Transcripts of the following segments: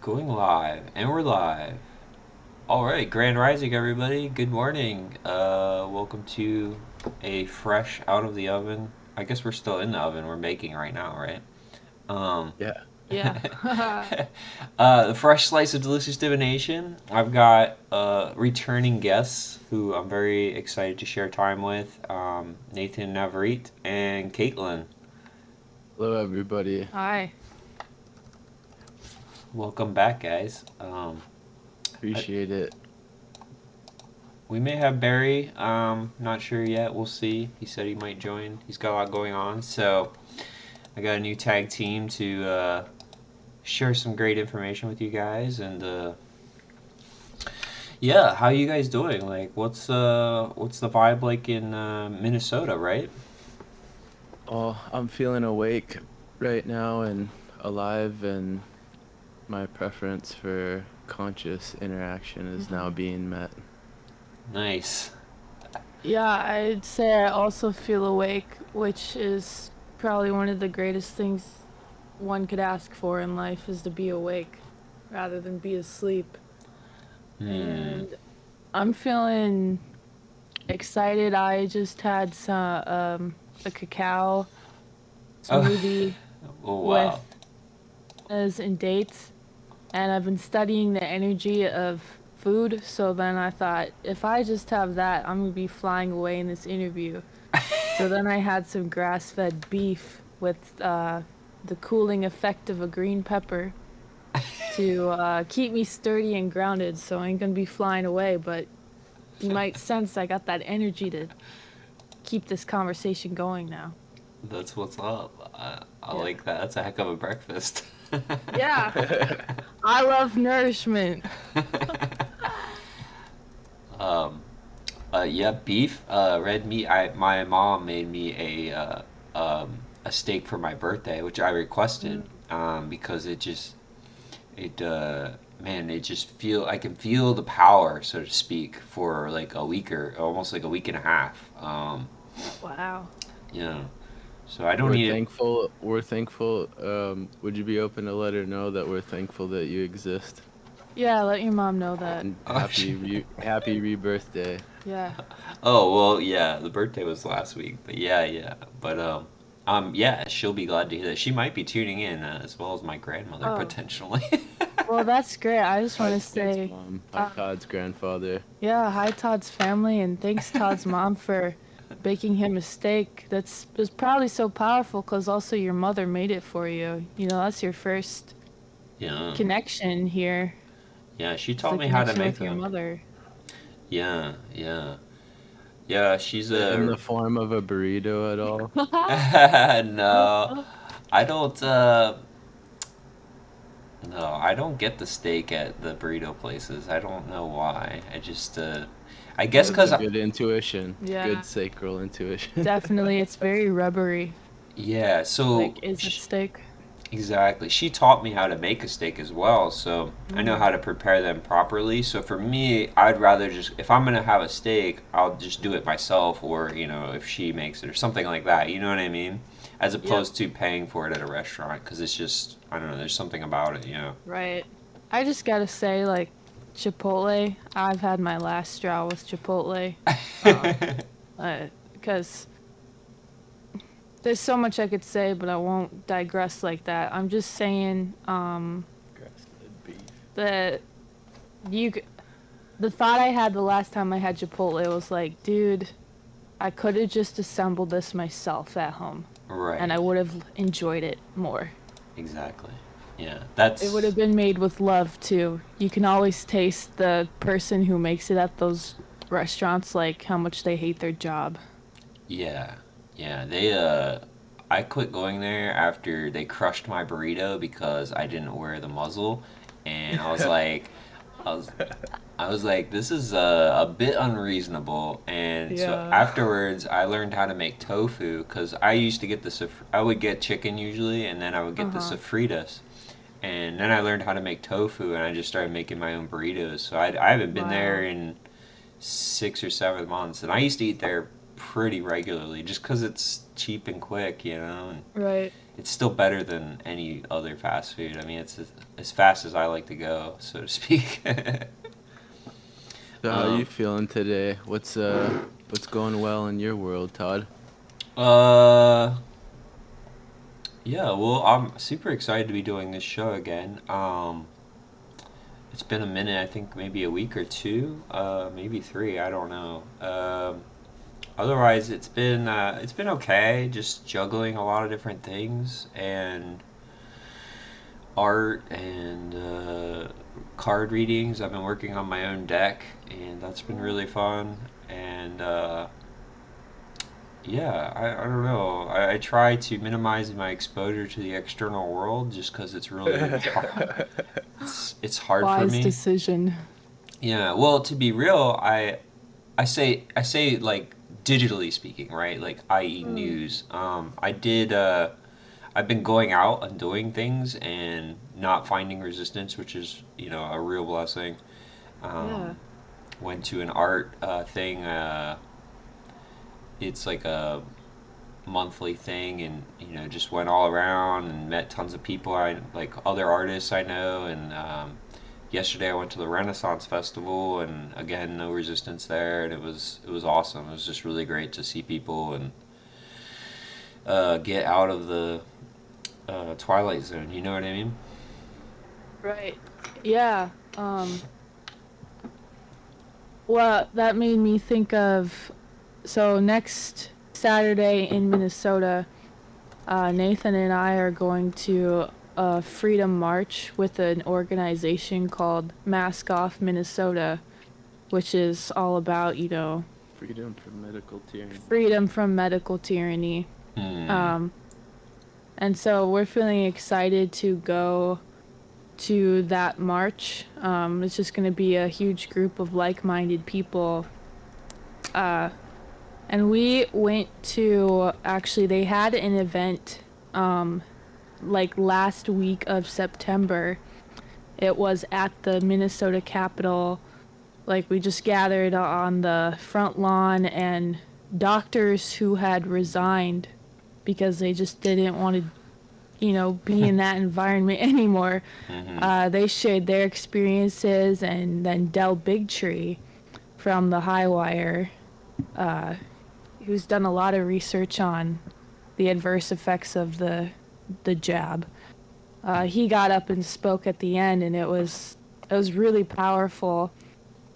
Going live, and we're live. All right, Grand Rising, everybody. Good morning. Welcome to a fresh out of the oven. I guess we're still in the oven. We're baking right now, right? Um, Yeah. Yeah. the fresh slice of delicious divination. I've got returning guests who I'm very excited to share time with. Nathan Navarit and Caitlin. Hello, everybody. Hi. Welcome back, guys. I, Appreciate it. We may have Barry. Not sure yet. We'll see. He said he might join. He's got a lot going on. So I got a new tag team to share some great information with you guys. And yeah, how you guys doing? Like, what's the vibe like in Minnesota, right? Oh, I'm feeling awake right now and alive, and my preference for conscious interaction is now being met. Nice. Yeah, I'd say I also feel awake, which is probably one of the greatest things one could ask for in life is to be awake rather than be asleep. Hmm. And I'm feeling excited. I just had a cacao Oh, smoothie oh wow. with as in dates, and I've been studying the energy of food. So then I thought, if I just have that, I'm gonna be flying away in this interview. So then I had some grass-fed beef with the cooling effect of a green pepper to keep me sturdy and grounded. So I ain't gonna be flying away, but you might sense I got that energy to keep this conversation going now. That's what's up. I Yeah. like that. That's a heck of a breakfast. Yeah, I love nourishment. um, yeah, beef, red meat. My mom made me a steak for my birthday, which I requested, Mm. because man, it just I can feel the power, so to speak, for like a week or almost like a week and a half. Wow. Yeah, so I don't We're need it. thankful. We're thankful. Would you be open to let her know that we're thankful that you exist? Yeah, let your mom know that. And Oh, happy rebirthday. Yeah. oh well, yeah. The birthday was last week, but yeah. But yeah. She'll be glad to hear that. She might be tuning in as well as my grandmother Oh, potentially. well, that's great. I just want Hi, to Todd's say, mom. Hi, uh, Todd's grandfather. yeah, hi Todd's family, and thanks Todd's mom for baking him a steak. That's was probably so powerful because also your mother made it for you. You know, that's your first Yeah, connection here. yeah. She It's taught the me how to connection make with your them. mother. Yeah. She's In a the form of a burrito at all? no. I don't. No, I don't get the steak at the burrito places. I don't know why. I guess That's a because good intuition. Good Yeah, sacral intuition. definitely. It's very rubbery. yeah. So Like, is it steak? exactly. She taught me how to make a steak as well, so I know Mm. how to prepare them properly. So for me, I'd rather just if I'm gonna have a steak, I'll just do it myself, or if she makes it or something like that. You know what I mean? As Yep. opposed to paying for it at a restaurant, because it's just I don't know. There's something about it. Right. I just gotta say, like, Chipotle. I've had my last straw with Chipotle. Uh, because there's so much I could say, but I won't digress like that. I'm just saying, Grass-fed beef. that you, c- the thought I had the last time I had Chipotle was like, dude, I could have just assembled this myself at home, and I Right. would have enjoyed it more. Exactly. Yeah. It would have That's been made with love too. You can always taste the person who makes it at those restaurants, like how much they hate their job. yeah. Yeah. I quit going there after they crushed my burrito because I didn't wear the muzzle, and I was I was like, this is a bit unreasonable. And so Yeah. afterwards, I learned how to make tofu because I used to get I would get chicken usually, and then I would get the Uh-huh. sofritas. And then I learned how to make tofu, and I just started making my own burritos. So I haven't been there Wow. in 6 or 7 months, and I used to eat there pretty regularly just because it's cheap and quick. And Right. it's it's still better than any other fast food. I mean, it's as fast as I like to go, so to speak. So how are you um, feeling today? What's going well in your world, Todd? uh, yeah, well, I'm super excited to be doing this show again. It's been a minute, I think maybe a week or two, maybe three, I don't know. Otherwise, it's been okay, just juggling a lot of different things and art and card readings. I've been working on my own deck, and that's been really fun. And yeah, I don't know. I try to minimize my exposure to the external world just because it's really it's hard for Wise me. decision. Yeah, well, to be real, I say like digitally speaking, right? Like i.e. Mm. news. I've been going out and doing things and not finding resistance, which is, you know, a real blessing. Yeah. Um, went to an art thing. It's like a monthly thing, and you know, just went all around and met tons of people. I like other artists I know, and yesterday I went to the Renaissance Festival, and again, no resistance there, and it was awesome. It was just really great to see people and get out of the Twilight Zone. You know what I mean? Right. Yeah. Well, that made me think of, so next Saturday in Minnesota, Nathan and I are going to a Freedom March with an organization called Mask Off Minnesota, which is all about, Freedom from medical tyranny. freedom from medical tyranny. Hmm. Um, and so we're feeling excited to go to that march. It's just going to be a huge group of like-minded people. Uh, and we went to, actually, they had an event like last week of September. It was at the Minnesota Capitol. Like, we just gathered on the front lawn, and doctors who had resigned because they just didn't want to, be in that environment anymore. Mm-hmm. They shared their experiences, and then Del Bigtree from the High Wire, uh, who's done a lot of research on the adverse effects of the jab. He got up and spoke at the end, and it was really powerful.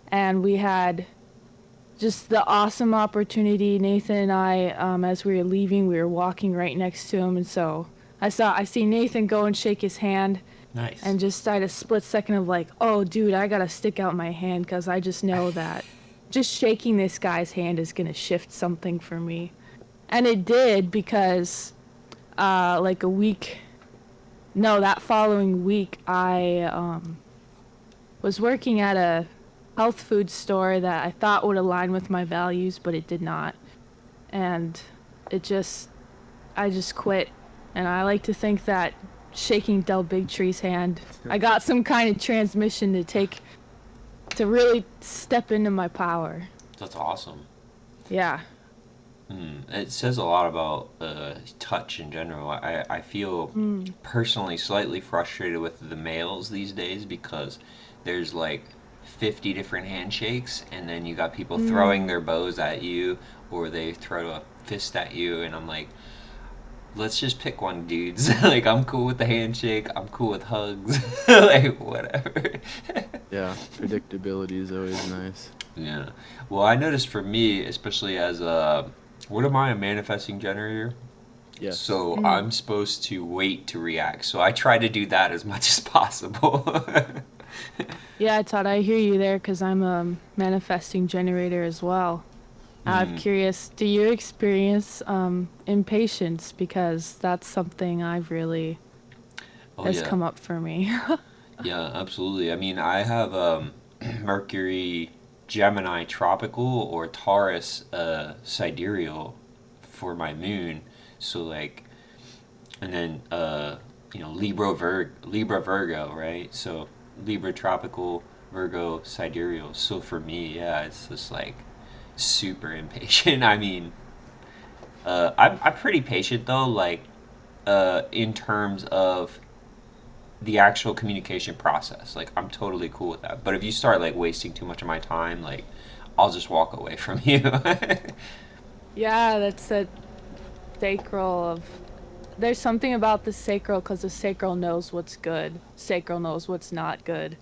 And we had just the awesome opportunity. Nathan and I, as we were leaving, we were walking right next to him, and so I see Nathan go and shake his hand, Nice. and just had a split second of like, oh, dude, I gotta stick out my hand because I just know that just shaking this guy's hand is gonna shift something for me, and it did because, like a week, no, that following week, I was working at a health food store that I thought would align with my values, but it did not. And I just quit. And I like to think that shaking Del Bigtree's hand, I got some kind of transmission to really step into my power. That's awesome. Yeah. It says a lot about touch in general. I feel Mm. personally slightly frustrated with the males these days because there's like 50 different handshakes, and then you got people throwing Mm. their bows at you, or they throw a fist at you, and I'm like, let's just pick one, dudes. Like, I'm cool with the handshake, I'm cool with hugs, like, whatever. Yeah, predictability is always nice. Yeah. Well, I noticed for me, especially as what am I, a manifesting generator? Yes. So Mm. I'm supposed to wait to react. So I try to do that as much as possible. Yeah, Todd, I hear you there because I'm a manifesting generator as well. I'm Hmm. curious, do you experience impatience? Because that's something I've really Oh has yeah. come up for me. Yeah, absolutely. I mean, I have Mercury Gemini tropical or Taurus sidereal for my moon. So like, and then you know, Libra Virgo, right? So Libra tropical, Virgo sidereal. So for me, yeah, it's just like super impatient. I mean, I'm pretty patient though. Like, in terms of the actual communication process. Like, I'm totally cool with that. But if you start like wasting too much of my time, like, I'll just walk away from you. Yeah, that's a sacral of. There's something about the sacral because the sacral knows what's good. Sacral knows what's not good.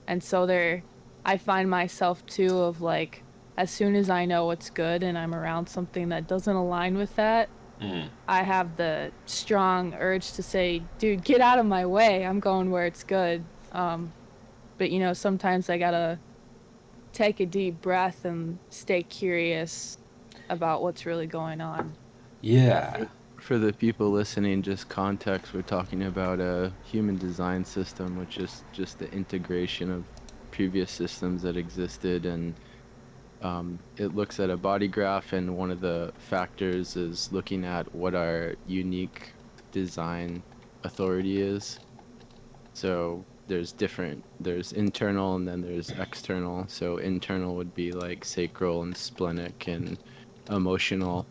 And so there, I find myself too of like, as soon as I know what's good and I'm around something that doesn't align with that, Mm. I have the strong urge to say, dude, get out of my way. I'm going where it's good. But sometimes I gotta take a deep breath and stay curious about what's really going on. Yeah, Yeah. for the people listening, just context, we're talking about a human design system, which is just the integration of previous systems that existed. And it looks at a body graph, and one of the factors is looking at what our unique design authority is. So there's internal and then there's external. So internal would be like sacral and splenic and emotional,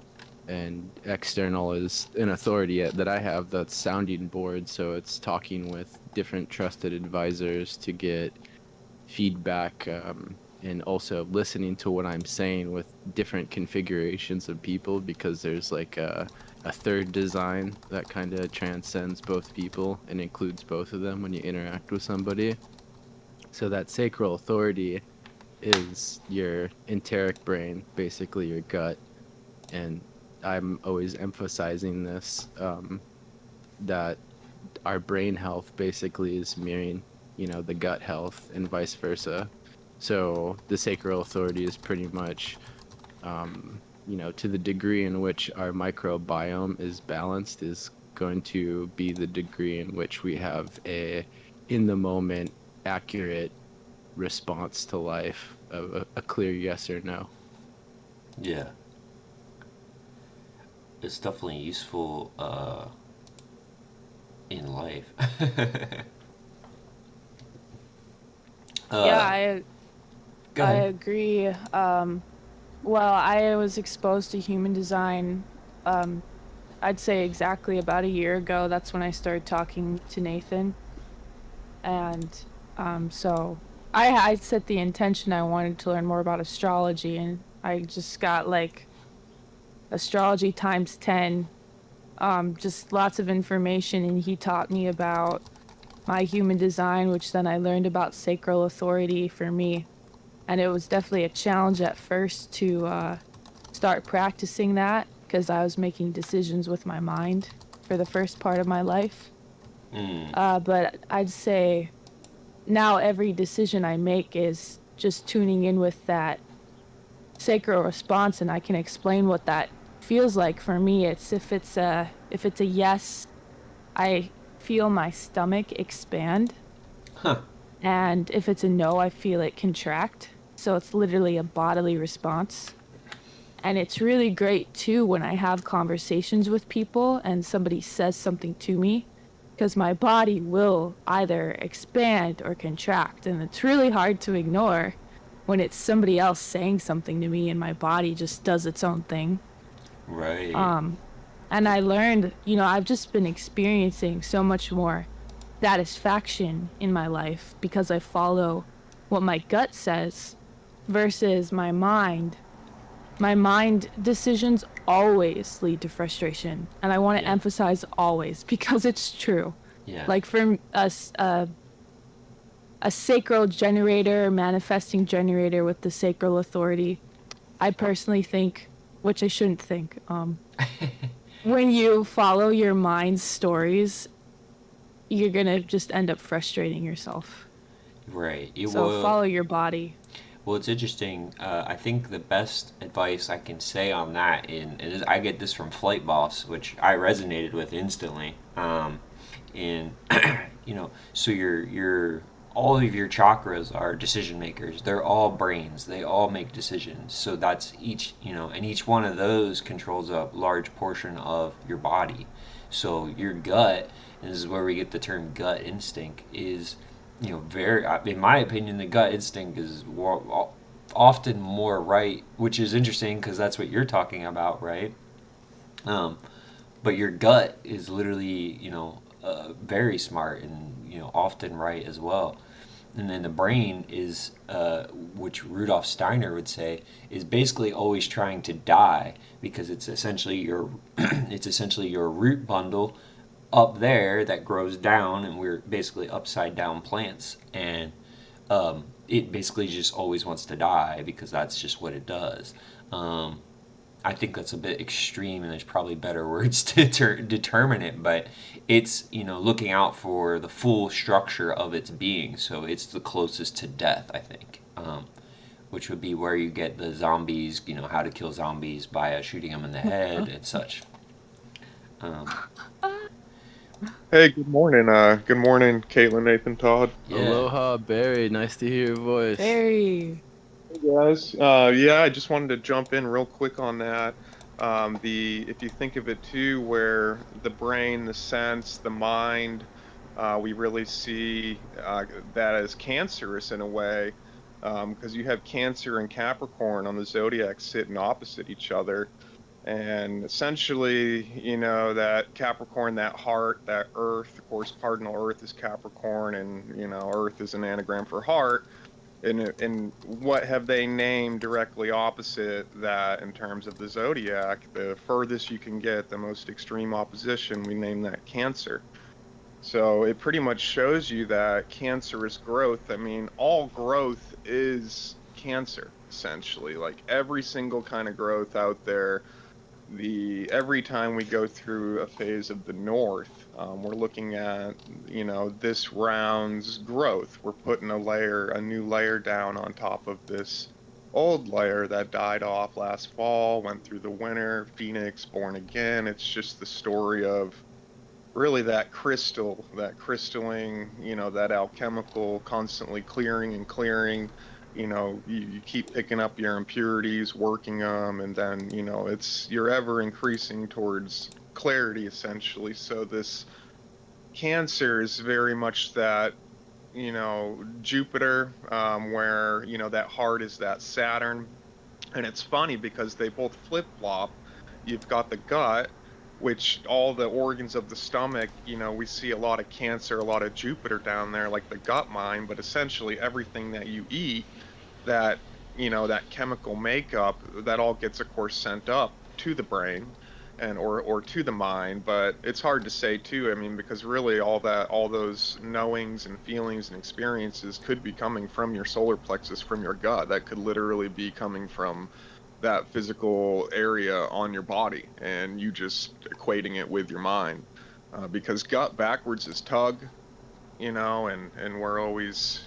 and external is an authority that I have that's sounding board. So it's talking with different trusted advisors to get feedback, and also listening to what I'm saying with different configurations of people, because there's like a third design that kind of transcends both people and includes both of them when you interact with somebody. So that sacral authority is your enteric brain, basically your gut. And I'm always emphasizing this, that our brain health basically is mirroring, the gut health and vice versa. So the sacral authority is pretty much, to the degree in which our microbiome is balanced is going to be the degree in which we have a in the moment accurate response to life, a clear yes or no. Yeah. It's definitely useful in life. Yeah, uh, Go I ahead. agree. Well, I was exposed to human design. I'd say exactly about a year ago. That's when I started talking to Nathan, and so I set the intention I wanted to learn more about astrology, and I just got like astrology times 10. Just lots of information, and he taught me about my human design, which then I learned about sacral authority for me. And it was definitely a challenge at first to start practicing that because I was making decisions with my mind for the first part of my life. Mm. But I'd say now every decision I make is just tuning in with that sacral response, and I can explain what that feels like for me. It's if it's a yes, I feel my stomach expand, Huh. and if it's a no, I feel it contract. So it's literally a bodily response. And it's really great too when I have conversations with people and somebody says something to me, because my body will either expand or contract. And it's really hard to ignore when it's somebody else saying something to me and my body just does its own thing. Right. Um, and I learned, I've just been experiencing so much more satisfaction in my life because I follow what my gut says versus my mind. My mind decisions always lead to frustration. And I want to Yeah. emphasize always because it's true. Yeah. Like for us, a sacral generator, manifesting generator with the sacral authority, I personally think, which I shouldn't think, when you follow your mind's stories, you're going to just end up frustrating yourself. Right. It So will. follow your body. Well, it's interesting. I think the best advice I can say on that, I get this from Flight Boss, which I resonated with instantly. And so your all of your chakras are decision makers. They're all brains. They all make decisions. So that's and each one of those controls a large portion of your body. So your gut, and this is where we get the term gut instinct, is very, in my opinion, the gut instinct is often more right, which is interesting because that's what you're talking about, right? Um, but your gut is literally, very smart and, often right as well. And then the brain is, which Rudolf Steiner would say, is basically always trying to die because it's essentially your, it's essentially your root bundle up there that grows down, and we're basically upside down plants, and it basically just always wants to die because that's just what it does. Um, I think that's a bit extreme, and there's probably better words to determine it, but it's, looking out for the full structure of its being. So it's the closest to death, I think, which would be where you get the zombies, how to kill zombies by shooting them in the head and such. Um, Hey, good morning. Good morning, Caitlin, Nathan, Todd. yeah. Aloha, Barry. Nice to hear your voice. Very. Hey guys. Yeah, I just wanted to jump in real quick on that. If you think of it too, where the brain, the sense, the mind, we really see that as cancerous in a way, because you have Cancer and Capricorn on the zodiac sitting opposite each other. And essentially, that Capricorn, that heart, that earth, of course, cardinal earth is Capricorn, and, earth is an anagram for heart. And what have they named directly opposite that in terms of the zodiac? The furthest you can get, the most extreme opposition, we name that Cancer. So it pretty much shows you that cancerous growth, I mean, all growth is cancer, essentially. Like every single kind of growth out there, every time we go through a phase of the north, we're looking at, this round's growth. We're putting a new layer down on top of this old layer that died off last fall, went through the winter, phoenix, born again. It's just the story of really that crystal, that crystalling, that alchemical, constantly clearing and clearing. You keep picking up your impurities, working them, and then, you're ever increasing towards clarity, essentially. So this Cancer is very much that, Jupiter, where, that heart is that Saturn. And it's funny because they both flip-flop. You've got the gut, which all the organs of the stomach, we see a lot of Cancer, a lot of Jupiter down there, like the gut mind, but essentially everything that you eat, that, that chemical makeup, that all gets, of course, sent up to the brain and or to the mind. But it's hard to say too, I mean, because really all those knowings and feelings and experiences could be coming from your solar plexus, from your gut. That could literally be coming from that physical area on your body, and you just equating it with your mind, because gut backwards is tug, and we're always,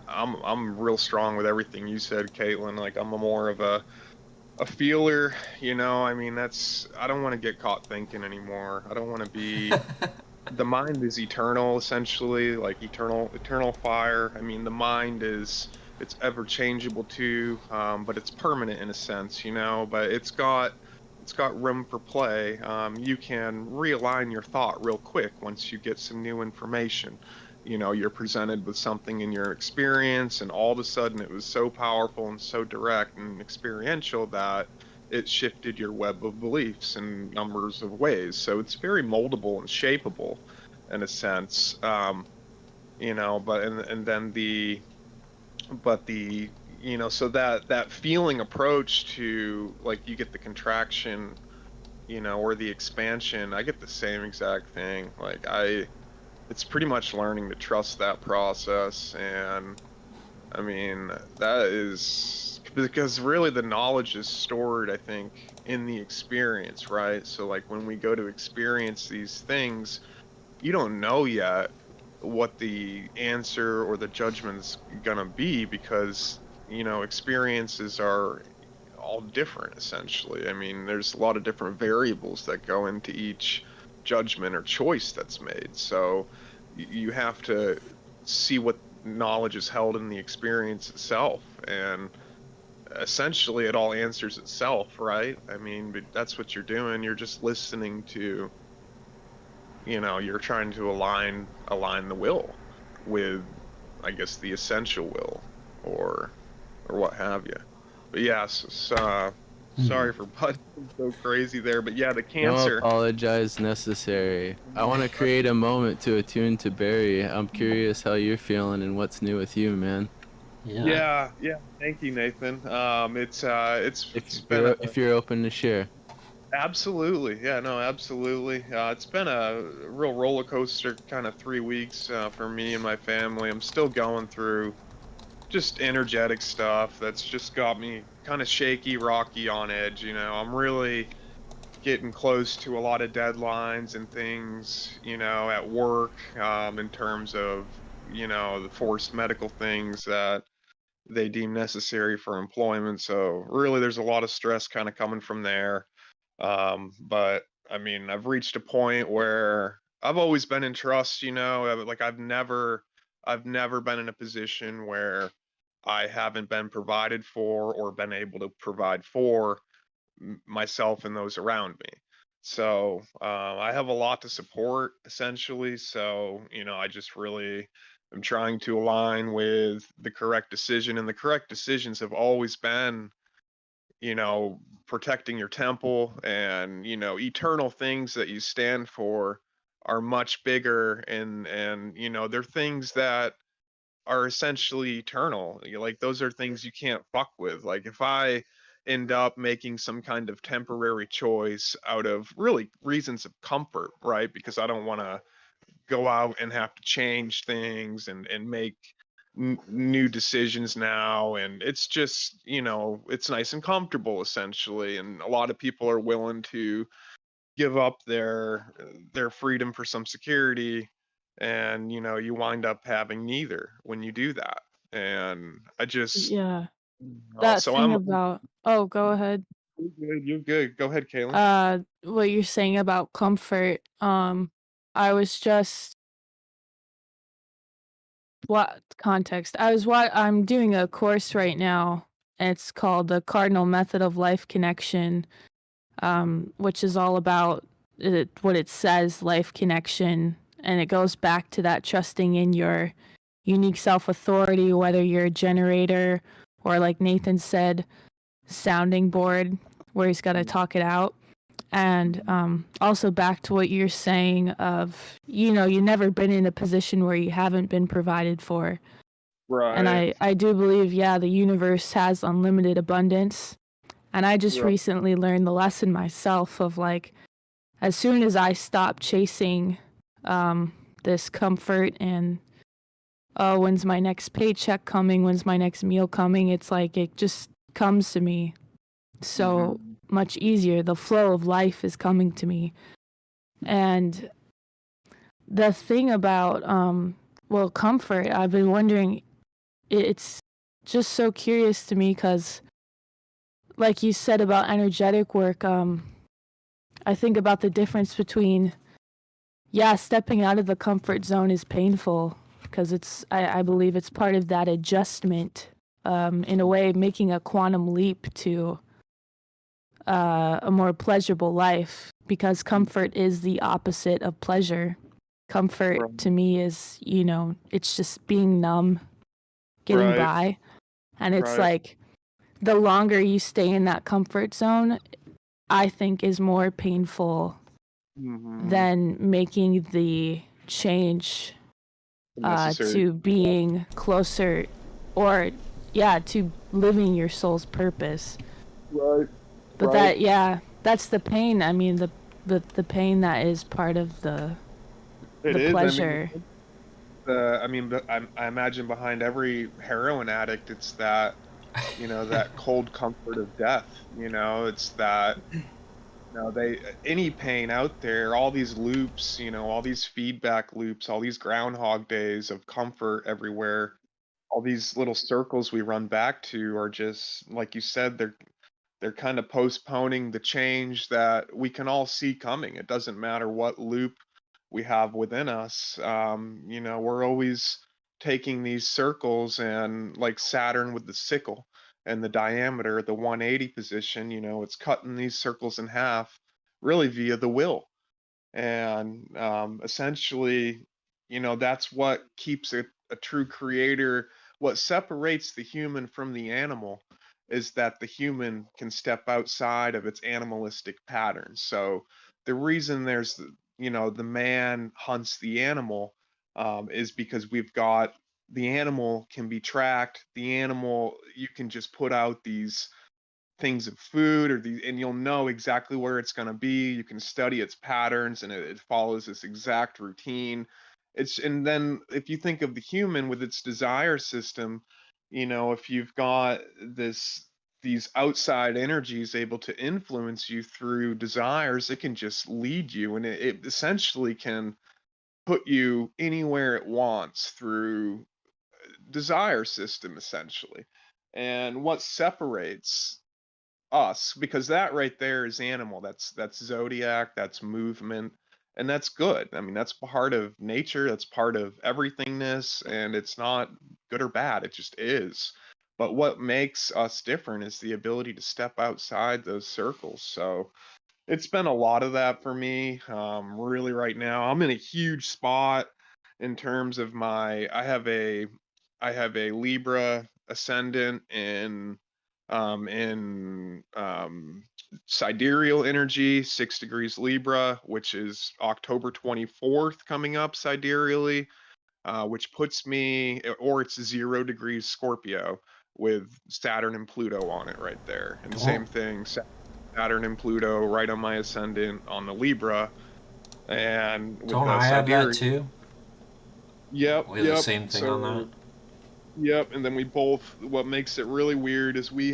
I'm real strong with everything you said, Caitlin. Like I'm more of a feeler, I mean, I don't want to get caught thinking anymore. I don't want to be, the mind is eternal, essentially, like eternal fire. I mean, the mind it's ever changeable too, but it's permanent in a sense, but it's got room for play. You can realign your thought real quick once you get some new information. You're presented with something in your experience, and all of a sudden it was so powerful and so direct and experiential that it shifted your web of beliefs in numbers of ways. So it's very moldable and shapeable in a sense. But and then so that feeling approach to, like, you get the contraction, or the expansion. I get the same exact thing. Like it's pretty much learning to trust that process. And I mean, that is because really the knowledge is stored, I think, in the experience, right? So like when we go to experience these things, you don't know yet what the answer or the judgment's gonna be, because experiences are all different, essentially. I mean, there's a lot of different variables that go into each judgment or choice that's made. So you have to see what knowledge is held in the experience itself, and essentially it all answers itself, right? I mean, but that's what you're doing. You're just listening to, you're trying to align the will with, I guess, the essential will, or what have you. But yes, Sorry for butting so crazy there, but yeah, the No cancer. apologize necessary. I want to create a moment to attune to Barry. I'm curious how you're feeling and what's new with you, man. Yeah. Yeah. Thank you, Nathan. If It's been a you're if you're open to share. absolutely, yeah, no, absolutely. It's been a real roller coaster kind of 3 weeks for me and my family. I'm still going through just energetic stuff that's just got me kind of shaky, rocky, on edge. I'm really getting close to a lot of deadlines and things, at work, in terms of, the forced medical things that they deem necessary for employment. So really, there's a lot of stress kind of coming from there. But I mean, I've reached a point where I've always been in trust, like I've never been in a position where I haven't been provided for or been able to provide for myself and those around me. So I have a lot to support essentially. So, I just really am trying to align with the correct decision. And the correct decisions have always been, protecting your temple and, eternal things that you stand for are much bigger and they're things that are essentially eternal. Like those are things you can't fuck with. Like if I end up making some kind of temporary choice out of really reasons of comfort, right? Because I don't want to go out and have to change things and make new decisions now, and it's just it's nice and comfortable essentially, and a lot of people are willing to give up their freedom for some security, and you wind up having neither when you do that. And I just Yeah. That so thing I'm about oh, go ahead. you're good. Go ahead, Kaylin. What you're saying about comfort. I was just what context? I'm doing a course right now. And it's called the Cardinal Method of Life Connection, which is all about what it says, life connection, and it goes back to that trusting in your unique self authority, whether you're a generator or, like Nathan said, sounding board, where he's got to talk it out. And also back to what you're saying of, you've never been in a position where you haven't been provided for. And Right. I do believe, yeah, the universe has unlimited abundance. And I just Right. recently learned the lesson myself of like, as soon as I stop chasing this comfort and, oh, when's my next paycheck coming? When's my next meal coming? It's like it just comes to me so much easier. The flow of life is coming to me. And the thing about, comfort, I've been wondering, it's just so curious to me because, like you said about energetic work, I think about the difference between, yeah, stepping out of the comfort zone is painful because I believe it's part of that adjustment, in a way, making a quantum leap to a more pleasurable life, because comfort is the opposite of pleasure. Comfort Right. to me is, it's just being numb, getting Right. by. And it's Right. like the longer you stay in that comfort zone, I think is more painful than making the change Necessary. to being closer or, yeah, to living your soul's purpose. Right. But that, yeah, that's the pain. I mean, the pain that is part of the It is. I mean, pleasure. I imagine behind every heroin addict, it's that, that cold comfort of death. It's that, any pain out there, all these loops, all these feedback loops, all these groundhog days of comfort everywhere, all these little circles we run back to are just, like you said, they're kind of postponing the change that we can all see coming. It doesn't matter what loop we have within us. We're always taking these circles, and like Saturn with the sickle and the diameter, the 180 position, it's cutting these circles in half really via the will. And essentially, that's what keeps a true creator, what separates the human from the animal is that the human can step outside of its animalistic patterns. So the reason there's the man hunts the animal, is because we've got the animal can be tracked. The animal, you can just put out these things of food and you'll know exactly where it's going to be. You can study its patterns, and it follows this exact routine. And then if you think of the human with its desire system, if you've got these outside energies able to influence you through desires, it can just lead you, and it essentially can put you anywhere it wants through desire system, essentially. And what separates us, because that right there is animal, that's zodiac, that's movement, and that's good. I mean, that's part of nature, that's part of everythingness, and it's not good or bad, it just is. But what makes us different is the ability to step outside those circles. So it's been a lot of that for me. Really, right now I'm in a huge spot in terms of I have a Libra ascendant in sidereal energy, 6 degrees Libra, which is October 24th coming up sidereally, which puts me, or it's 0 degrees Scorpio with Saturn and Pluto on it right there. And same thing, Saturn and Pluto right on my ascendant on the Libra, and with Don't the I have that sidereal. too? Yep, We have the same thing on that. Yep, and then what makes it really weird is we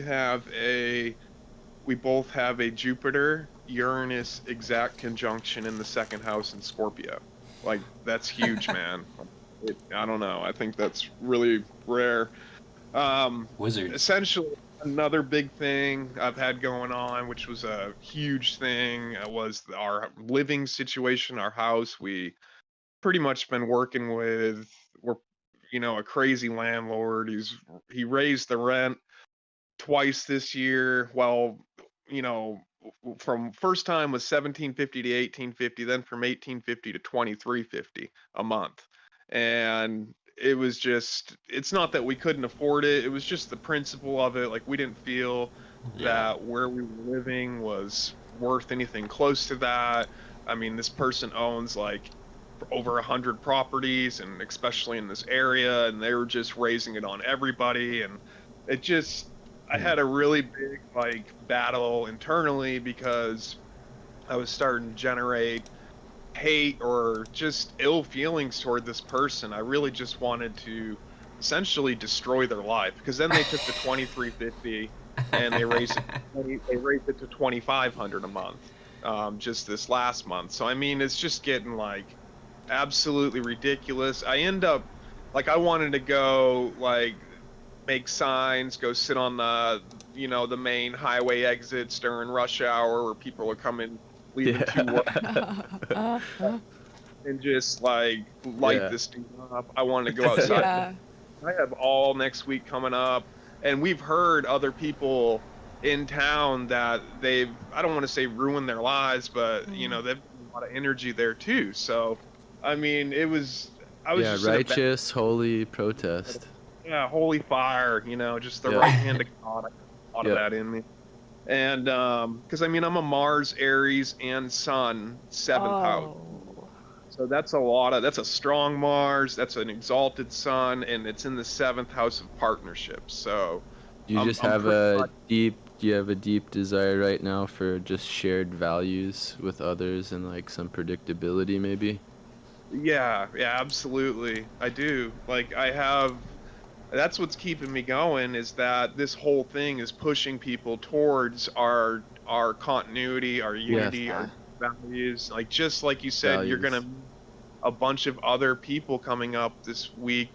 both have a Jupiter Uranus exact conjunction in the second house in Scorpio. Like, that's huge, man. I don't know. I think that's really rare. Wizards. Essentially, another big thing I've had going on, which was a huge thing, was our living situation, our house. We pretty much been working with, we're a crazy landlord. He raised the rent twice this year. Well, from first time was 1750 to 1850, then from 1850 to 2350 a month. And it's not that we couldn't afford it. It was just the principle of it. Like, we didn't feel that where we were living was worth anything close to that. I mean, this person owns like over 100 properties, and especially in this area, and they were just raising it on everybody. And I had a really big like battle internally, because I was starting to generate hate or just ill feelings toward this person. I really just wanted to essentially destroy their life, because then they took the 2350 and they raised it to 2500 a month, just this last month. So I mean, it's just getting like absolutely ridiculous. I end up like, I wanted to go like make signs, go sit on the main highway exits during rush hour where people are coming leaving to work, and just like light this dude up. I wanted to go outside. Yeah. I have all next week coming up, and we've heard other people in town that I don't want to say ruined their lives, but they've got a lot of energy there too. So I mean, I was just righteous, holy protest. Yeah, holy fire, just the right hand of God. I got a lot of that in me. And because I mean, I'm a Mars, Aries, and Sun 7th house. So that's a strong Mars, that's an exalted Sun, and it's in the 7th house of partnerships. So you just have a deep desire right now for just shared values with others and like some predictability, maybe? Yeah, absolutely. I do. Like, that's what's keeping me going, is that this whole thing is pushing people towards our continuity, our unity, our values. Like, just like you said, you're gonna meet a bunch of other people coming up this week,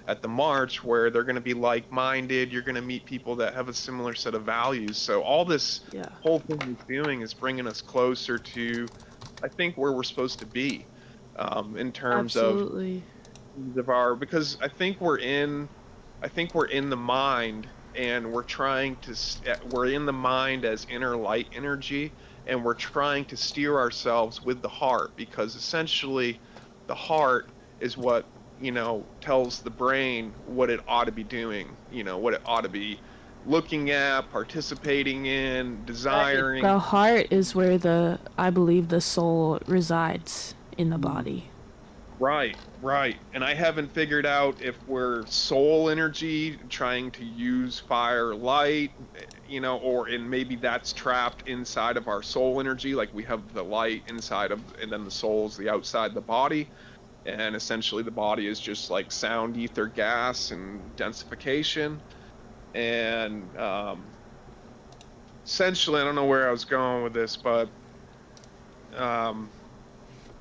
at the march, where they're gonna be like-minded. You're gonna meet people that have a similar set of values. So all this whole thing is doing is bringing us closer to, I think, where we're supposed to be, in terms of because I think we're in the mind, and we're in the mind as inner light energy, and we're trying to steer ourselves with the heart, because essentially the heart is what tells the brain what it ought to be doing, what it ought to be looking at, participating in, desiring. The heart is where I believe the soul resides in the body. Right, right. And I haven't figured out if we're soul energy trying to use fire, light, or and maybe that's trapped inside of our soul energy. Like we have the light inside of, and then the soul's the outside the body. And essentially the body is just like sound, ether, gas, and densification. And essentially, I don't know where I was going with this, but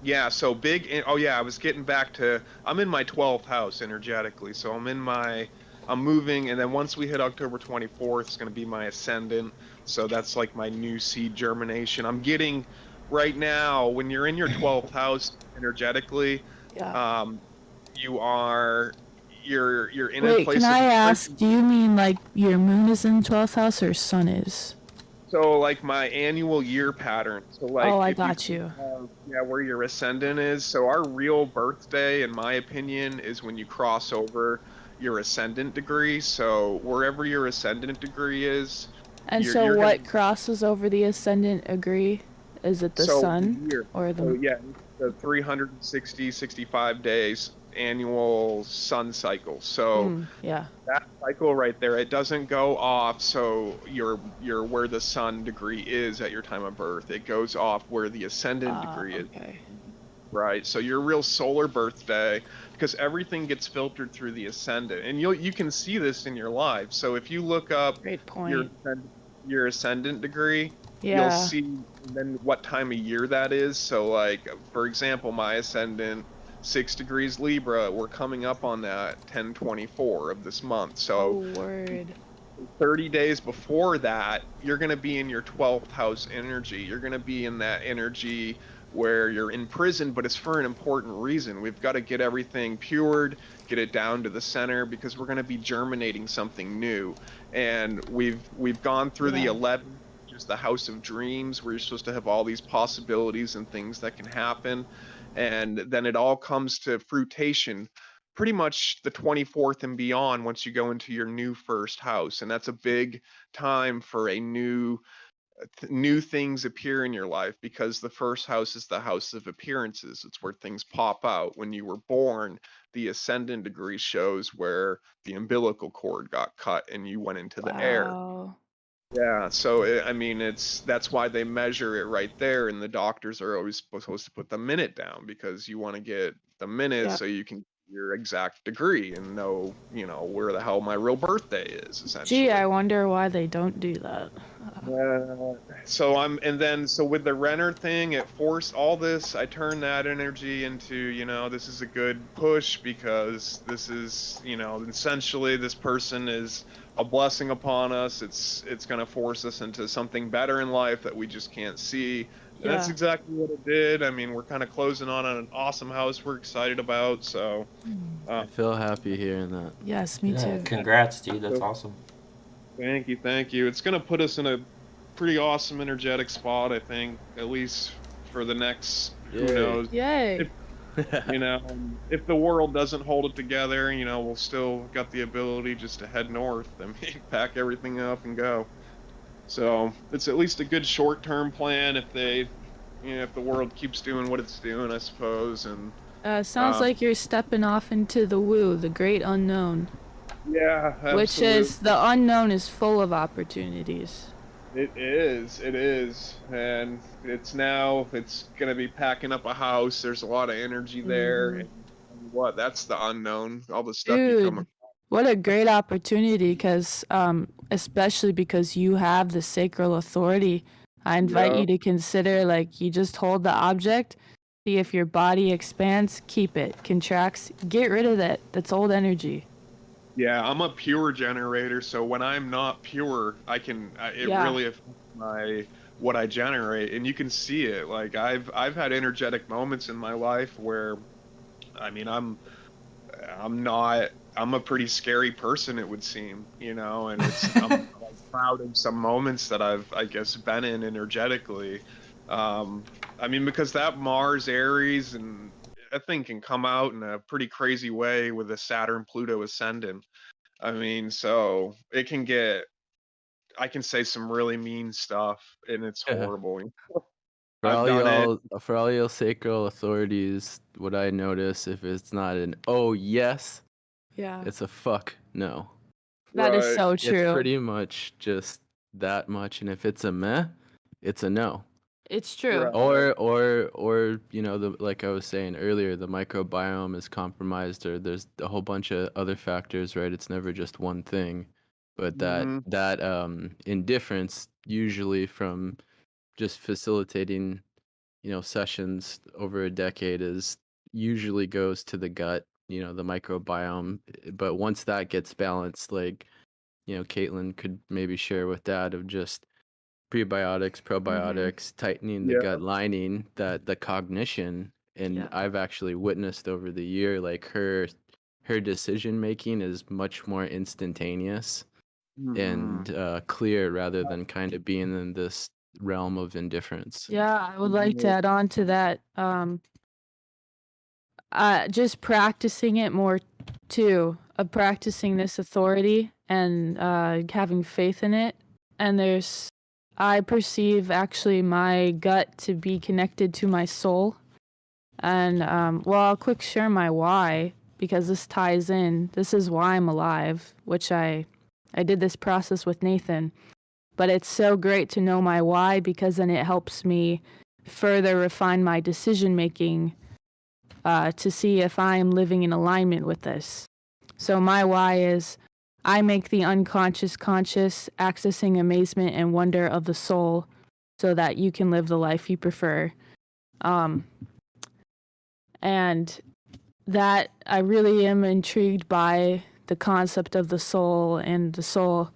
yeah, so oh yeah, I was getting back to, I'm in my 12th house energetically. So I'm moving, and then once we hit October 24th, it's going to be my ascendant. So that's like my new seed germination. I'm getting right now, when you're in your 12th house energetically, Yeah. you're in a Wait, place can of I ask, do you mean like your moon is in 12th house or sun is? So like my annual year pattern. So like Oh, I if you got you. yeah, where your ascendant is. So our real birthday, in my opinion, is when you cross over your ascendant degree. So wherever your ascendant degree is, And you're so you're gonna what crosses over the ascendant agree? Is it the so the sun year. or So the... yeah, the 360, 65 days annual sun cycle. So yeah. that cycle right there, it doesn't go off so you're where the sun degree is at your time of birth. It goes off where the ascendant degree is. Okay. Right. So your real solar birthday, because everything gets filtered through the ascendant. And you can see this in your life. So if you look up Great your point. your ascendant degree, you'll Yeah. see then what time of year that is. So like for example, my ascendant 6 degrees Libra, we're coming up on that 10/24 of this month. Oh, So word. 30 days before that, you're going to be in your 12th house energy. You're going to be in that energy where you're in prison, but it's for an important reason. We've got to get everything pured, get it down to the center, because we're going to be germinating something new. And we've gone through the 11th, which is the house of dreams, where you're supposed to have all these possibilities and things that can happen. And then it all comes to fruition pretty much the 24th and beyond once you go into your new first house. And that's a big time for a new things appear in your life, because the first house is the house of appearances. It's where things pop out. When you were born, the ascendant degree shows where the umbilical cord got cut and you went into the air. Wow. Yeah, so I mean, that's why they measure it right there, and the doctors are always supposed to put the minute down, because you want to get the minute Yeah. so you can get your exact degree and know, where the hell my real birthday is, Gee, essentially. I wonder why they don't do that. So with the Renner thing, it forced all this. I turned that energy into, this is a good push, because this is, essentially this person is a blessing upon us. It's going to force us into something better in life that we just can't see. And that's Yeah. exactly what it did. I mean, we're kind of closing on an awesome house we're excited about. So, I feel happy hearing that. Yes, me Yeah, too. congrats, dude. That's awesome. thank you, thank you. It's going to put us in a pretty awesome energetic spot, I think, at least for the next, who Yay. knows. Yay. If the world doesn't hold it together, we'll still got the ability just to head north. I mean, pack everything up and go. So it's at least a good short-term plan if if the world keeps doing what it's doing, I suppose. And Sounds like you're stepping off into the woo, the great unknown. yeah, absolutely. Which is, the unknown is full of opportunities. It is. And it's gonna be packing up a house. There's a lot of energy there. And that's the unknown. All the stuff you come Dude, what a great opportunity, because especially because you have the Sacral Authority. I invite you to consider, like, you just hold the object, see if your body expands, keep it, contracts, get rid of that. That's old energy. Yeah, I'm a pure generator, so when I'm not pure, it really affects what I generate, and you can see it. Like I've had energetic moments in my life where, I mean, I'm a pretty scary person, it would seem, and I'm proud of some moments that I guess been in energetically. I mean, because that Mars Aries and I think can come out in a pretty crazy way with the Saturn Pluto ascendant. I mean, so it can get I can say some really mean stuff, and it's Yeah. horrible. For I've all done it. y'all sacral authorities, what I notice, if it's not an oh yes, Yeah. it's a fuck no. That is Right. so It's true. pretty much just that much, and if it's a meh, it's a no. It's true. Right. Or like I was saying earlier, the microbiome is compromised, or there's a whole bunch of other factors, right? It's never just one thing, but Mhm. that indifference, usually from just facilitating sessions over a decade, is usually goes to the gut, the microbiome. But once that gets balanced, like Caitlin could maybe share with that, of just prebiotics, probiotics, tightening the Yeah. gut lining, that the cognition. And Yeah. I've actually witnessed over the year, like her decision making is much more instantaneous Mhm. and clear, rather than kind of being in this realm of indifference. Yeah, I would like to add on to that. Just practicing it more too, of practicing this authority and having faith in it. And I perceive actually my gut to be connected to my soul. And well, I'll quick share my why, because this ties in. This is why I'm alive, which I did this process with Nathan. But it's so great to know my why, because then it helps me further refine my decision making to see if I am living in alignment with this. So my why is I make the unconscious conscious, accessing amazement and wonder of the soul so that you can live the life you prefer. And that I really am intrigued by the concept of the soul and the soul.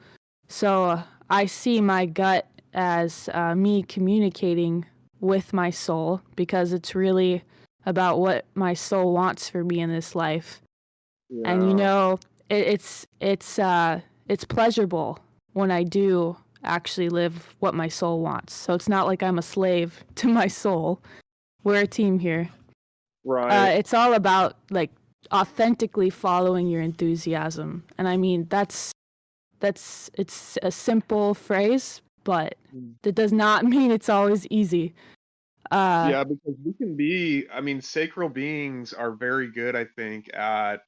So I see my gut as me communicating with my soul, because it's really about what my soul wants for me in this life. Yeah. And it's pleasurable when I do actually live what my soul wants. So it's not like I'm a slave to my soul. We're a team here. Right. It's all about like authentically following your enthusiasm. And I mean, it's a simple phrase, but that does not mean it's always easy. Yeah, because we can be, I mean, sacral beings are very good, I think, at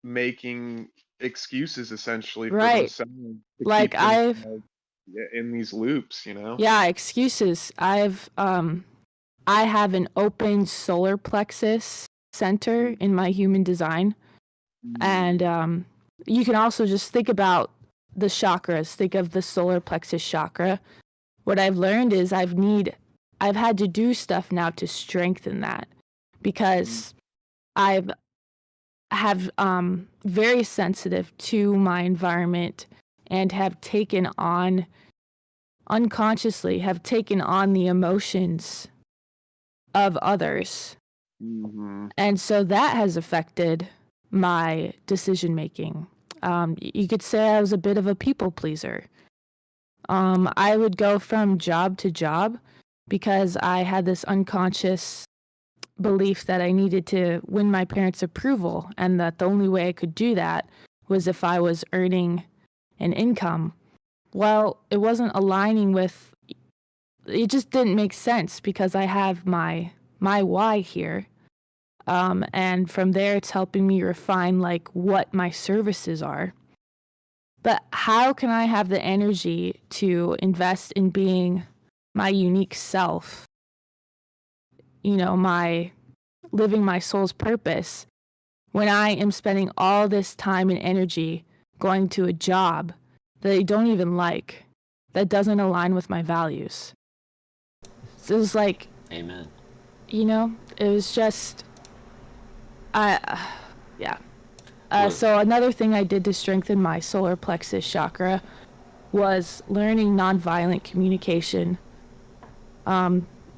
making excuses essentially for Right. themselves to Like keep themselves in these loops, yeah, excuses. I have an open solar plexus center in my human design. And you can also just think about the chakras. Think of the solar plexus chakra. What I've learned is I've had to do stuff now to strengthen that, because I've very sensitive to my environment, and have taken on unconsciously the emotions of others. And so that has affected my decision making. You could say I was a bit of a people pleaser. I would go from job to job because I had this unconscious belief that I needed to win my parents' approval, and that the only way I could do that was if I was earning an income. Well, it wasn't aligning with, it just didn't make sense, because I have my why here. And from there, it's helping me refine like what my services are. But how can I have the energy to invest in being my unique self? My living my soul's purpose, when I am spending all this time and energy going to a job that I don't even like, that doesn't align with my values. So it was like, Amen. It was just, yeah. Well- So another thing I did to strengthen my solar plexus chakra was learning nonviolent communication.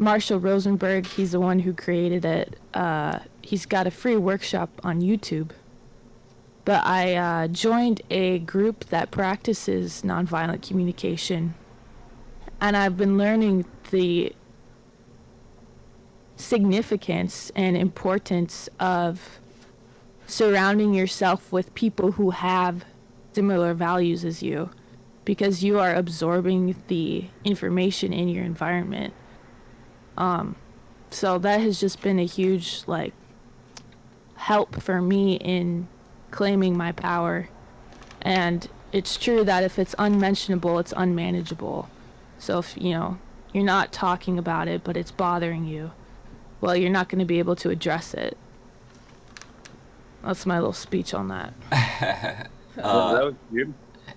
Marshall Rosenberg, he's the one who created it. He's got a free workshop on YouTube. But I joined a group that practices nonviolent communication. And I've been learning the significance and importance of surrounding yourself with people who have similar values as you. because you are absorbing the information in your environment. So that has just been a huge like help for me in claiming my power. And it's true that if it's unmentionable, it's unmanageable. So if, you know, you're not talking about it, but it's bothering you, well, you're not going to be able to address it. That's my little speech on that. That was beautiful.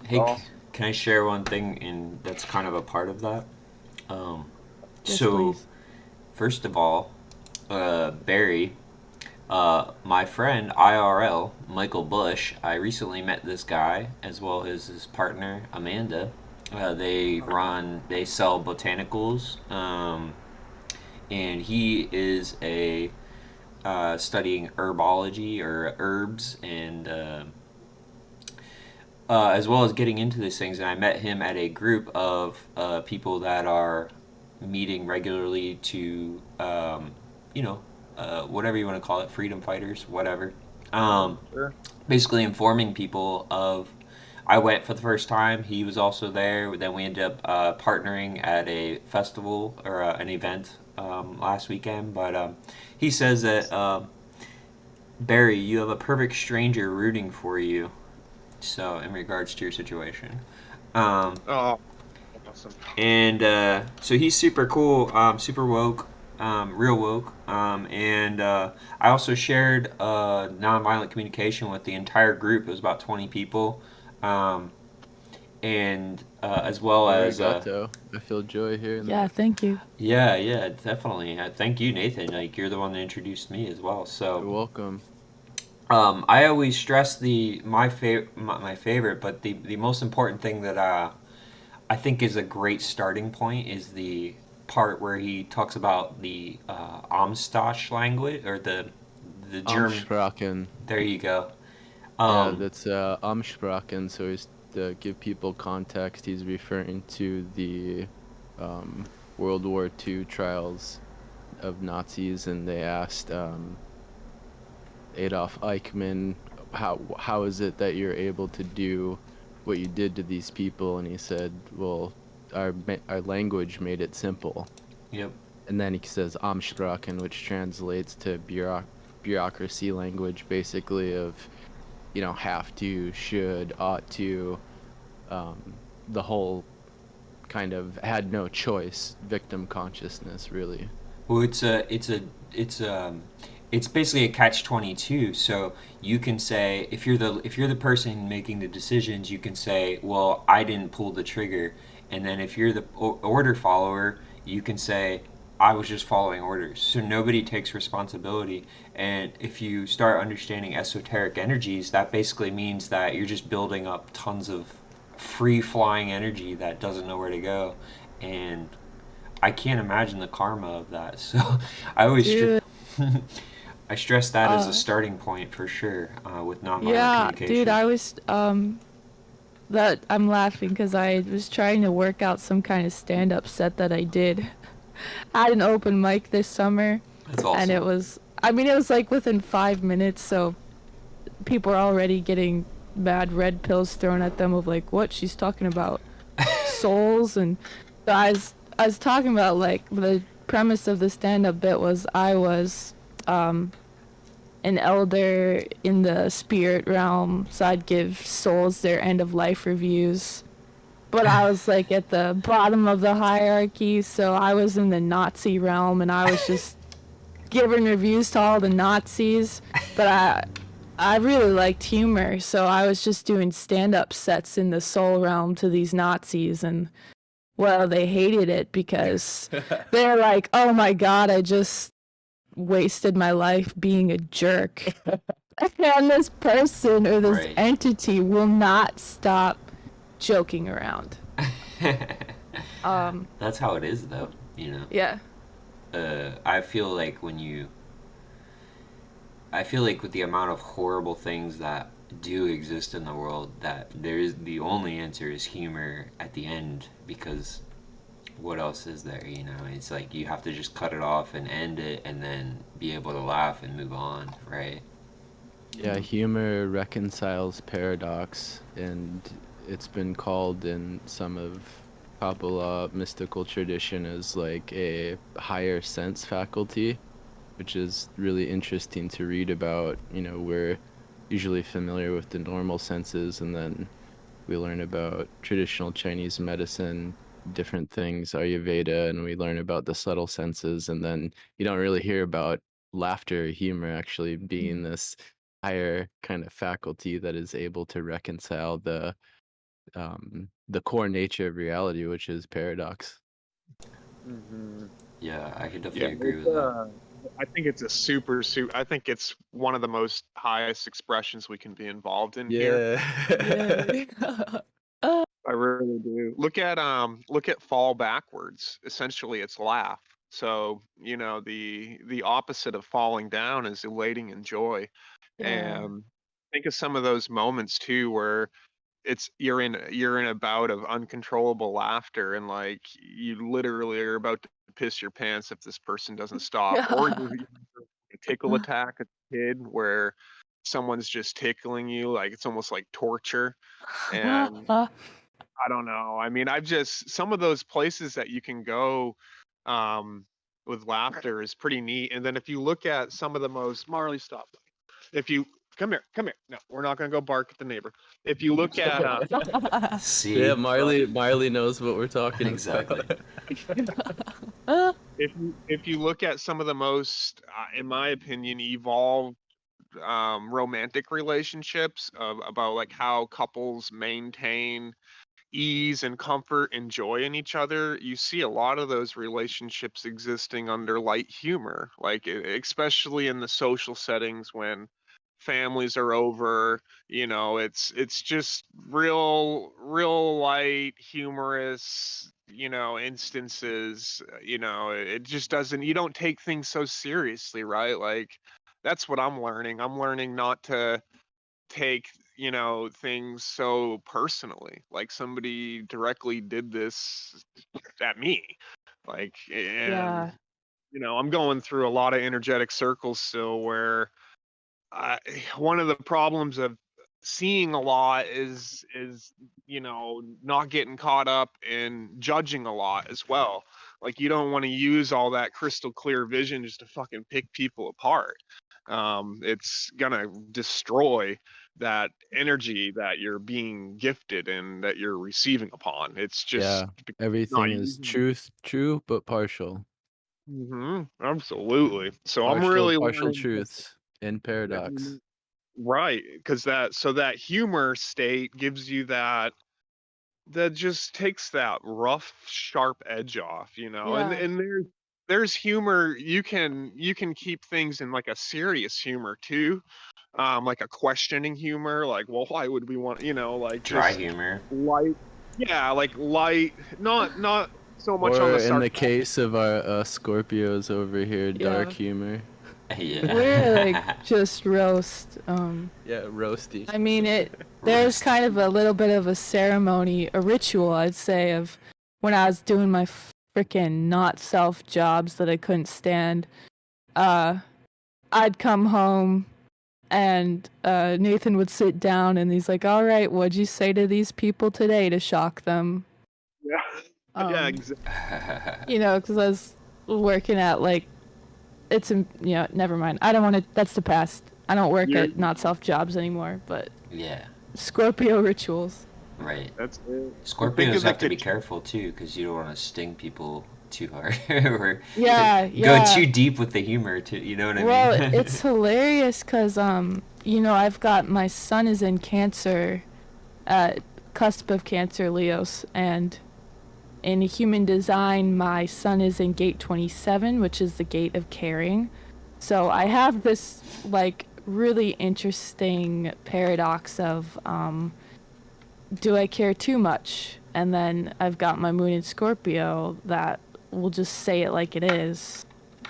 Hey, Awesome. can I share one thing that's kind of a part of that? Yes, So, please. first of all, Barry, my friend IRL, Michael Bush, I recently met this guy as well as his partner, Amanda. They sell botanicals, and he is studying herbology or herbs and as well as getting into these things. And I met him at a group of people that are meeting regularly to, you know, whatever you want to call it, freedom fighters, whatever. Sure. Basically informing people of. I went for the first time. He was also there. Then we ended up partnering at a festival or an event last weekend. But he says that Barry, you have a perfect stranger rooting for you. So in regards to your situation, Oh, awesome. and so he's super cool, super woke, real woke, and I also shared nonviolent communication with the entire group. It was about 20 people, and as well as Arigato. I feel joy hearing Yeah, that. thank you. yeah, definitely. Thank you, Nathan. Like you're the one that introduced me as well. You're So welcome. I always stress my favorite, but the most important thing that I think is a great starting point is the part where he talks about the Amstash language or the German. Amsprachen. There you go. Yeah, that's Amsprachen. So he's to give people context, he's referring to the World War II trials of Nazis, and they asked Adolf Eichmann, how is it that you're able to do what you did to these people? And he said, well, our language made it simple. Yep. And then he says Amsprachen, which translates to bureaucracy language, basically of, you know, have to, should, ought to, the whole kind of had no choice, victim consciousness, really. Well, it's basically a catch-22. So you can say if you're the person making the decisions, you can say, well, I didn't pull the trigger, and then if you're the order follower, you can say, I was just following orders. So nobody takes responsibility. And if you start understanding esoteric energies, that basically means that you're just building up tons of free flying energy that doesn't know where to go. And I can't imagine the karma of that. So I always Dude. I stress that as a starting point for sure with nonviolent Yeah, communication. dude, I was that I'm laughing because I was trying to work out some kind of stand-up set that I did. I had an open mic this summer, That's awesome. and it was like within 5 minutes, so people are already getting bad red pills thrown at them of like, what she's talking about souls. And so I was talking about, like, the premise of the stand-up bit was I was an elder in the spirit realm, so I'd give souls their end of life reviews. But I was like at the bottom of the hierarchy, so I was in the Nazi realm, and I was just giving reviews to all the Nazis. But I really liked humor, so I was just doing stand-up sets in the soul realm to these Nazis, and well, they hated it because they're like, oh my god, I just wasted my life being a jerk. And this person or this Right. entity will not stop joking around. That's how it is, though. You know. Yeah. I feel like with the amount of horrible things that do exist in the world, that the only answer is humor at the end, because what else is there? You know, it's like you have to just cut it off and end it, and then be able to laugh and move on, right? Yeah, humor reconciles paradox, and it's been called in some of Kabbalah mystical tradition as like a higher sense faculty, which is really interesting to read about. We're usually familiar with the normal senses, and then we learn about traditional Chinese medicine, different things, Ayurveda, and we learn about the subtle senses. And then you don't really hear about laughter, humor actually being this higher kind of faculty that is able to reconcile the core nature of reality, which is paradox. Mm-hmm. Yeah, I could Yeah, definitely agree with that. I think it's a I think it's one of the most highest expressions we can be involved in here. Yay. I really do. Look at fall backwards. Essentially, it's laugh. So, the opposite of falling down is elating and joy. Yeah. And think of some of those moments too where you're in a bout of uncontrollable laughter, and like you literally are about to piss your pants if this person doesn't stop, or you a tickle attack as a kid where someone's just tickling you, like it's almost like torture. And I don't know. I mean, I've just some of those places that you can go um, with laughter is pretty neat. And then if you look at some of the most Marley, stop. If you come here, come here. No, we're not gonna go bark at the neighbor. If you look at See? Yeah, Marley knows what we're talking Exactly. about. if you look at some of the most, in my opinion, evolved romantic relationships about like how couples maintain ease and comfort and joy in each other, you see a lot of those relationships existing under light humor, like especially in the social settings when families are over. It's just real light humorous, instances. It just doesn't, you don't take things so seriously, right? Like that's what I'm learning not to take things so personally, like somebody directly did this at me, like. And Yeah. I'm going through a lot of energetic circles still where one of the problems of seeing a lot is not getting caught up in judging a lot as well. Like you don't want to use all that crystal clear vision just to fucking pick people apart. It's gonna destroy that energy that you're being gifted and that you're receiving upon. It's just Yeah, not everything is using. true, but partial. Absolutely. So I'm Partial, really partial learning. truths in paradox. Right, because that humor state gives you that just takes that rough, sharp edge off, and Yeah. there's humor. You can keep things in like a serious humor too, like a questioning humor, like, well, why would we want, like Dry just humor. light, yeah, like light, not so much on Or the in the sarcastic. case of our Scorpios over here, dark Yeah. humor. We're like Yeah. just roast. Yeah, roasty. I mean there's Roast. kind of a little bit of a ceremony, a ritual, I'd say, of when I was doing my freaking not self jobs that I couldn't stand. I'd come home and Nathan would sit down and he's like, "All right, what'd you say to these people today to shock them?" Yeah, yeah, exactly. Because I was working at like never mind. I don't want to. That's the past. I don't work You're at not self jobs anymore. But Yeah, Scorpio rituals. right. That's it. Think Scorpios of the have to be kitchen. careful too, because you don't want to sting people too hard or Yeah, go yeah. too deep with the humor. Too, you know what I Well, mean? it's hilarious because I've got my son is in Cancer, cusp of Cancer, Leos, and in human design, my sun is in gate 27, which is the gate of caring. So I have this like really interesting paradox of do I care too much? And then I've got my moon in Scorpio that will just say it like it is.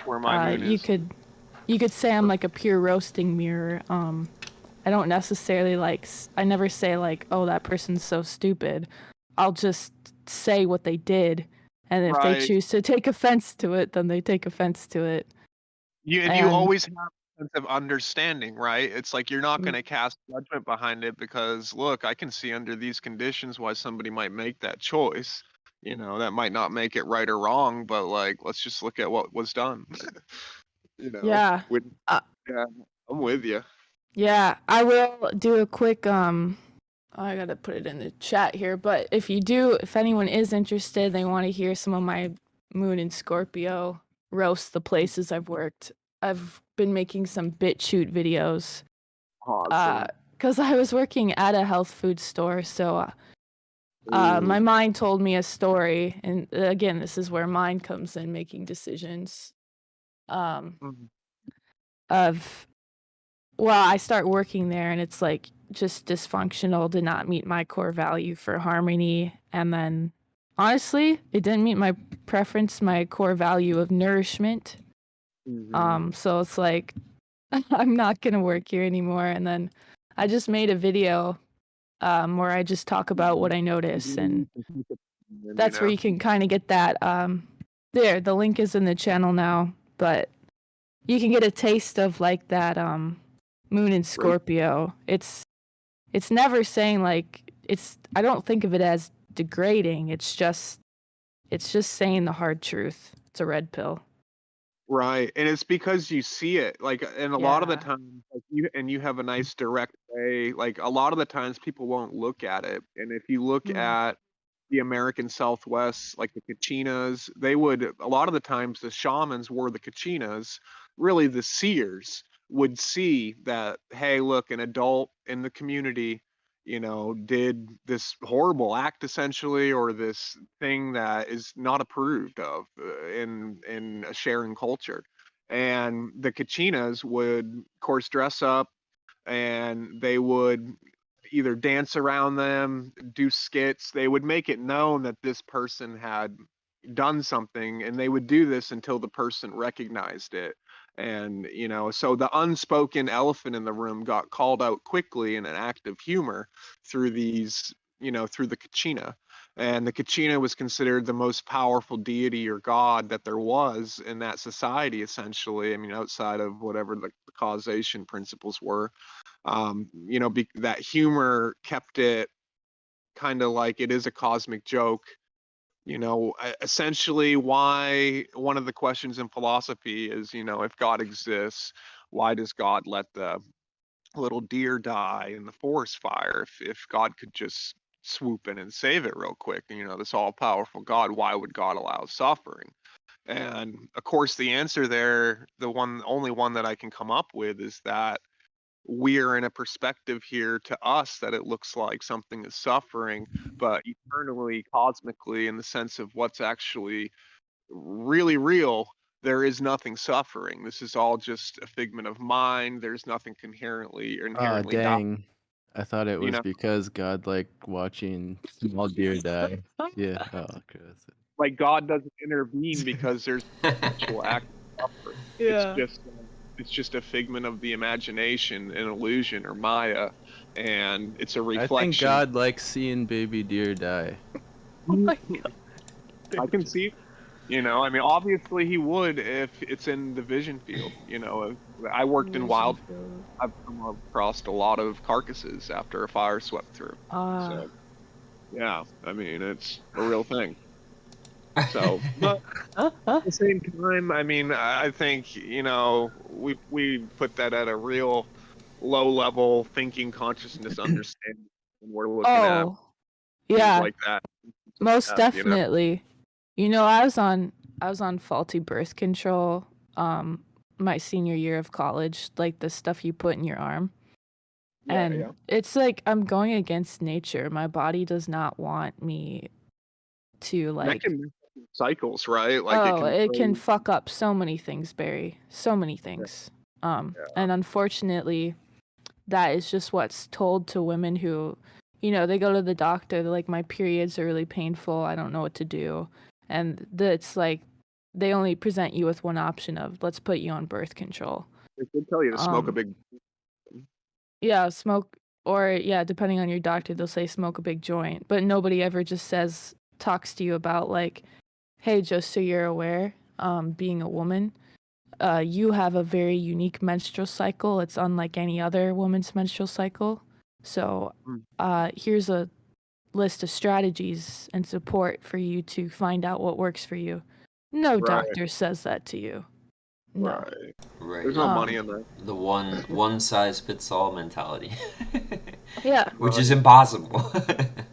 Where my moon You is. could say I'm like a pure roasting mirror. I don't necessarily I never say like, oh, that person's so stupid. I'll just say what they did, and if they Right. choose to take offense to it, then they take offense to it. You And always have sense of understanding, right? It's like you're not going to cast judgment behind it because, look, I can see under these conditions why somebody might make that choice. That might not make it right or wrong, but like, let's just look at what was done. you know, Yeah. with, Uh, yeah, I'm with you. yeah, I will do a quick I gotta put it in the chat here, but if anyone is interested, they want to hear some of my Moon and Scorpio roast the places I've worked. I've been making some BitChute videos. Awesome. Because I was working at a health food store, so my mind told me a story, and again, this is where mind comes in, making decisions. Of I start working there, and it's like just dysfunctional, did not meet my core value for harmony, and then honestly, it didn't meet my preference, my core value of nourishment. So it's like I'm not gonna work here anymore, and then I just made a video where I just talk about what I notice, and that's where you can kind of get that. There, the link is in the channel now, but you can get a taste of like that Moon in Scorpio. It's never saying like I don't think of it as degrading. It's just saying the hard truth. It's a red pill. Right, and it's because you see it, like, and a lot of the time, like, you have a nice direct way, like, a lot of the times people won't look at it, and if you look at the American Southwest, like the Kachinas, a lot of the times the shamans were the Kachinas, really the seers would see that, hey, look, an adult in the community, did this horrible act essentially, or this thing that is not approved of in a sharing culture. And the Kachinas would, of course, dress up and they would either dance around them, do skits. They would make it known that this person had done something, and they would do this until the person recognized it. And, so the unspoken elephant in the room got called out quickly in an act of humor through through the Kachina. And the Kachina was considered the most powerful deity or god that there was in that society, essentially. I mean, outside of whatever the causation principles were. That humor kept it kind of like it is a cosmic joke. Essentially, why one of the questions in philosophy is, if God exists, why does God let the little deer die in the forest fire? If God could just swoop in and save it real quick, this all powerful God, why would God allow suffering? And of course, the answer there, only one that I can come up with, is that we're in a perspective here to us that it looks like something is suffering, but eternally, cosmically, in the sense of what's actually really real, there is nothing suffering. This is all just a figment of mind. There's nothing inherently Dang. I thought it you was know, because God liked watching small deer die. Yeah. Oh, okay. like God doesn't intervene because there's an actual act of suffering. It's just a figment of the imagination, an illusion or Maya, and it's a reflection. I think God likes seeing baby deer die. Oh my God. I can see, I mean, obviously he would if it's in the vision field. I worked in wild. I've come across a lot of carcasses after a fire swept through. So, yeah, I mean, it's a real thing. So, but at the same time, I mean, I think we put that at a real low level thinking, consciousness, understanding, and we're looking at things like that. Most definitely. I was on faulty birth control my senior year of college, like the stuff you put in your arm. It's like I'm going against nature. My body does not want me to like cycles, right? Like it can fuck up so many things, Barry. So many things. And unfortunately, that is just what's told to women who, they go to the doctor, they're like, my periods are really painful, I don't know what to do. And it's like they only present you with one option of, let's put you on birth control. They could tell you to smoke a big smoke, or depending on your doctor, they'll say smoke a big joint, but nobody ever just talks to you about like, hey, just so you're aware, being a woman, you have a very unique menstrual cycle. It's unlike any other woman's menstrual cycle. So here's a list of strategies and support for you to find out what works for you. No doctor says that to you. No. Right. There's no money in there. The one size fits all mentality. Yeah. Which is impossible.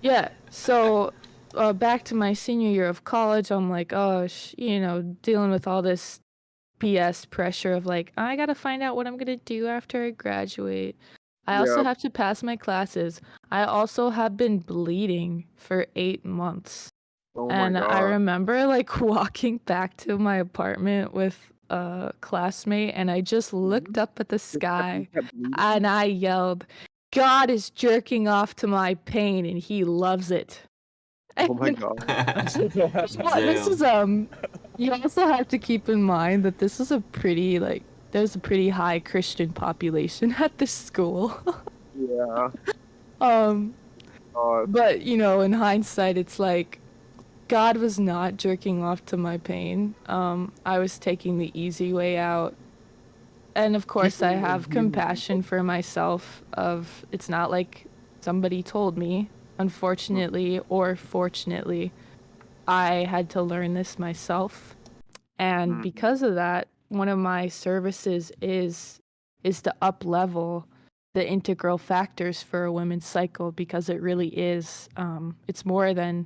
Yeah. So back to my senior year of college, I'm like, dealing with all this BS pressure of like, I gotta find out what I'm gonna do after I graduate. I also have to pass my classes. I also have been bleeding for 8 months. Oh And my God. I remember like walking back to my apartment with a classmate, and I just looked up at the sky and I yelled, God is jerking off to my pain and he loves it. Oh my God. This is you also have to keep in mind that this is a pretty there's a pretty high Christian population at this school. Yeah. But in hindsight, it's like God was not jerking off to my pain. I was taking the easy way out. And of course, I have compassion for myself of it's not like somebody told me. Unfortunately or fortunately, I had to learn this myself. And because of that, one of my services is to up level the integral factors for a women's cycle, because it really is it's more than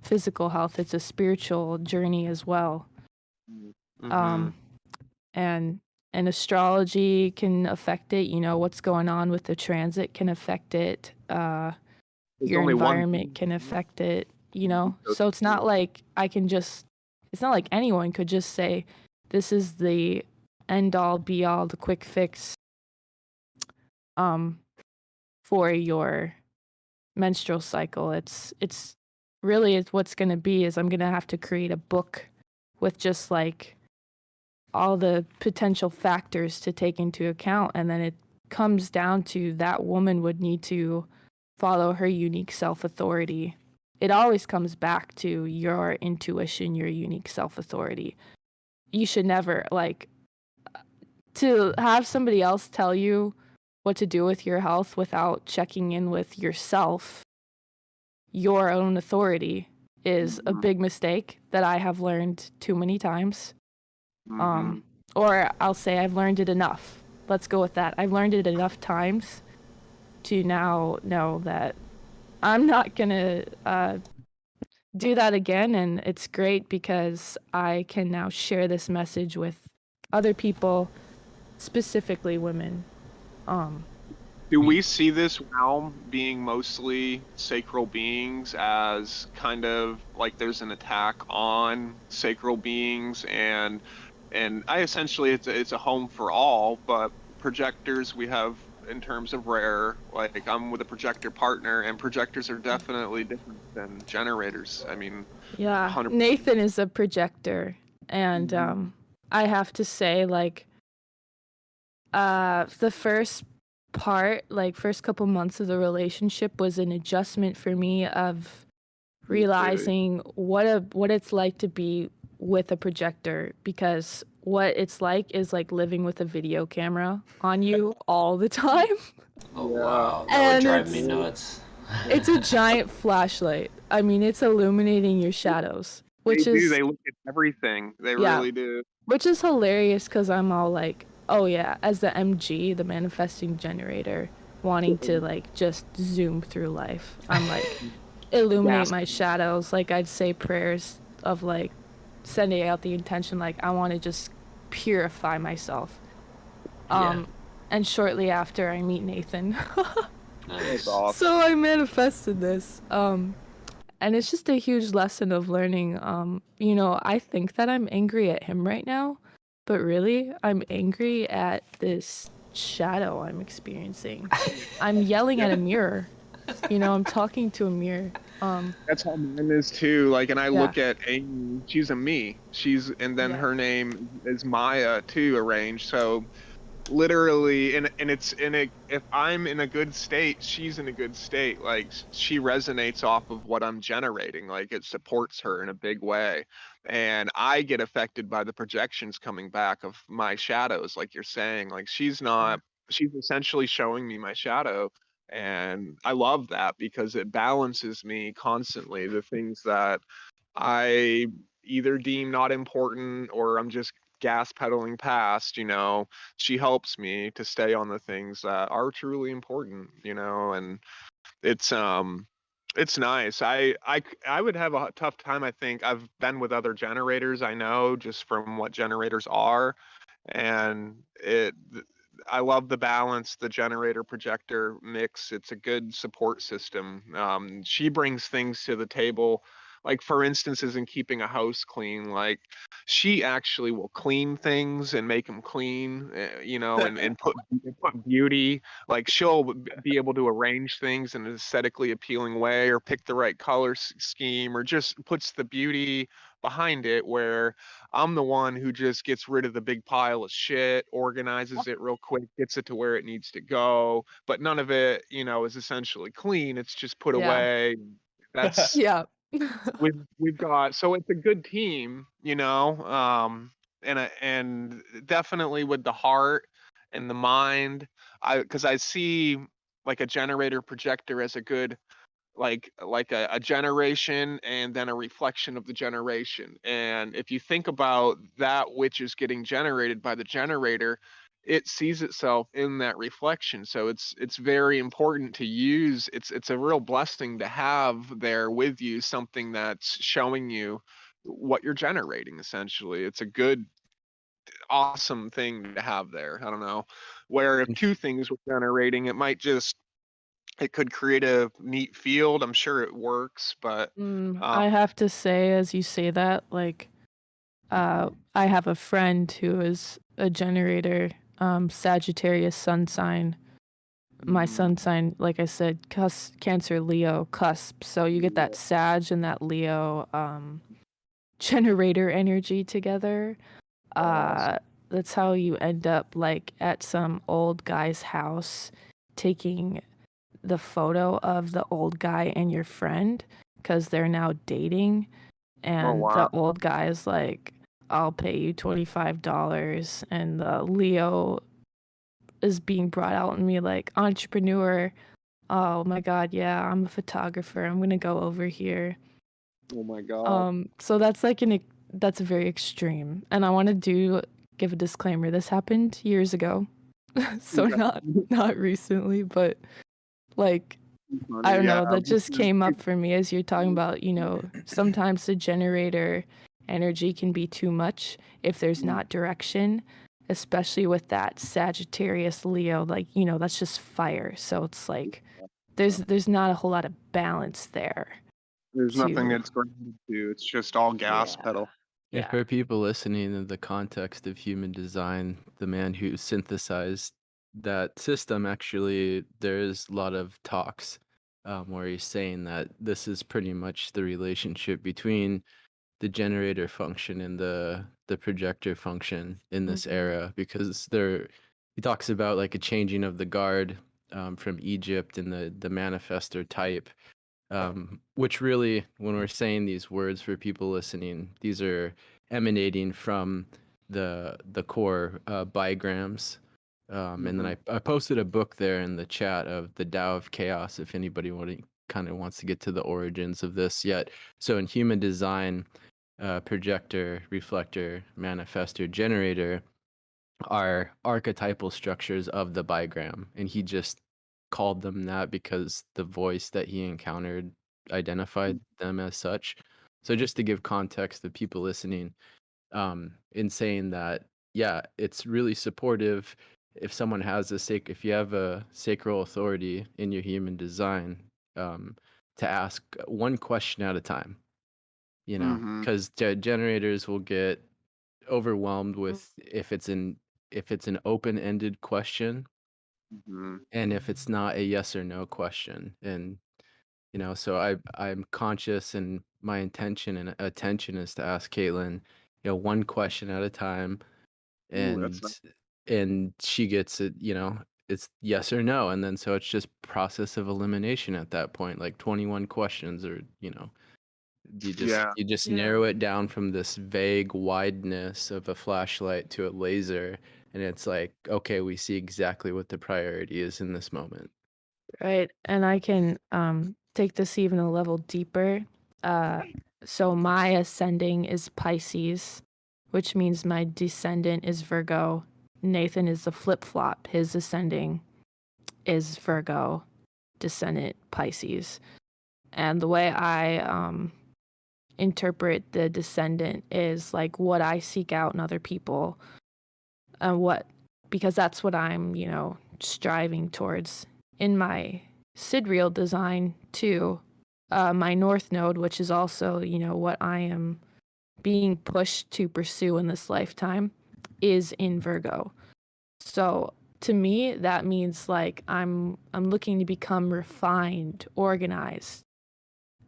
physical health, it's a spiritual journey as well. And astrology can affect it. What's going on with the transit can affect it. Your environment can affect it, so it's not like it's not like anyone could just say this is the end all be all, the quick fix for your menstrual cycle. It's really what's going to be is I'm going to have to create a book with just like all the potential factors to take into account, and then it comes down to that woman would need to follow her unique self-authority. It always comes back to your intuition, your unique self-authority. You should never to have somebody else tell you what to do with your health without checking in with yourself. Your own authority is a big mistake that I have learned too many times. Or I'll say I've learned it enough. Let's go with that. I've learned it enough times to now know that I'm not gonna do that again. And it's great because I can now share this message with other people, specifically women. Do we see this realm being mostly sacral beings as kind of like there's an attack on sacral beings, and I essentially it's a home for all, but projectors we have in terms of rare, like I'm with a projector partner, and projectors are definitely different than generators. I mean, yeah, 100%. Nathan is a projector, and I have to say the first couple months of the relationship was an adjustment for me of realizing what it's like to be with a projector, because what it's like is like living with a video camera on you all the time. Oh wow, that would drive me nuts. It's a giant flashlight. I mean, it's illuminating your shadows, they look at everything. They really do. Which is hilarious because I'm all like, oh yeah, as the MG, the manifesting generator, wanting to like just zoom through life. I'm like, illuminate my shadows. Like I'd say prayers of like sending out the intention, like I want to just purify myself. And shortly after I meet Nathan. Nice. So I manifested this. And it's just a huge lesson of learning. I think that I'm angry at him right now, but really I'm angry at this shadow I'm experiencing. I'm yelling at a mirror. I'm talking to a mirror. That's how mine is too. Like, and I look at Amy, she's a me. And then her name is Maya too, arranged. So literally, and it's in a, if I'm in a good state, she's in a good state. Like she resonates off of what I'm generating. Like it supports her in a big way. And I get affected by the projections coming back of my shadows, like you're saying. Like she's essentially showing me my shadow. And I love that because it balances me constantly. The things that I either deem not important or I'm just gas pedaling past, she helps me to stay on the things that are truly important, and it's it's nice. I would have a tough time. I think I've been with other generators, I know, just from what generators are, and I love the balance, the generator projector mix. It's a good support system. She brings things to the table, like for instance, is in keeping a house clean. Like she actually will clean things and make them clean, and put beauty. Like she'll be able to arrange things in an aesthetically appealing way, or pick the right color scheme, or just puts the beauty behind it, where I'm the one who just gets rid of the big pile of shit, organizes it real quick, gets it to where it needs to go, but none of it, is essentially clean. It's just put Yeah. away. That's Yeah. we've got, so it's a good team, and definitely with the heart and the mind. Because I see like a generator projector as a good, like a generation and then a reflection of the generation. And if you think about that which is getting generated by the generator, it sees itself in that reflection. So it's very important to use. It's a real blessing to have there with you something that's showing you what you're generating. Essentially, it's a good, awesome thing to have there. I don't know, where if two things were generating, it could create a neat field. I'm sure it works, but I have to say, as you say that, like, I have a friend who is a generator, Sagittarius sun sign. My sun sign, like I said, Cancer Leo cusp. So you get that Sag and that Leo generator energy together. That's how you end up like at some old guy's house taking the photo of the old guy and your friend because they're now dating, oh and the wow, old guy is like, I'll pay you $25, and the Leo is being brought out in me like, entrepreneur. Oh my god, yeah, I'm a photographer, I'm gonna go over here. oh my god. So that's like that's very extreme, and I want to give a disclaimer. This happened years ago, so Okay. not recently, but like, I don't Yeah. know, that just came up for me as you're talking about, sometimes the generator energy can be too much if there's not direction, especially with that Sagittarius Leo, like, that's just fire. So it's like there's not a whole lot of balance there There's nothing to that's going to do. It's just all gas yeah. pedal. Yeah, for people listening in the context of human design, the man who synthesized that system, actually, there's a lot of talks where he's saying that this is pretty much the relationship between the generator function and the projector function in this era, because he talks about like a changing of the guard from Egypt and the manifestor type, which really, when we're saying these words for people listening, these are emanating from the core bigrams. And then I posted a book there in the chat of the Tao of Chaos if anybody kind of wants to get to the origins of this yet. So in human design, projector, reflector, manifestor, generator are archetypal structures of the bigram, and he just called them that because the voice that he encountered identified them as such. So just to give context to people listening, in saying that, yeah, it's really supportive if someone has if you have a sacral authority in your human design, to ask one question at a time, Mm-hmm. because generators will get overwhelmed with if it's an open-ended question, Mm-hmm. and if it's not a yes or no question. And so I'm conscious, and my intention and attention is to ask Caitlin, one question at a time. Ooh, that's And nice. and she gets it, it's yes or no, and then so it's just process of elimination at that point, like 21 questions, or you just Yeah. you just Yeah. narrow it down from this vague wideness of a flashlight to a laser, and it's like, okay, we see exactly what the priority is in this moment. Right. And I can take this even a level deeper. So my ascending is Pisces, which means my descendant is Virgo. Nathan is the flip-flop. His ascending is Virgo, descendant Pisces. And the way I interpret the descendant is like what I seek out in other people, because that's what I'm, striving towards in my sidereal design too. My North Node, which is also, what I am being pushed to pursue in this lifetime, is in Virgo. So to me, that means like I'm looking to become refined, organized,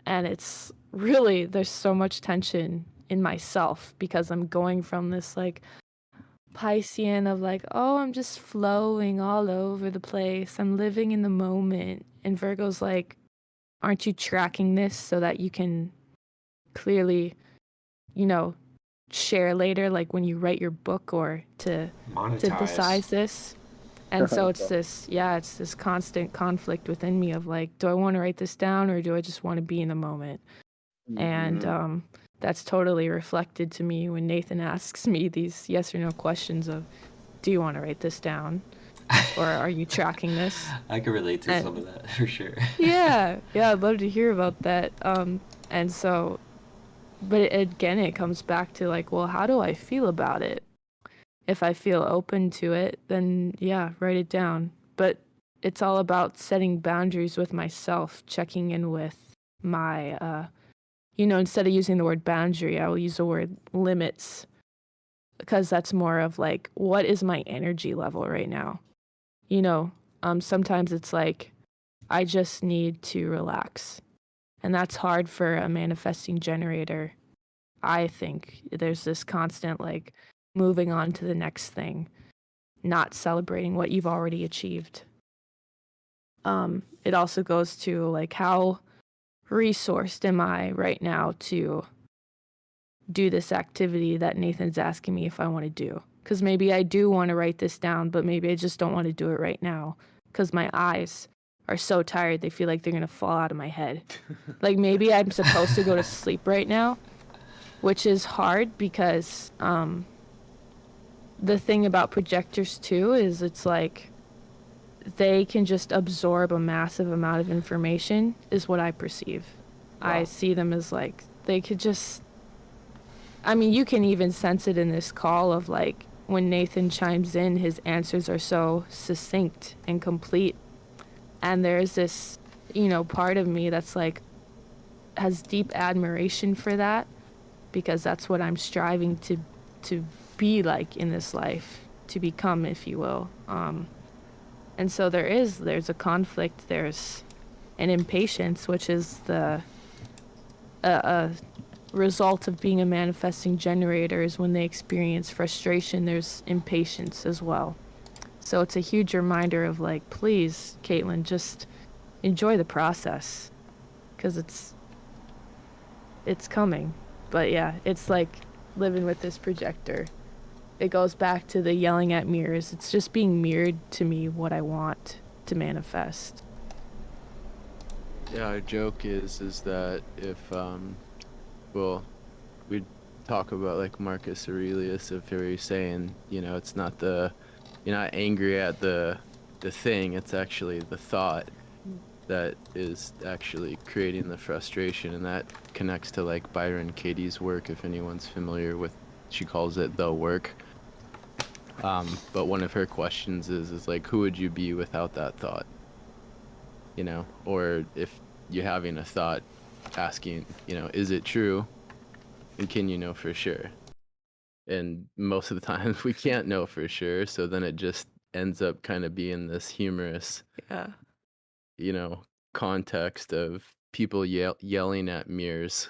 and it's really, there's so much tension in myself because I'm going from this like Piscean of like, oh, I'm just flowing all over the place. I'm living in the moment. And Virgo's like, aren't you tracking this so that you can clearly, share later, like when you write your book, or to Monetize. synthesize this? And so it's this constant conflict within me of like, do I want to write this down or do I just want to be in the moment? And that's totally reflected to me when Nathan asks me these yes or no questions of, do you want to write this down? Or are you tracking this? I can relate to some of that for sure. Yeah, I'd love to hear about that. And so, but again, it comes back to like, well, how do I feel about it? If I feel open to it, then yeah, write it down. But it's all about setting boundaries with myself, checking in with my, instead of using the word boundary, I will use the word limits, because that's more of like, what is my energy level right now? Sometimes it's like, I just need to relax. And that's hard for a manifesting generator. I think there's this constant like moving on to the next thing, not celebrating what you've already achieved. It also goes to like, how resourced am I right now to do this activity that Nathan's asking me if I want to do? Because maybe I do want to write this down, but maybe I just don't want to do it right now because my eyes are so tired they feel like they're going to fall out of my head. Like maybe I'm supposed to go to sleep right now, which is hard because the thing about projectors too is it's like they can just absorb a massive amount of information, is what I perceive. Wow. I see them as like, they could just, I mean, you can even sense it in this call of like, when Nathan chimes in, his answers are so succinct and complete. And there's this, part of me that's like, has deep admiration for that, because that's what I'm striving to be like in this life, to become, if you will. And so there's a conflict, there's an impatience, which is the result of being a manifesting generator, is when they experience frustration, there's impatience as well. So it's a huge reminder of like, please, Caitlin, just enjoy the process, because it's coming. But yeah, it's like living with this projector. It goes back to the yelling at mirrors. It's just being mirrored to me what I want to manifest. Yeah, our joke is that if we talk about like Marcus Aurelius, if he was saying, it's not you're not angry at the thing, it's actually the thought that is actually creating the frustration, and that connects to like Byron Katie's work, if anyone's familiar with, she calls it the work. But one of her questions is like, who would you be without that thought? Or if you're having a thought, asking, is it true? And can you know for sure? And most of the times we can't know for sure, so then it just ends up kind of being this humorous, Yeah. context of people yelling at mirrors.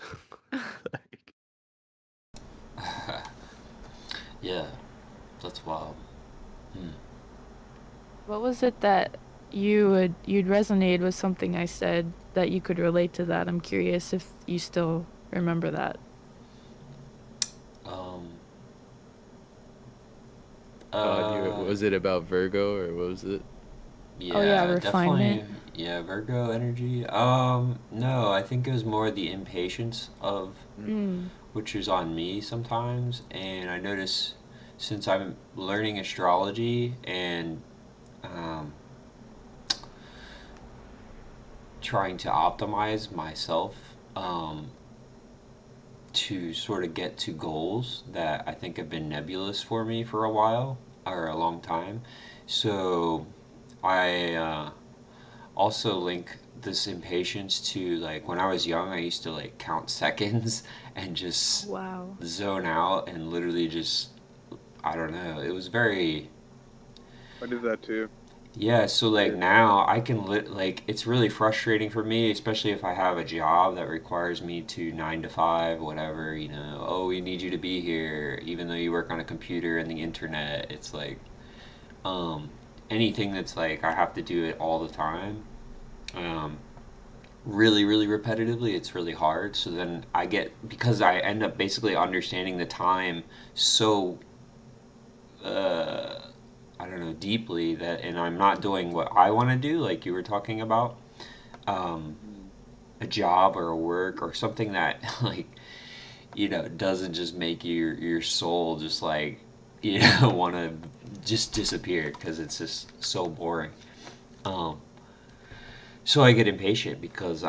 Yeah, that's wild. Hmm. What was it that you'd resonate with something I said that you could relate to that? I'm curious if you still remember that. Um. What Uh. was it about Virgo or what was it? Oh yeah, Yeah, refinement. definitely. Yeah, Virgo energy. No, I think it was more the impatience of Mm. Mm. which is on me sometimes, and I notice since I'm learning astrology and um, trying to optimize myself to sort of get to goals that I think have been nebulous for me for a while or a long time. So I also link this impatience to like when I was young, I used to like count seconds and Oh just wow. zone out and literally just, I don't know. It was very, I did that too. yeah. So like Yeah. now I can like it's really frustrating for me, especially if I have a job that requires me to 9 to 5, whatever. Oh, we need you to be here, even though you work on a computer and the internet. It's like um, anything that's like I have to do it all the time. Um, really, really repetitively, it's really hard. So then I get, because I end up basically understanding the time so, uh, I don't know, deeply that, and I'm not doing what I want to do, like you were talking about, um, Mm. a job or a work or something that, like, doesn't just make your soul just like, want to just disappear because it's just so boring. Um, So I get impatient because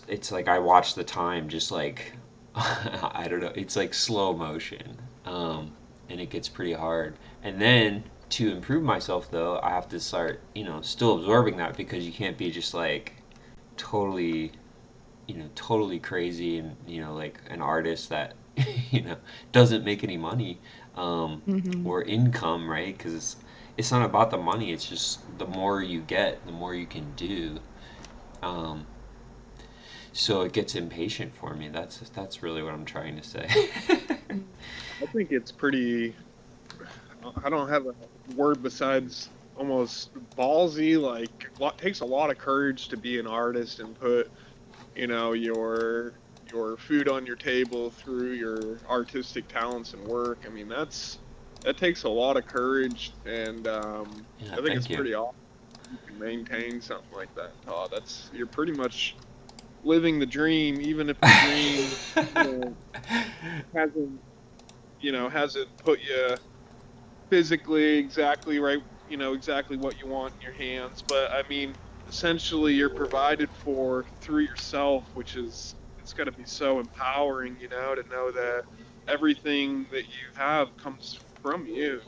it's like I watch the time just like, I don't know, it's like slow motion. And it gets pretty hard. And then to improve myself, though, I have to start, still absorbing that because you can't be just like totally, totally crazy and, like an artist that, you know, doesn't make any money Mm-hmm. or income, right? Because it's not about the money, it's just the more you get, the more you can do. Um, so it gets impatient for me. That's really what I'm trying to say. I think it's pretty. I don't have a word besides almost ballsy. Like, takes a lot of courage to be an artist and put, your food on your table through your artistic talents and work. I mean, that takes a lot of courage, and Yeah, I think it's thank you. pretty awesome you can maintain something like that, Todd. You're pretty much living the dream, even if the dream, you know, hasn't hasn't put you physically exactly right, exactly what you want in your hands. But I mean, essentially, you're provided for through yourself, which is it's got to be so empowering, to know that everything that you have comes from you.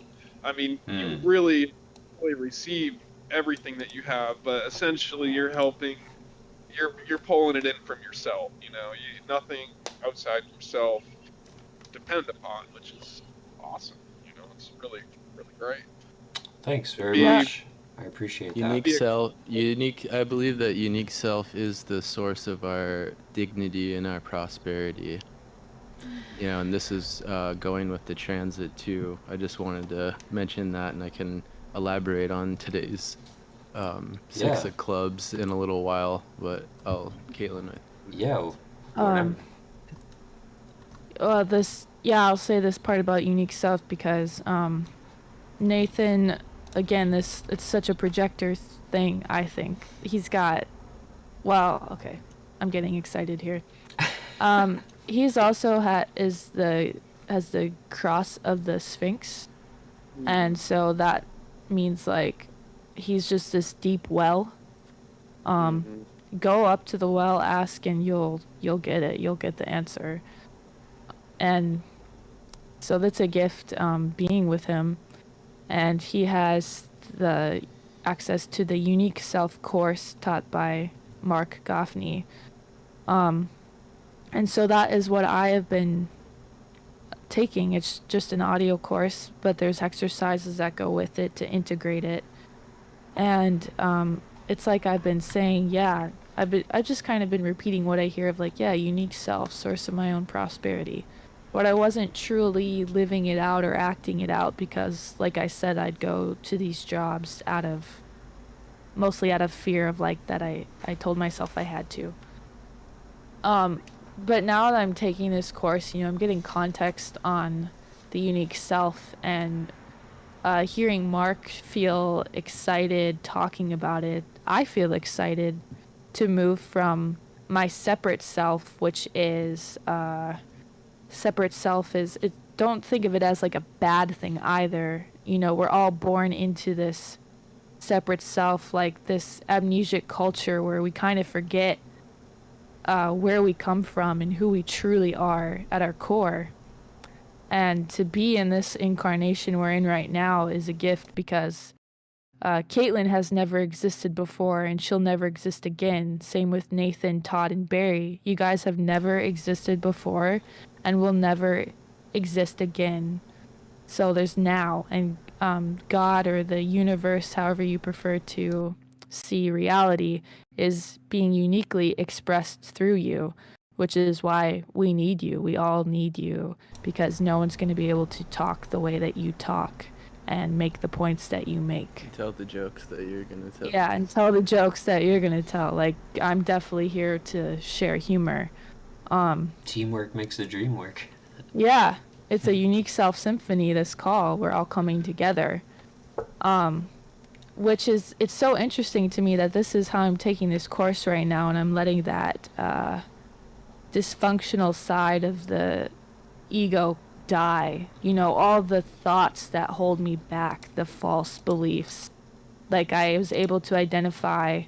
I mean, you Hmm. really receive everything that you have, but essentially, you're pulling it in from yourself. Nothing outside yourself depend upon, which is awesome. It's really, really great. Thanks To very Yeah. be, much. I appreciate that. Unique be a, self, unique. I believe that unique self is the source of our dignity and our prosperity. And this is going with the transit too. I just wanted to mention that, and I can elaborate on today's Six Yeah. of Clubs in a little while. But Caitlin, would you like Yeah. to? Whenever. Um. Yeah, I'll say this part about unique self because Nathan, again, this it's such a projector thing. I think he's got. Well, okay, I'm getting excited here. He's also has the cross of the Sphinx, and so that means like he's just this deep well. Um, mm-hmm. go up to the well, ask, and you'll get it. You'll get the answer, and so that's a gift. Being with him, and he has the access to the unique self course taught by Mark Goffney. Um, and so that is what I have been taking. It's just an audio course, but there's exercises that go with it to integrate it. And it's like I've been saying, yeah, I've just kind of been repeating what I hear of like, yeah, unique self, source of my own prosperity, but I wasn't truly living it out or acting it out because, like I said, I'd go to these jobs mostly out of fear of like that I told myself I had to. But now that I'm taking this course, you know, I'm getting context on the unique self, and hearing Mark feel excited talking about it, I feel excited to move from my separate self, which is don't think of it as like a bad thing either. You know, we're all born into this separate self, like this amnesic culture where we kind of forget where we come from and who we truly are at our core. And to be in this incarnation we're in right now is a gift because Caitlin has never existed before and she'll never exist again. Same with Nathan, Todd, and Barry. You guys have never existed before and will never exist again. So there's now, and God or the universe, however you prefer to see reality, is being uniquely expressed through you, which is why we need you. We all need you because no one's going to be able to talk the way that you talk and make the points that you make. Tell the jokes that you're going to tell. Yeah, and tell the jokes that you're going to tell. Like, I'm definitely here to share humor. Teamwork makes the dream work. Yeah, it's a unique self symphony, this call. We're all coming together. Which is, it's so interesting to me that this is how I'm taking this course right now, and I'm letting that dysfunctional side of the ego die. You know, all the thoughts that hold me back, the false beliefs. Like, I was able to identify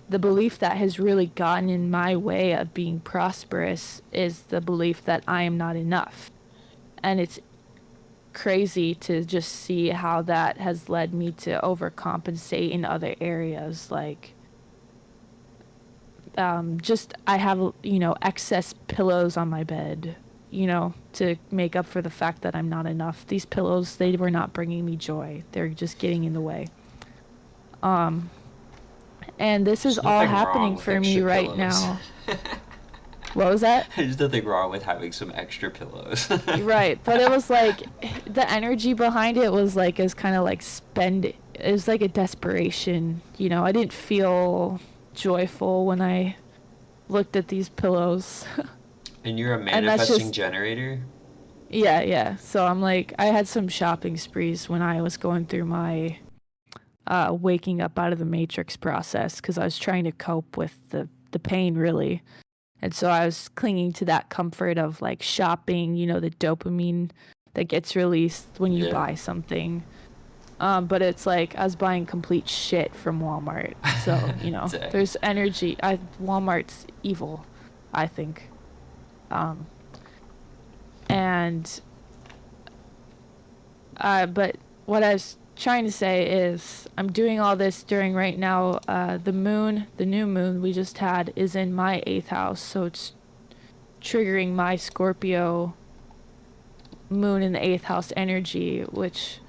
the belief that has really gotten in my way of being prosperous is the belief that I am not enough. And it's crazy to just see how that has led me to overcompensate in other areas. Like, I have, you know, excess pillows on my bed, you know, to make up for the fact that I'm not enough. These pillows, they were not bringing me joy. They're just getting in the way. And this is all happening for me right now. What was that? There's nothing wrong with having some extra pillows. Right, but it was like the energy behind it was like is kind of like it was like a desperation, you know. I didn't feel joyful when I looked at these pillows. And you're a manifesting generator? Yeah. So I'm like, I had some shopping sprees when I was going through my waking up out of the matrix process because I was trying to cope with the pain, really. And so I was clinging to that comfort of like shopping, you know, the dopamine that gets released when you buy something. But it's like I was buying complete shit from Walmart. So, you know, there's energy. Walmart's evil, I think. But what I was trying to say is I'm doing all this during right now the new moon we just had is in my 8th house, so it's triggering my Scorpio moon in the 8th house energy, which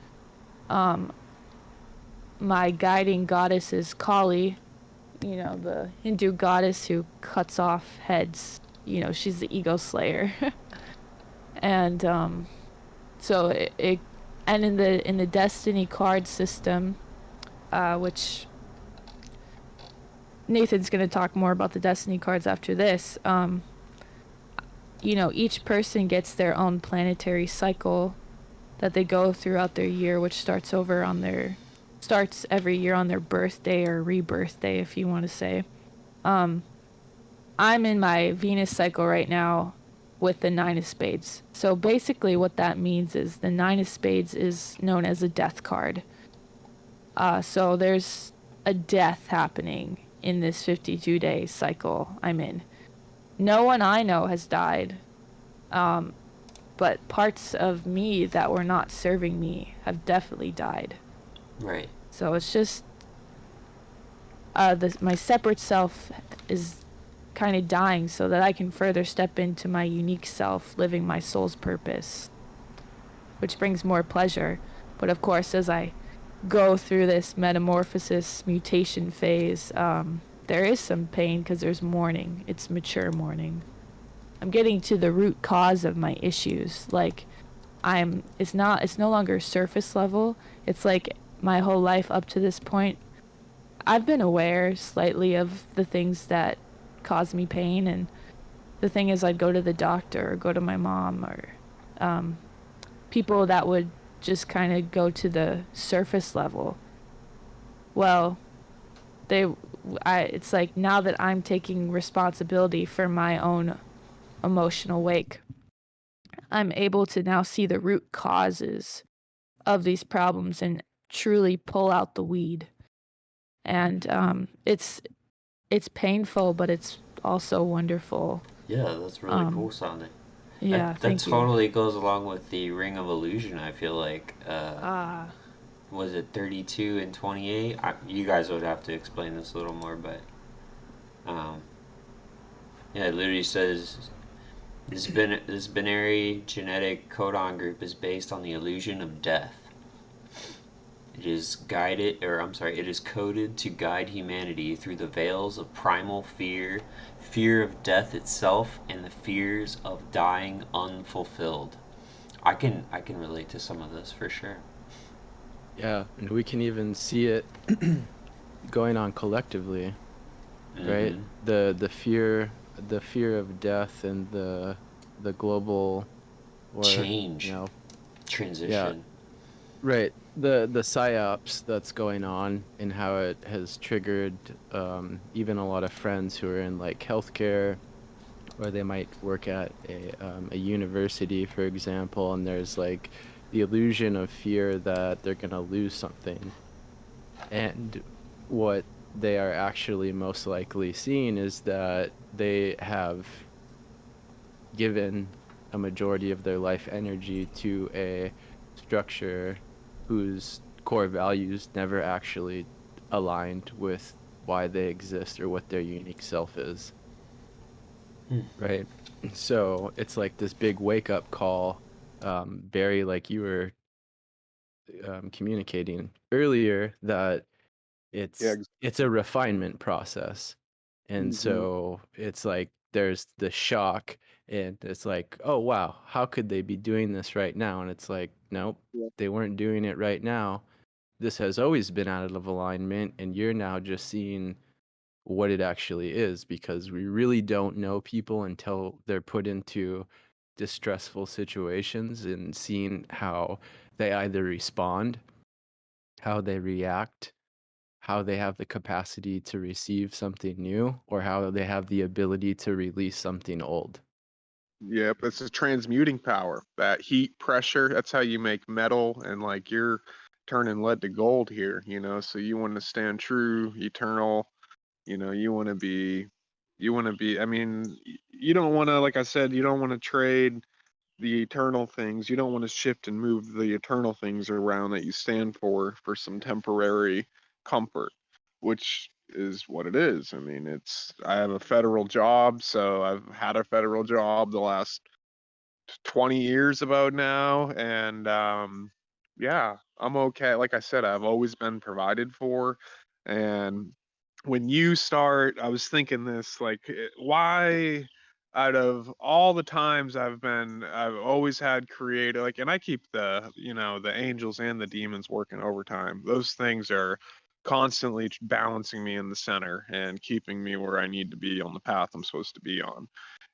my guiding goddess is Kali, you know, the Hindu goddess who cuts off heads. You know, she's the ego slayer. And so it and in the destiny card system, which Nathan's going to talk more about the destiny cards after this, you know, each person gets their own planetary cycle that they go throughout their year, which starts every year on their birthday or rebirth day, if you want to say. I'm in my Venus cycle right now with the 9 of Spades. So basically what that means is the 9 of Spades is known as a death card. So there's a death happening in this 52-day cycle I'm in. No one I know has died, but parts of me that were not serving me have definitely died. Right. So it's just my separate self is kind of dying so that I can further step into my unique self, living my soul's purpose, which brings more pleasure. But of course, as I go through this metamorphosis mutation phase, there is some pain because there's mourning. It's mature mourning. I'm getting to the root cause of my issues. Like it's no longer surface level. It's like my whole life up to this point, I've been aware slightly of the things that cause me pain, and the thing is I'd go to the doctor or go to my mom or people that would just kind of go to the surface level. Well, it's like now that I'm taking responsibility for my own emotional wake, I'm able to now see the root causes of these problems and truly pull out the weed. And it's painful, but it's also wonderful. Yeah, that's really cool sounding. Yeah, That thank you. totally goes along with the Ring of Illusion. I feel like. Ah, Was it 32 and 28? You guys would have to explain this a little more, but um, yeah, it literally says this binary genetic codon group is based on the illusion of death. It is it is coded to guide humanity through the veils of primal fear, fear of death itself, and the fears of dying unfulfilled. I can relate to some of this for sure. Yeah, and we can even see it going on collectively, right? Mm-hmm. The fear of death and the global, or Change, yeah, transition. right. The psyops that's going on and how it has triggered even a lot of friends who are in like healthcare, or they might work at a university, for example, and there's like the illusion of fear that they're gonna lose something. And what they are actually most likely seeing is that they have given a majority of their life energy to a structure whose core values never actually aligned with why they exist or what their unique self is. Right. So it's like this big wake up call, Barry, like you were communicating earlier, that Yeah. it's a refinement process. And Mm-hmm. so it's like there's the shock, and it's like, oh wow, how could they be doing this right now? And it's like, nope, Yeah. they weren't doing it right now. This has always been out of alignment, and you're now just seeing what it actually is, because we really don't know people until they're put into distressful situations and seeing how they either respond, how they react, how they have the capacity to receive something new, or how they have the ability to release something old. Yep, it's a transmuting power. That heat pressure, that's how you make metal, and like you're turning lead to gold here, So you want to stand true, eternal, you want to be, I mean, you don't want to, like I said, you don't want to trade the eternal things. You don't want to shift and move the eternal things around that you stand for some temporary comfort, which is what it is. I mean, I have a federal job, so I've had a federal job the last 20 years about now, and yeah, I'm okay. Like I said, I've always been provided for, and when you start, I was thinking this, like, why, out of all the times I've always had creative, like, and I keep the angels and the demons working overtime. Those things are constantly balancing me in the center and keeping me where I need to be on the path I'm supposed to be on.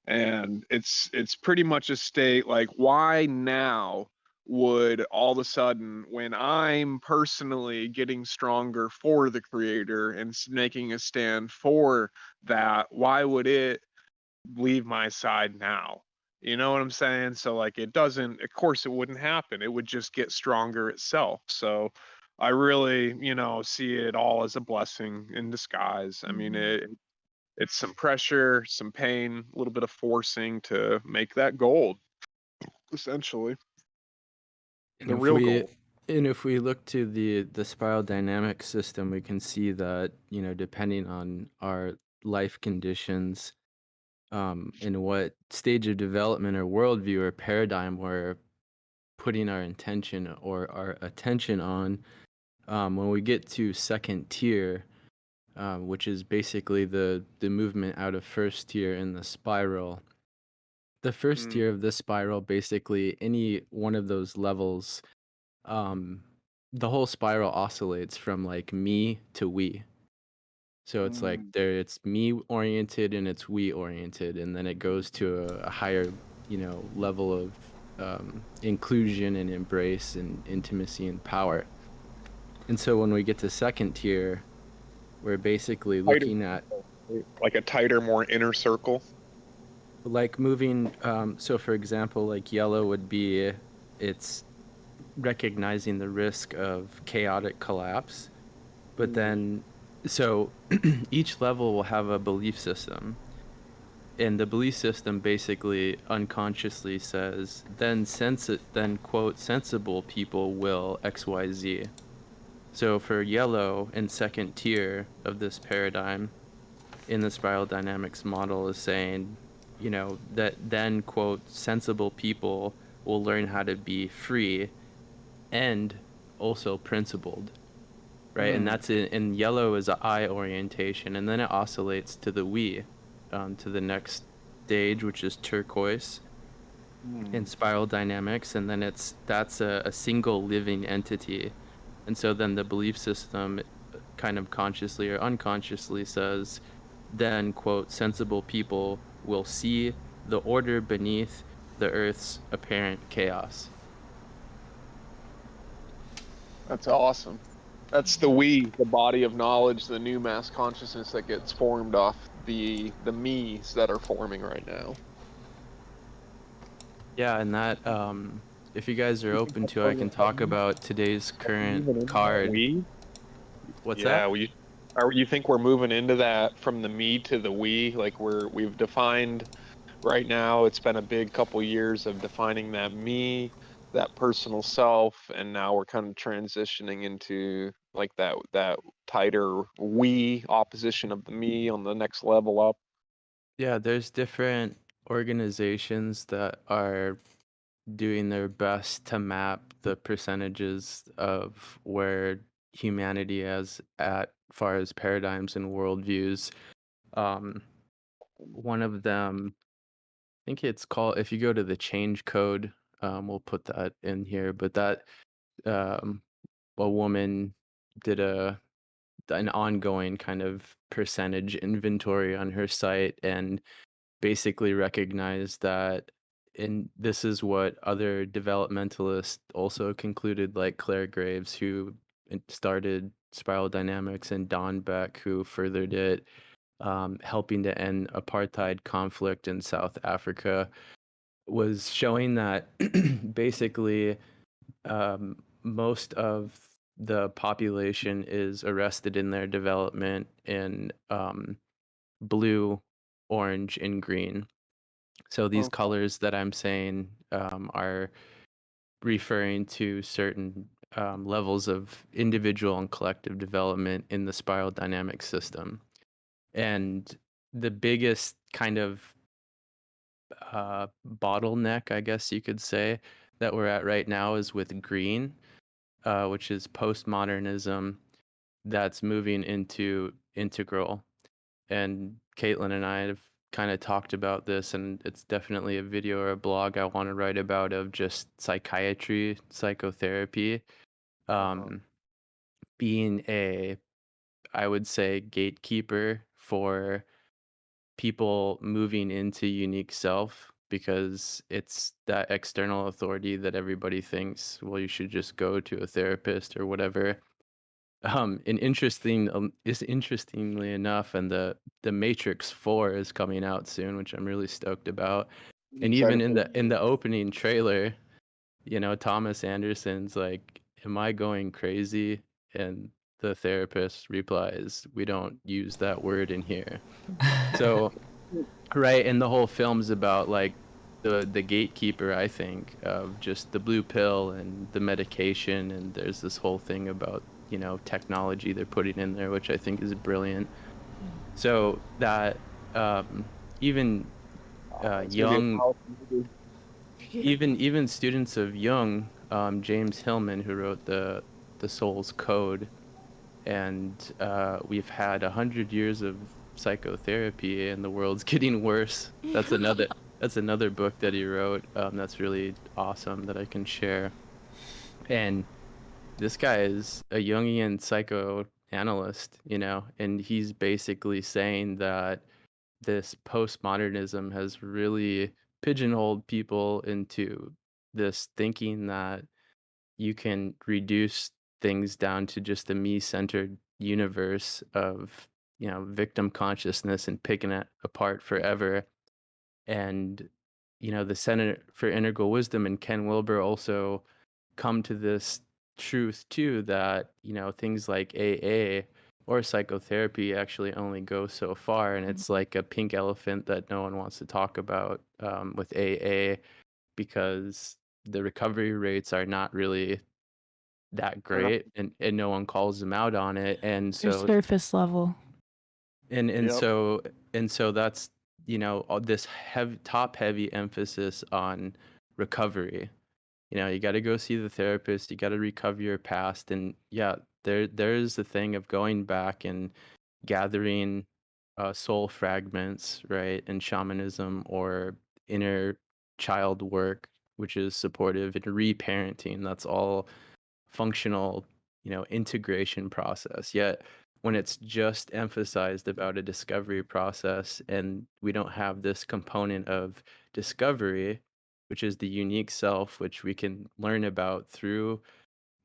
And it's pretty much a state, like, why now would all of a sudden, when I'm personally getting stronger for the creator and making a stand for that, why would it leave my side now? You know what I'm saying? So like, it doesn't, of course it wouldn't happen. It would just get stronger itself. So I really, see it all as a blessing in disguise. I mean, it's some pressure, some pain, a little bit of forcing to make that gold, essentially. And The real gold. if we look to the spiral dynamic system, we can see that, depending on our life conditions, in what stage of development or worldview or paradigm we're putting our intention or our attention on, when we get to second tier, which is basically the movement out of first tier in the spiral, The first tier of this spiral, basically any one of those levels, the whole spiral oscillates from like me to we. So it's like it's me oriented and it's we oriented, and then it goes to a higher, level of inclusion and embrace and intimacy and power. And so when we get to second tier, we're basically looking at like a tighter, more inner circle. like moving. So for example, like yellow would be, it's recognizing the risk of chaotic collapse. But then, so each level will have a belief system. And the belief system basically unconsciously says, then quote, sensible people will XYZ. So for yellow in second tier of this paradigm in the spiral dynamics model is saying, that then quote, sensible people will learn how to be free and also principled. Right, and that's in yellow is a I orientation, and then it oscillates to the we, to the next stage, which is turquoise in spiral dynamics, and then that's a single living entity, and so then the belief system kind of consciously or unconsciously says, then quote, sensible people will see the order beneath the earth's apparent chaos. That's awesome. That's the we, the body of knowledge, the new mass consciousness that gets formed off the me's that are forming right now. Yeah, and that if you guys are open to, I can talk about today's current card. What's that? You think we're moving into that from the me to the we? Like we've defined right now, it's been a big couple years of defining that me, that personal self, and now we're kind of transitioning into like that tighter we opposition of the me on the next level up. Yeah, there's different organizations that are doing their best to map the percentages of where humanity is at far as paradigms and worldviews. One of them, I think it's called, if you go to the change code, we'll put that in here, but that a woman did an ongoing kind of percentage inventory on her site and basically recognized that, and this is what other developmentalists also concluded, like Claire Graves, who started Spiral Dynamics, and Don Beck, who furthered it, helping to end apartheid conflict in South Africa, was showing that basically most of the population is arrested in their development in blue, orange, and green. So these colors that I'm saying are referring to certain levels of individual and collective development in the spiral dynamic system. And the biggest kind of bottleneck, I guess you could say, that we're at right now is with green, which is postmodernism that's moving into integral. And Caitlin and I have kind of talked about this, and it's definitely a video or a blog I want to write about, of just psychiatry, psychotherapy, being I would say, gatekeeper for people moving into unique self, because it's that external authority that everybody thinks, well, you should just go to a therapist or whatever. And interestingly enough, and the Matrix 4 is coming out soon, which I'm really stoked about. And even in the opening trailer, Thomas Anderson's like, "Am I going crazy?" And the therapist replies, "We don't use that word in here." So, right, and the whole film's about like the gatekeeper, I think, of just the blue pill and the medication, and there's this whole thing about technology they're putting in there, which I think is brilliant. So that even young, even students of Jung, James Hillman, who wrote the Soul's Code, and we've had 100 years of psychotherapy, and the world's getting worse. That's another that's another book that he wrote. That's really awesome that I can share. And this guy is a Jungian psychoanalyst, and he's basically saying that this postmodernism has really pigeonholed people into this thinking that you can reduce things down to just a me-centered universe of, victim consciousness and picking it apart forever. And, the Center for Integral Wisdom and Ken Wilber also come to this truth too, that, things like AA or psychotherapy actually only go so far. And it's like a pink elephant that no one wants to talk about with AA, because the recovery rates are not really that They're not. great, and no one calls them out on it. And Your so surface level. and Yep. so and so that's, all this top heavy emphasis on recovery. You got to go see the therapist, you got to recover your past. And yeah, there's the thing of going back and gathering soul fragments, right, and shamanism or inner child work, which is supportive, and reparenting. That's all functional, integration process. Yet when it's just emphasized about a discovery process, and we don't have this component of discovery, which is the unique self, which we can learn about through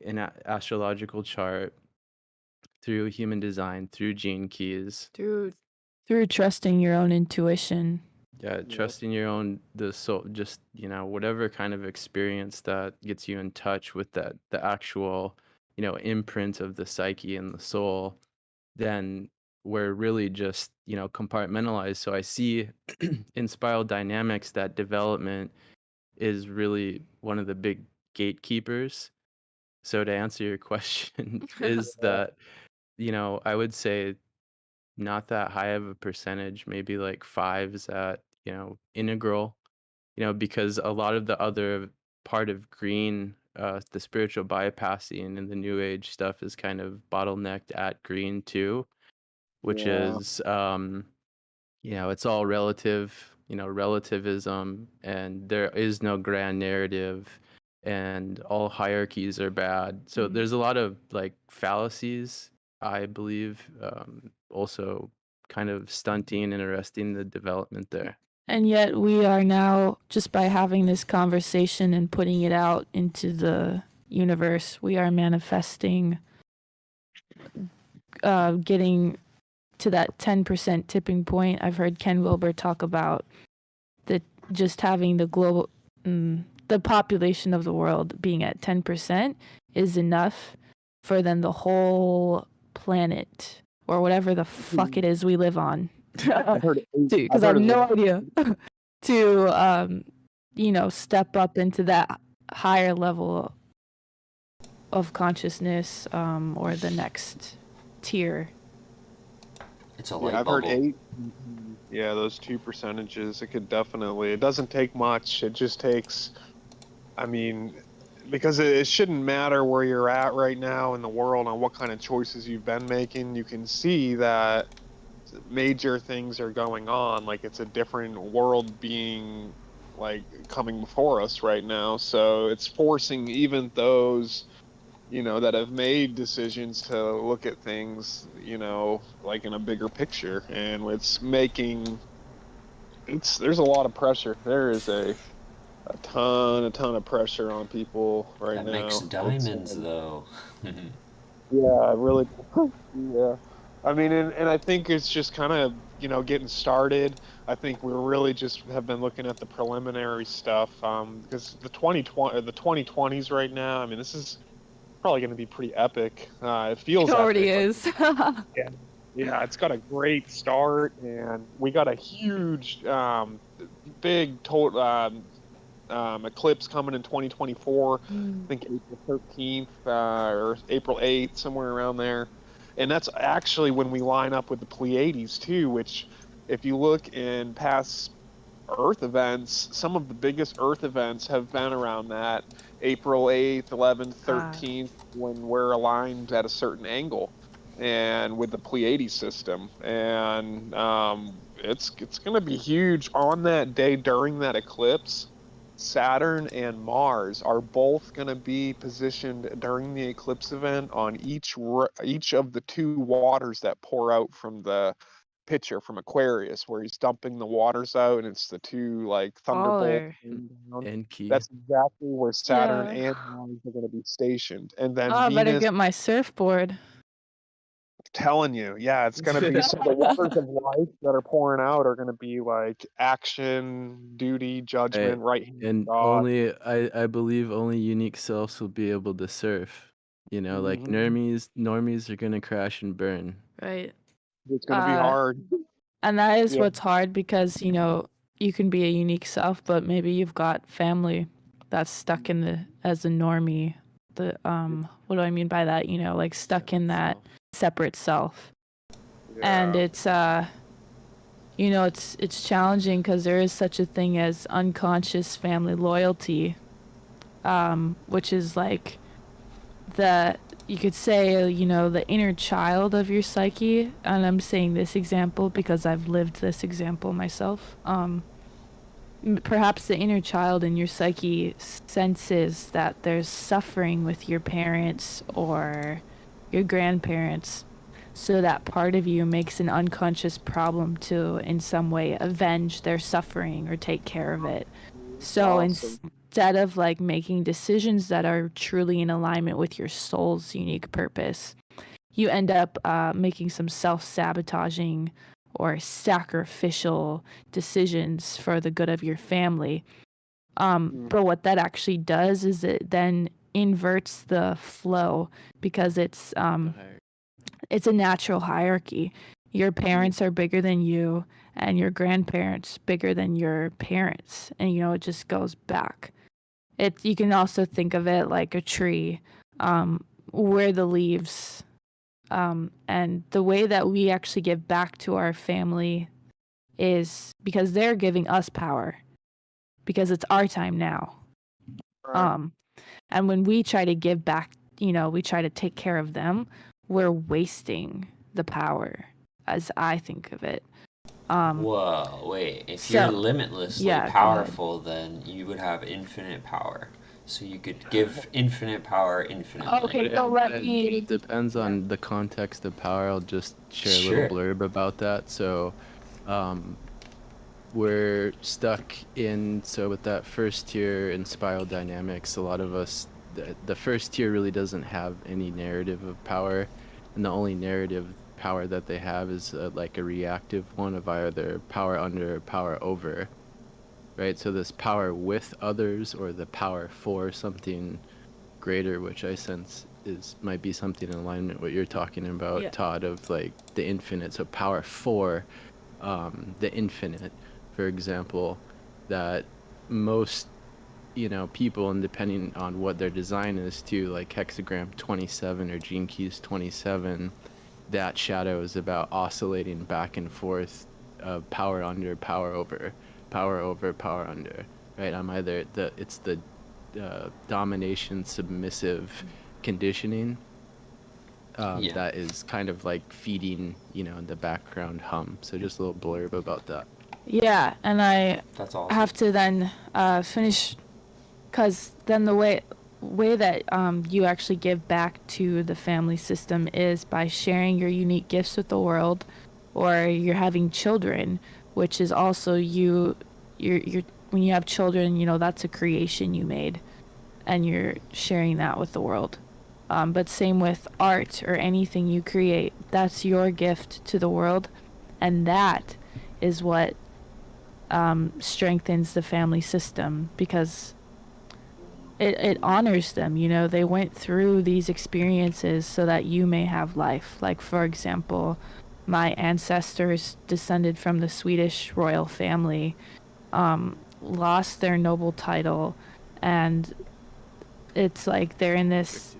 an astrological chart, through human design, through gene keys. Through trusting your own intuition. Yeah, Yep. trusting your own, the soul, just, whatever kind of experience that gets you in touch with the actual, imprint of the psyche and the soul. Then we're really just, compartmentalized. So I see in spiral dynamics that development is really one of the big gatekeepers. So to answer your question, is that, I would say not that high of a percentage, maybe like fives at, integral, because a lot of the other part of green, the spiritual bypassing and the new age stuff is kind of bottlenecked at green too, which Yeah. is, it's all relative, relativism, and there is no grand narrative, and all hierarchies are bad. So there's a lot of like fallacies, I believe, also kind of stunting and arresting the development there. And yet we are now, just by having this conversation and putting it out into the universe, we are manifesting getting to that 10% tipping point. I've heard Ken Wilber talk about just having the global, the population of the world being at 10% is enough for then the whole planet or whatever the fuck it is we live on. Because I have no idea. To step up into that higher level of consciousness, or the next tier. It's a light I've bubble. heard 8. Yeah, those 2 percentages. It could definitely. It doesn't take much. It just takes. I mean, because it shouldn't matter where you're at right now in the world and what kind of choices you've been making. You can see that major things are going on. Like, it's a different world being like coming before us right now. So it's forcing even those, that have made decisions to look at things, like in a bigger picture. And there's a lot of pressure. There is a ton of pressure on people right That now. makes diamonds, though. Yeah, really. Yeah. I mean, and I think it's just kind of, getting started. I think we really just have been looking at the preliminary stuff, because the 2020s right now, I mean, this is probably going to be pretty epic. It feels It already epic. is. Yeah, it's got a great start, and we got a huge, big total eclipse coming in 2024. I think April 13th or April 8th, somewhere around there. And that's actually when we line up with the Pleiades too, which, if you look in past Earth events, some of the biggest Earth events have been around that April 8th, 11th, 13th, when we're aligned at a certain angle. and with the Pleiades system, and it's going to be huge on that day during that eclipse. Saturn and Mars are both going to be positioned during the eclipse event on each of the two waters that pour out from the picture from Aquarius, where he's dumping the waters out, and it's the two like thunderbolts Baller. coming down. Enki. That's exactly where Saturn Yeah. and Mars are going to be stationed, and then Oh, I better Venus. get my surfboard. Telling you, yeah, it's gonna be so the waters of life that are pouring out are gonna be like action, duty, judgment, right hand of And God. only I believe only unique selves will be able to surf. You know, like Mhm. normies are gonna crash and burn. Right. It's gonna be hard. And that is Yeah. what's hard because, you can be a unique self, but maybe you've got family that's stuck in as a normie. What do I mean by that? Like stuck in that separate self. And Yeah. it's challenging because there is such a thing as unconscious family loyalty, which is like you could say, the inner child of your psyche. And I'm saying this example because I've lived this example myself. Perhaps the inner child in your psyche senses that there's suffering with your parents or your grandparents. So that part of you makes an unconscious problem to, in some way, avenge their suffering or take care of it. So Awesome. instead of like making decisions that are truly in alignment with your soul's unique purpose, you end up making some self-sabotaging or sacrificial decisions for the good of your family. But what that actually does is it then inverts the flow because it's a natural hierarchy. Your parents are bigger than you, and your grandparents bigger than your parents, and it just goes back. You can also think of it like a tree, where the leaves, and the way that we actually give back to our family is because they're giving us power, because it's our time now. Right. And when we try to give back, we try to take care of them, we're wasting the power, as I think of it. Whoa, wait. If So, you're limitlessly yeah, go ahead. powerful, then you would have infinite power. So you could give infinite power infinitely. Okay, don't let me. It depends on the context of power. I'll just share a Sure. little blurb about that. So, we're stuck with that first tier in spiral dynamics, a lot of us, the first tier really doesn't have any narrative of power, and the only narrative power that they have is like a reactive one of either power under or power over, right? So this power with others or the power for something greater, which I sense might be something in alignment what you're talking about, Todd, of like the infinite. So power for the infinite, for example, that most people, and depending on what their design is too, like hexagram 27 or gene keys 27, that shadow is about oscillating back and forth of power under, power over, power over, power under, right? I'm either it's the domination submissive conditioning that is kind of like feeding in the background hum. So just a little blurb about that. Yeah, and I That's awesome. have to then finish, because then the way that you actually give back to the family system is by sharing your unique gifts with the world, or you're having children, which is also you're when you have children, that's a creation you made, and you're sharing that with the world. But same with art or anything you create, that's your gift to the world, and that is what strengthens the family system, because it honors them. They went through these experiences so that you may have life. Like, for example, my ancestors descended from the Swedish royal family, lost their noble title, and it's like they're in this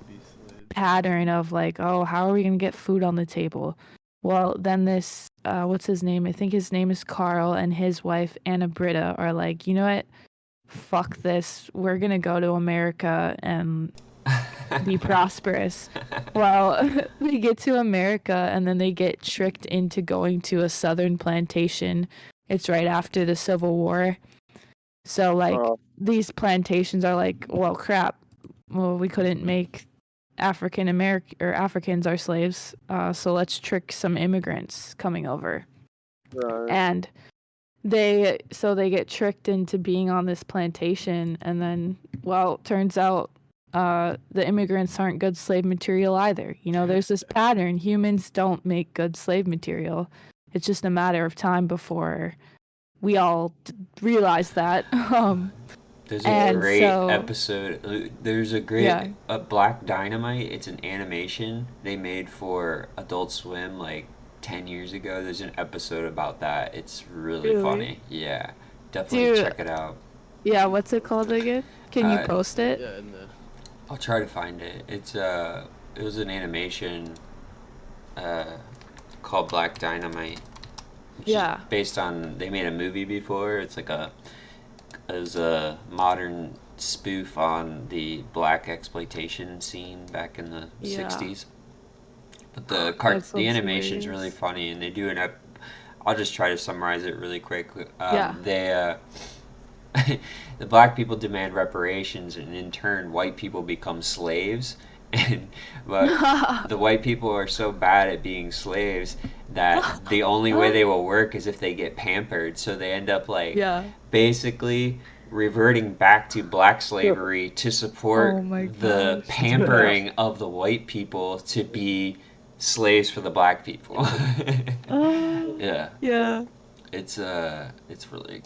pattern of like, oh, how are we gonna get food on the table? Well, then this what's his name? I think his name is Carl, and his wife Anna Britta are like, you know what? Fuck this. We're gonna go to America and be prosperous. Well, they get to America and then they get tricked into going to a southern plantation. It's right after the Civil War. So like these plantations are like, well, crap. Well, we couldn't make African American or Africans our slaves. So let's trick some immigrants coming over. Right. And they get tricked into being on this plantation, and then, well, turns out the immigrants aren't good slave material either. You know, there's this pattern. Humans don't make good slave material. It's just a matter of time before we all realize that. There's a And great so- episode. There's a great Black Dynamite. It's an animation they made for Adult Swim like 10 years ago. There's an episode about that. It's really Really? funny. Yeah, definitely Dude. check it out. Yeah, what's it called again? Can you post it? Yeah, and the I'll try to find it. It was an animation called Black Dynamite. Which Yeah. is based on, they made a movie before. It was a modern spoof on the black exploitation scene back in the Yeah. 60s. But That the sounds animation's really hilarious. funny, and they do I'll just try to summarize it really quick. Yeah. They the black people demand reparations, and in turn, white people become slaves. But the white people are so bad at being slaves that the only way they will work is if they get pampered. So they end up like Yeah. basically reverting back to black slavery to support Oh my the gosh. pampering of the white people to be slaves for the black people. Yeah, Yeah. it's really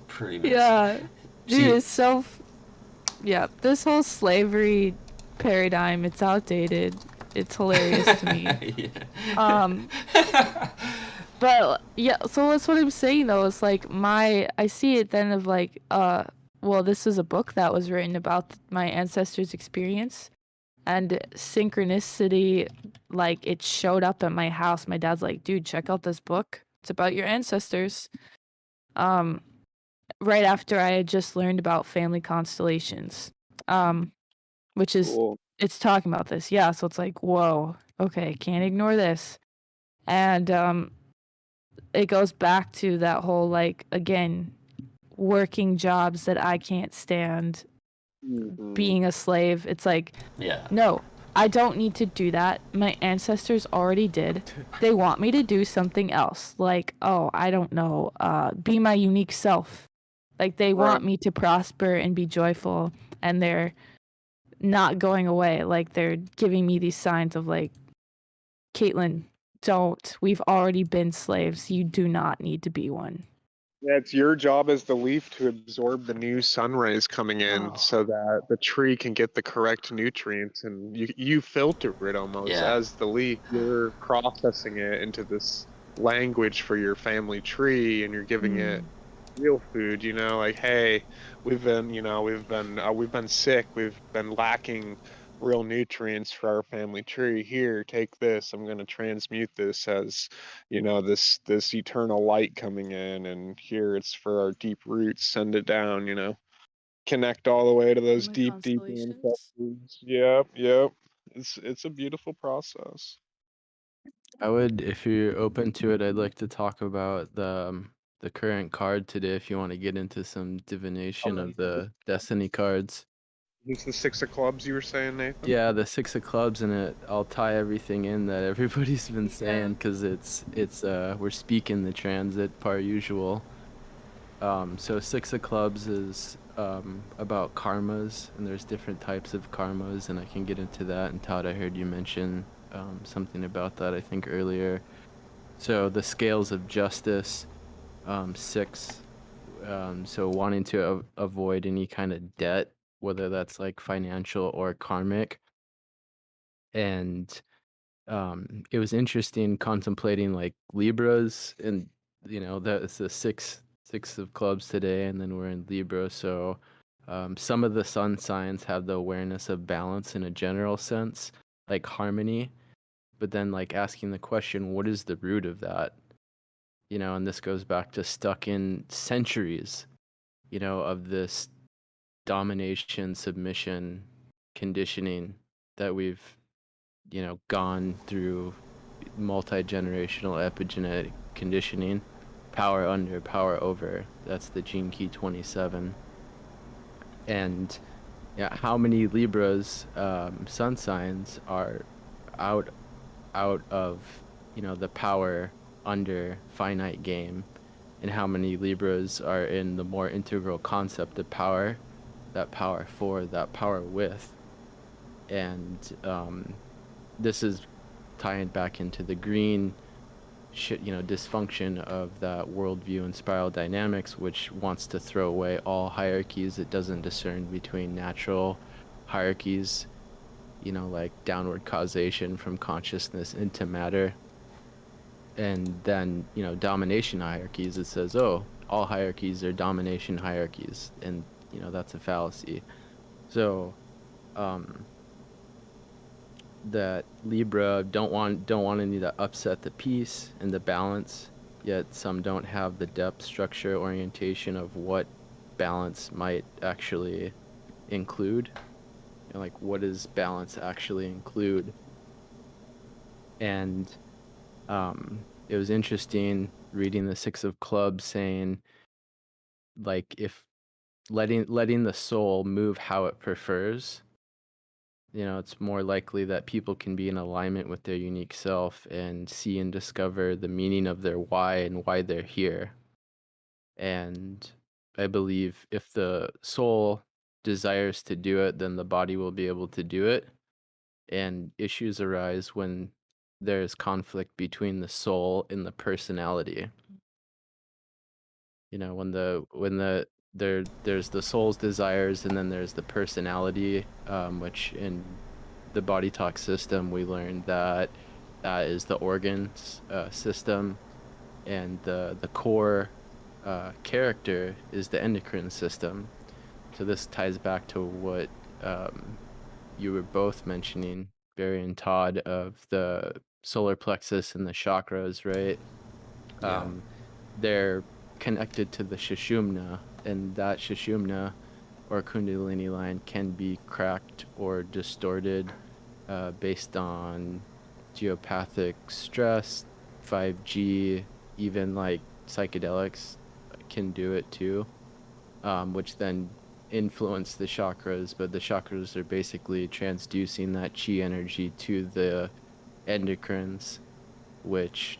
pretty messy. Yeah. Dude, See- it's so. Yeah, this whole slavery paradigm, it's outdated. It's hilarious to me. Yeah. But yeah, so that's what I'm saying though. It's like I see it then of like, well, this is a book that was written about my ancestors' experience, and synchronicity, like it showed up at my house. My dad's like, dude, check out this book. It's about your ancestors. Right after I had just learned about family constellations, which is Cool. it's talking about this. Yeah, so it's like, whoa, okay, can't ignore this. And it goes back to that whole like, again, working jobs that I can't stand, Mhm. being a slave. It's like, Yeah. no, I don't need to do that. My ancestors already did. They want me to do something else. Like, oh, I don't know, be my unique self. Like they want me to prosper and be joyful, and they're not going away. Like they're giving me these signs of like, Caitlin, don't. We've already been slaves. You do not need to be one. Yeah, it's your job as the leaf to absorb the new sun rays coming in Oh. so that the tree can get the correct nutrients, and you filter it almost Yeah. as the leaf. You're processing it into this language for your family tree, and you're giving it real food, like, hey, we've been sick, we've been lacking real nutrients for our family tree. Here, take this. I'm going to transmute this as, this eternal light coming in, and here it's for our deep roots. Send it down, connect all the way to those My deep constellations? ancestors. Yep. It's a beautiful process. I would, if you're open to it, I'd like to talk about the current card today. If you want to get into some divination of the destiny cards. It's the 6 of clubs you were saying, Nathan? Yeah, the 6 of clubs, and I'll tie everything in that everybody's been saying, because it's we're speaking the transit par usual. So 6 of clubs is about karmas, and there's different types of karmas, and I can get into that. And Todd, I heard you mention something about that, I think, earlier. So the scales of justice, 6, so wanting to avoid any kind of debt, whether that's like financial or karmic. And it was interesting contemplating like Libras, and that's the six of clubs today, and then we're in Libra. So some of the sun signs have the awareness of balance in a general sense, like harmony, but then like asking the question, what is the root of that? And this goes back to stuck in centuries, of this domination, submission, conditioning that we've, gone through multi-generational epigenetic conditioning, power under, power over. That's the gene key 27. And yeah, how many Libras, sun signs are out of the power under finite game, and how many Libras are in the more integral concept of power, that power for, that power with. And this is tying back into the green dysfunction of that worldview and spiral dynamics, which wants to throw away all hierarchies. It doesn't discern between natural hierarchies, like downward causation from consciousness into matter, and then domination hierarchies. It says, oh, all hierarchies are domination hierarchies, and that's a fallacy. So that Libra don't want any to upset the peace and the balance, yet some don't have the depth, structure, orientation of what balance might actually include. Like, what does balance actually include? And it was interesting reading the Six of Clubs saying, like, if letting the soul move how it prefers, it's more likely that people can be in alignment with their unique self and see and discover the meaning of their why and why they're here. And I believe if the soul desires to do it, then the body will be able to do it. And issues arise when there's conflict between the soul and the personality. There's the soul's desires, and then there's the personality, which in the body talk system we learned that is the organs system, and the core character is the endocrine system. So this ties back to what you were both mentioning, Barry and Todd, of the solar plexus and the chakras, right? Yeah. They're connected to the Sushumna, and that Sushumna or Kundalini line can be cracked or distorted based on geopathic stress, 5G, even like psychedelics can do it too, which then influence the chakras. But the chakras are basically transducing that chi energy to the endocrines, which,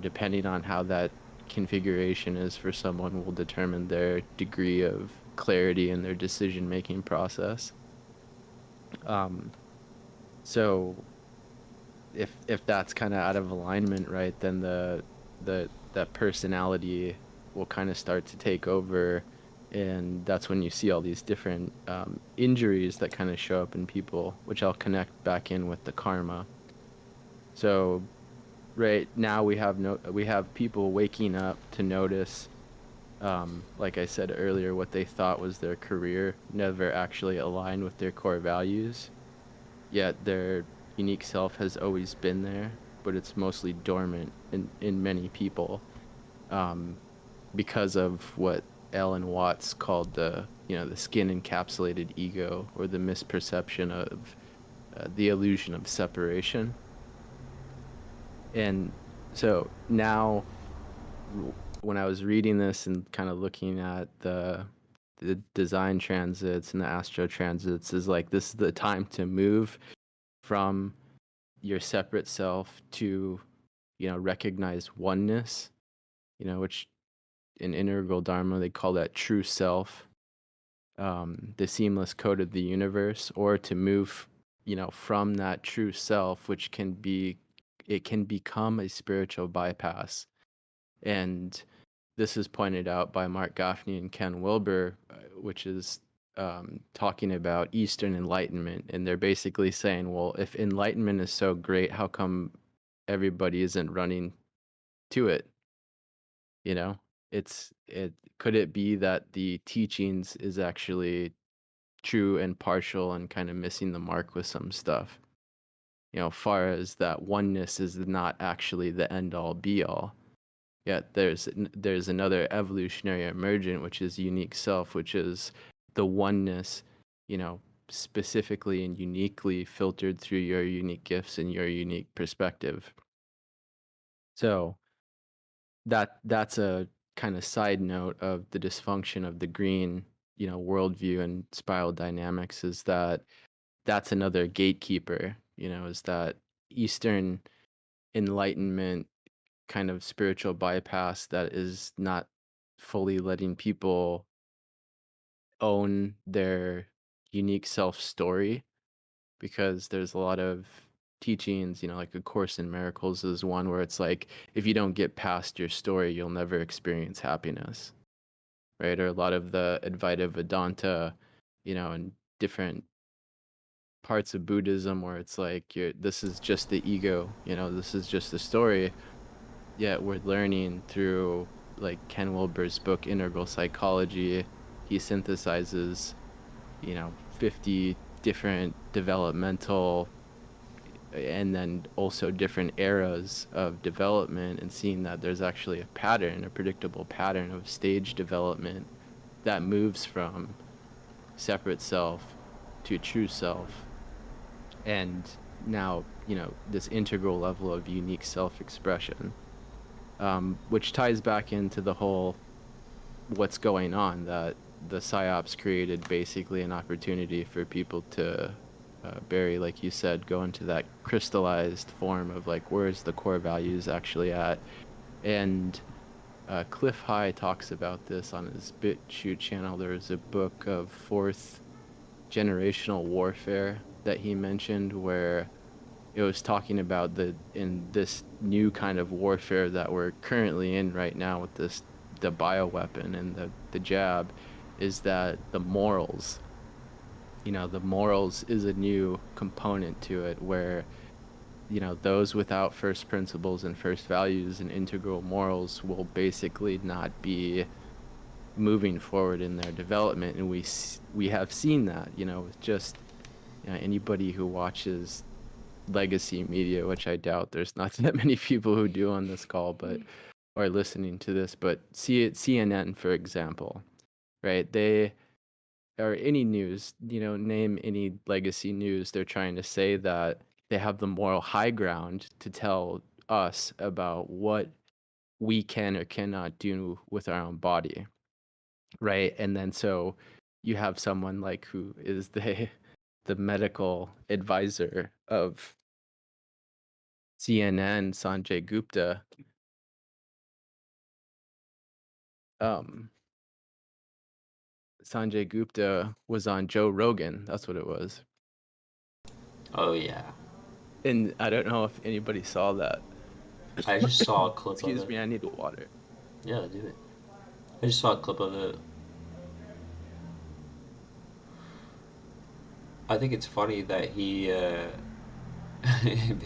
depending on how that configuration is for someone, will determine their degree of clarity in their decision-making process. So if that's kind of out of alignment, right, then that personality will kind of start to take over, and that's when you see all these different injuries that kind of show up in people, which I'll connect back in with the karma. So right now we have people waking up to notice, like I said earlier, what they thought was their career never actually aligned with their core values, yet their unique self has always been there, but it's mostly dormant in many people, because of what Alan Watts called the skin encapsulated ego, or the misperception of the illusion of separation. And so now, when I was reading this and kind of looking at the design transits and the astro transits, is like, this is the time to move from your separate self to, recognize oneness, which in integral Dharma they call that true self, the seamless code of the universe, or to move, from that true self, which can become a spiritual bypass. And this is pointed out by Mark Gaffney and Ken Wilber, which is talking about Eastern Enlightenment. And they're basically saying, well, if enlightenment is so great, how come everybody isn't running to it? Could it be that the teachings is actually true and partial and kind of missing the mark with some stuff? Far as that oneness is not actually the end all be all. Yet there's another evolutionary emergent, which is unique self, which is the oneness, specifically and uniquely filtered through your unique gifts and your unique perspective. So that's a kind of side note of the dysfunction of the green, worldview and spiral dynamics, is that that's another gatekeeper, is that Eastern Enlightenment kind of spiritual bypass that is not fully letting people own their unique self story, because there's a lot of teachings, like A Course in Miracles is one where it's like, if you don't get past your story, you'll never experience happiness, right? Or a lot of the Advaita Vedanta, and different parts of Buddhism where it's like, this is just the ego, this is just the story. Yet we're learning through, like, Ken Wilber's book Integral Psychology. He synthesizes 50 different developmental and then also different eras of development, and seeing that there's actually a pattern, a predictable pattern of stage development that moves from separate self to true self, and now this integral level of unique self-expression, which ties back into the whole what's going on, that the psyops created basically an opportunity for people to Barry, like you said, go into that crystallized form of, like, where's the core values actually at. And Cliff High talks about this on his BitChute channel. There's a book of fourth generational warfare that he mentioned, where it was talking about in this new kind of warfare that we're currently in right now with the bioweapon and the jab, is that the morals is a new component to it, where those without first principles and first values and integral morals will basically not be moving forward in their development. And we have seen that with just anybody who watches legacy media, which I doubt there's not that many people who do on this call, but or listening to this, but CNN, for example, right? They, or any news, name any legacy news, they're trying to say that they have the moral high ground to tell us about what we can or cannot do with our own body, right? And then so you have someone like who is the medical advisor of CNN, Sanjay Gupta. Sanjay Gupta was on Joe Rogan. That's what it was. Oh yeah. And I don't know if anybody saw that. I just saw a clip of it. Excuse me, I need water. Yeah, do it. I just saw a clip of it. I think it's funny that he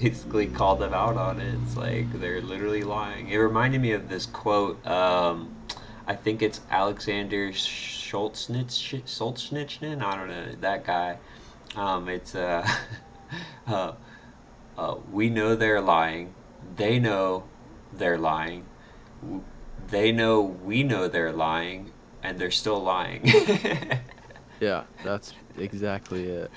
basically called them out on it. It's like they're literally lying. It reminded me of this quote. I think it's Alexander Solzhenitsyn. I don't know that guy. It's we know they're lying. They know they're lying. They know we know they're lying, and they're still lying. Yeah, that's exactly it.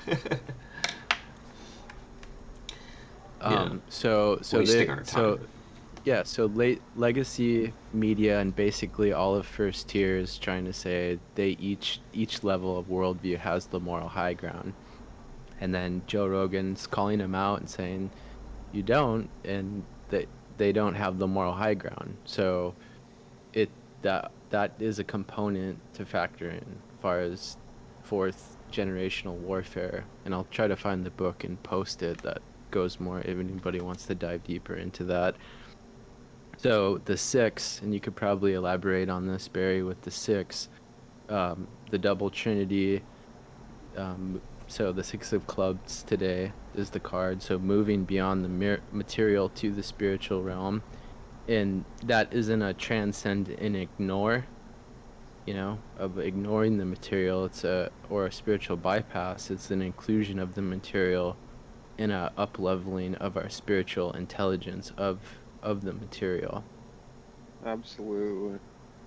So legacy media and basically all of first tiers trying to say they each level of worldview has the moral high ground, and then Joe Rogan's calling him out and saying you don't, and they don't have the moral high ground. So that is a component to factor in as far as fourth generational warfare. And I'll try to find the book and post it that goes more if anybody wants to dive deeper into that. So the six, and you could probably elaborate on this, Barry, with the six, the double trinity. So the six of clubs today is the card. So moving beyond the material to the spiritual realm, and that isn't a transcend and ignore, of ignoring the material. Or a spiritual bypass. It's an inclusion of the material in a up-leveling of our spiritual intelligence of the material. Absolutely.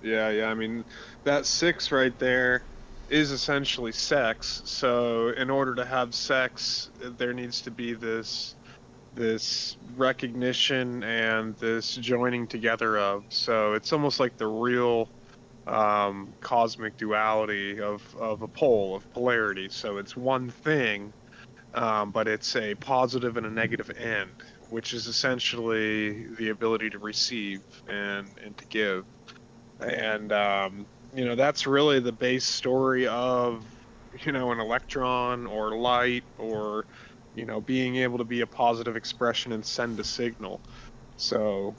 Yeah, I mean, that six right there is essentially sex. So in order to have sex, there needs to be this recognition and this joining together of. So it's almost like the real cosmic duality of a pole, of polarity. So it's one thing, but it's a positive and a negative end, which is essentially the ability to receive and to give. And that's really the base story of an electron or light, or being able to be a positive expression and send a signal. So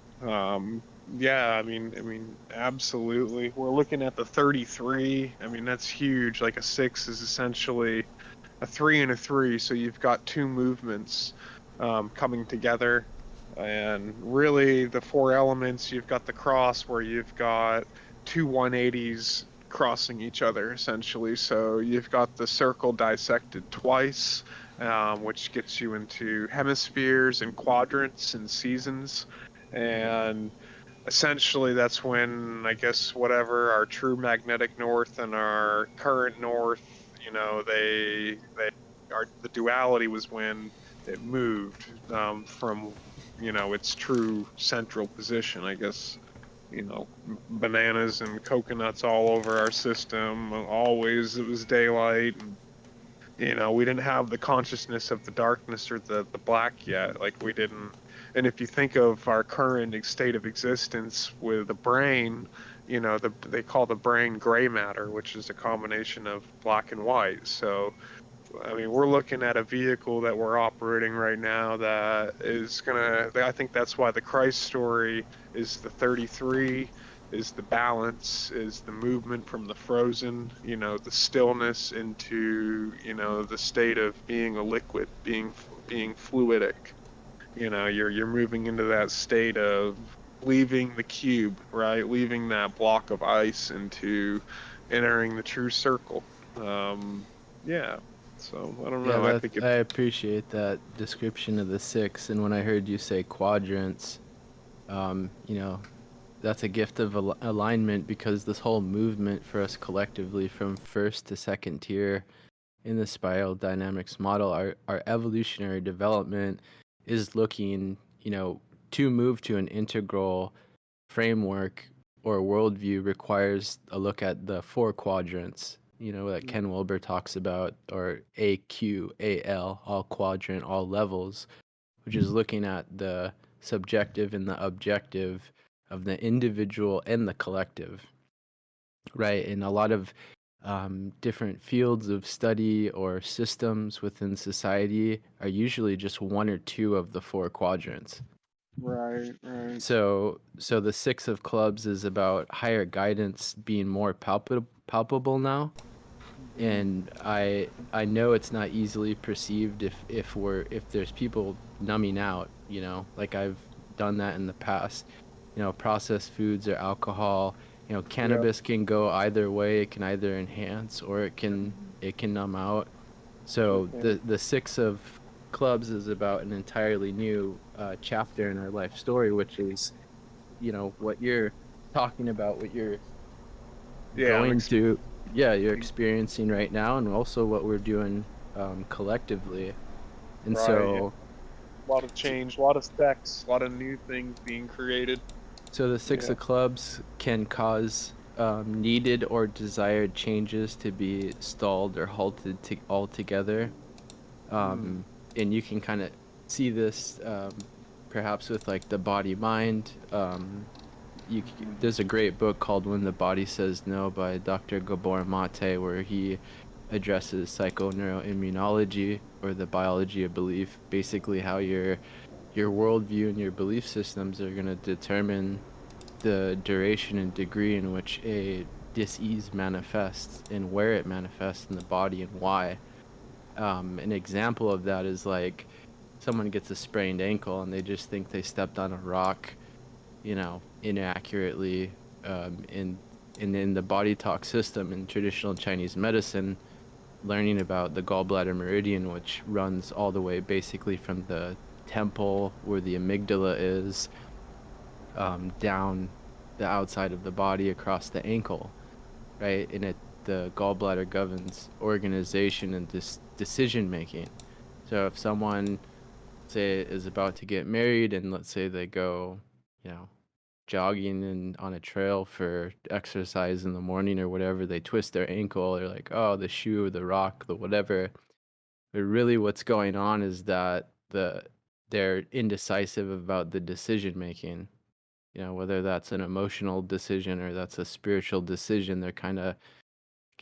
yeah, I mean absolutely, we're looking at the 33. I mean, that's huge. Like a 6 is essentially a 3 and a 3, so you've got two movements coming together. And really, the four elements, you've got the cross, where you've got two 180s crossing each other, essentially. So you've got the circle dissected twice, which gets you into hemispheres and quadrants and seasons. And essentially, that's when, I guess, whatever our true magnetic north and our current north, the duality was when it moved from its true central position, I guess. Bananas and coconuts all over our system. Always it was daylight, and we didn't have the consciousness of the darkness or the black yet. Like, we didn't. And if you think of our current state of existence with the brain, they call the brain gray matter, which is a combination of black and white. So I mean, we're looking at a vehicle that we're operating right now that is I think that's why the Christ story is the 33, is the balance, is the movement from the frozen, the stillness into, the state of being a liquid, being fluidic. You're moving into that state of leaving the cube, right? Leaving that block of ice into entering the true circle. Yeah. So I don't know. I think I appreciate that description of the 6. And when I heard you say quadrants, that's a gift of alignment, because this whole movement for us collectively from first to second tier in the spiral dynamics model, our evolutionary development is looking, to move to an integral framework or worldview requires a look at the 4 quadrants, that Ken Wilber talks about, or AQAL, all quadrant, all levels, which is looking at the subjective and the objective of the individual and the collective, right? And a lot of different fields of study or systems within society are usually just 1 or 2 of the 4 quadrants. Right. So the 6 of clubs is about higher guidance being more palpable now. And I know it's not easily perceived if there's people numbing out, like I've done that in the past. Processed foods or alcohol, cannabis can go either way. It can either enhance or it can numb out. So the 6 of clubs is about an entirely new chapter in our life story, which is, what you're talking about, what you're going through. Yeah, you're experiencing right now, and also what we're doing collectively. And right, so a lot of change, a lot of sex, a lot of new things being created. So the 6 of clubs can cause needed or desired changes to be stalled or halted altogether. And you can kind of see this perhaps with like the body mind. There's a great book called When the Body Says No by Dr. Gabor Mate, where he addresses psychoneuroimmunology, or the biology of belief, basically how your worldview and your belief systems are going to determine the duration and degree in which a dis-ease manifests and where it manifests in the body and why. An example of that is like someone gets a sprained ankle and they just think they stepped on a rock, inaccurately. In the body talk system in traditional Chinese medicine, learning about the Gallbladder Meridian, which runs all the way basically from the temple where the amygdala is, down the outside of the body across the ankle, right? And the gallbladder governs organization and decision making. So if someone, say, is about to get married, and let's say they go, jogging and on a trail for exercise in the morning or whatever, they twist their ankle, or like, oh, the shoe, the rock, the whatever. But really what's going on is that they're indecisive about the decision making. Whether that's an emotional decision or that's a spiritual decision, they're kind of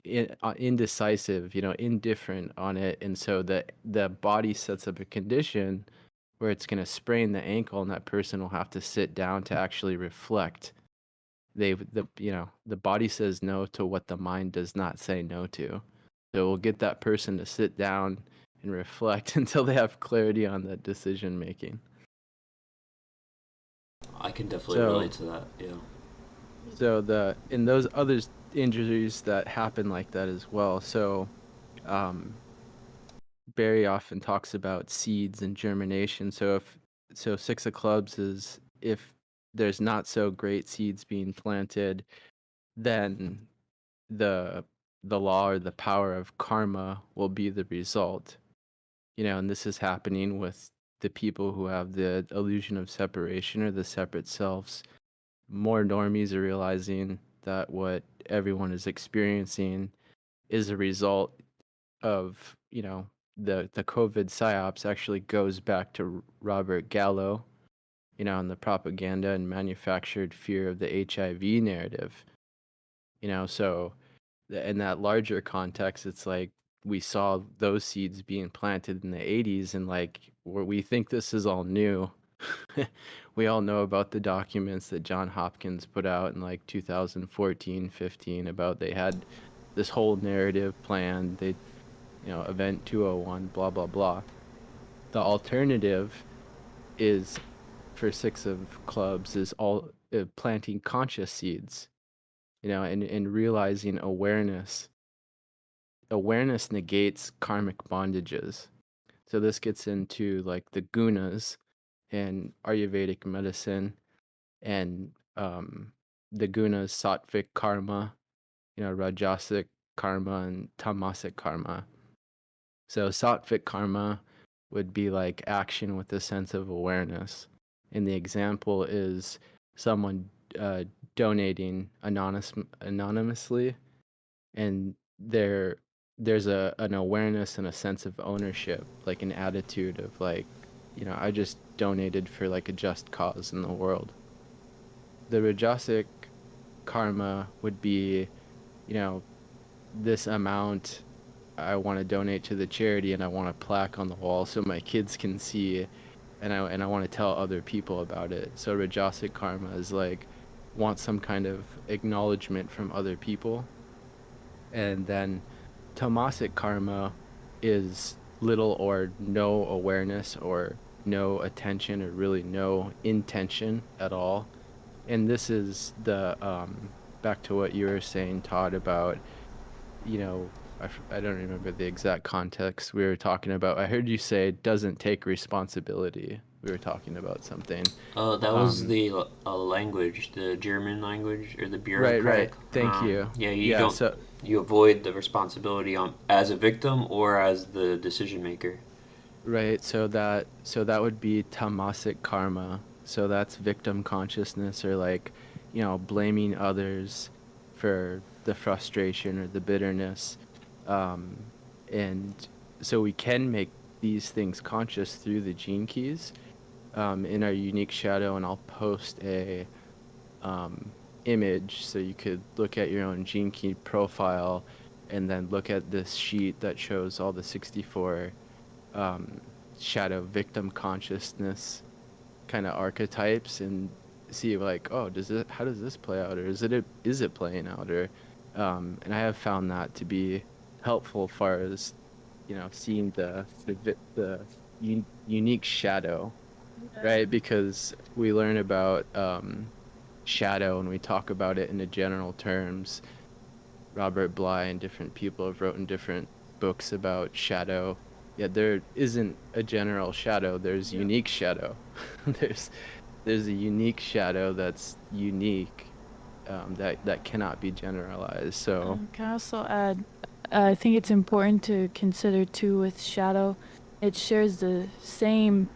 indecisive, indifferent on it. And so the body sets up a condition where it's going to sprain the ankle, and that person will have to sit down to actually reflect. The body says no to what the mind does not say no to. So we'll get that person to sit down and reflect until they have clarity on the decision making. I can definitely relate to that. Yeah. So in those other injuries that happen like that as well. So Barry often talks about seeds and germination. So Six of Clubs is if there's not so great seeds being planted, then the law or the power of karma will be the result. And this is happening with the people who have the illusion of separation or the separate selves. More normies are realizing that what everyone is experiencing is a result of, the COVID psyops actually goes back to Robert Gallo, and the propaganda and manufactured fear of the HIV narrative. So in that larger context, it's like we saw those seeds being planted in the 80s, and like where we think this is all new. We all know about the documents that John Hopkins put out in like 2014-15 about they had this whole narrative planned. They, event 201, blah blah blah. The alternative is for Six of Clubs is all planting conscious seeds, and realizing awareness. Awareness negates karmic bondages. So this gets into like the gunas in Ayurvedic medicine, and the gunas, sattvic karma, rajasic karma, and tamasic karma. So sattvic karma would be like action with a sense of awareness. And the example is someone donating anonymously, and there's an awareness and a sense of ownership, like an attitude of like, I just donated for like a just cause in the world. The rajasic karma would be, this amount I want to donate to the charity, and I want a plaque on the wall so my kids can see, and I want to tell other people about it. So rajasic karma is like want some kind of acknowledgement from other people. And then tamasic karma is little or no awareness or no attention or really no intention at all. And this is the back to what you were saying, Todd, about, I don't remember the exact context we were talking about. I heard you say doesn't take responsibility. We were talking about something. Oh, that was the language, the German language, or the bureaucratic. Right. Thank you. Yeah, you don't. So, you avoid the responsibility as a victim or as the decision maker. Right. So that would be tamasic karma. So that's victim consciousness, or like, blaming others for the frustration or the bitterness. And so we can make these things conscious through the gene keys in our unique shadow, and I'll post a image so you could look at your own gene key profile and then look at this sheet that shows all the 64 shadow victim consciousness kind of archetypes, and see like, oh, how does this play out, or is it playing out, or and I have found that to be helpful as far as seeing the unique shadow, right? Because we learn about shadow and we talk about it in the general terms. Robert Bly and different people have written different books about shadow. Yet there isn't a general shadow. There's unique shadow. there's a unique shadow that's unique, that cannot be generalized. So Can I also add, I think it's important to consider too with shadow, it shares the same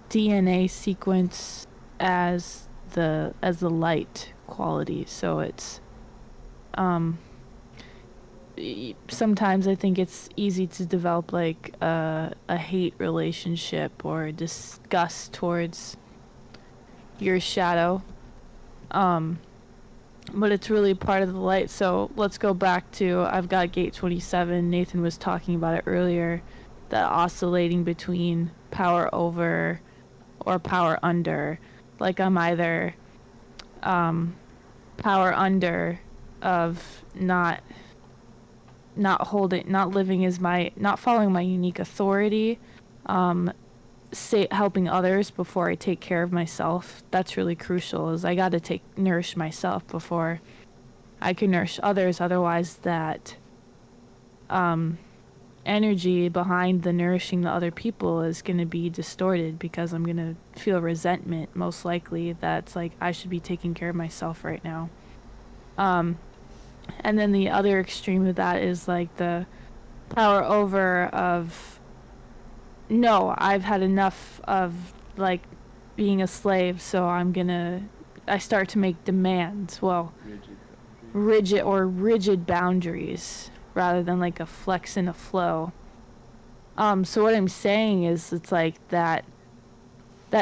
DNA sequence as the light quality. So it's sometimes I think it's easy to develop like a hate relationship or disgust towards your shadow. But it's really part of the light. So let's go back to I've got gate 27. Nathan was talking about it earlier. That oscillating between power over or power under. Like I'm either power under of not living as my, not following my unique authority, helping others before I take care of myself. That's really crucial, is I got to nourish myself before I can nourish others. Otherwise that energy behind the nourishing the other people is going to be distorted, because I'm going to feel resentment most likely. That's like, I should be taking care of myself right now. And then the other extreme of that is like the power over of, no, I've had enough of like being a slave, so I start to make demands. Well, rigid boundaries rather than like a flex and a flow. So what I'm saying is, it's like that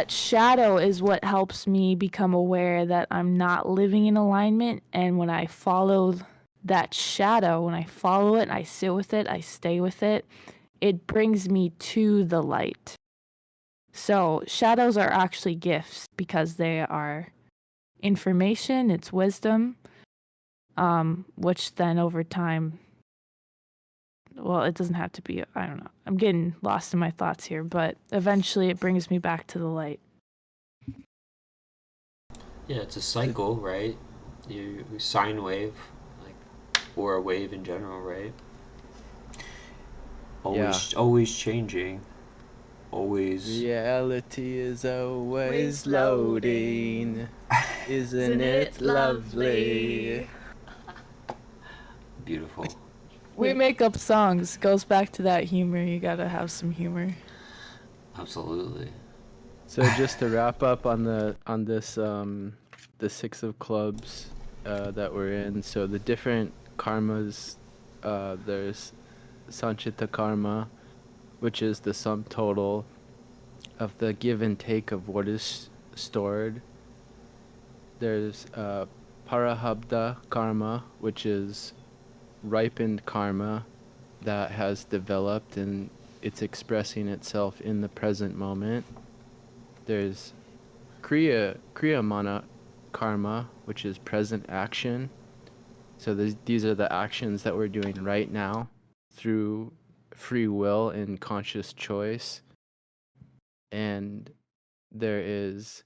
shadow is what helps me become aware that I'm not living in alignment. And when I follow that shadow, when I follow it, I sit with it, I stay with it, it brings me to the light. So shadows are actually gifts because they are information, it's wisdom, which then over time, well, it doesn't have to be, I don't know. I'm getting lost in my thoughts here, but eventually it brings me back to the light. Yeah, it's a cycle, right? You sine wave, like, or a wave in general, right? Always changing. Always. reality is always loading. Isn't it lovely? Beautiful. We make up songs. Goes back to that humor. You gotta have some humor. Absolutely. So just to wrap up on this the Six of Clubs that we're in. So the different karmas, there's Sanchita karma, which is the sum total of the give and take of what is stored. There's Parahabda karma, which is ripened karma that has developed and it's expressing itself in the present moment. There's Kriyamana karma, which is present action. So these are the actions that we're doing right now through free will and conscious choice. And there is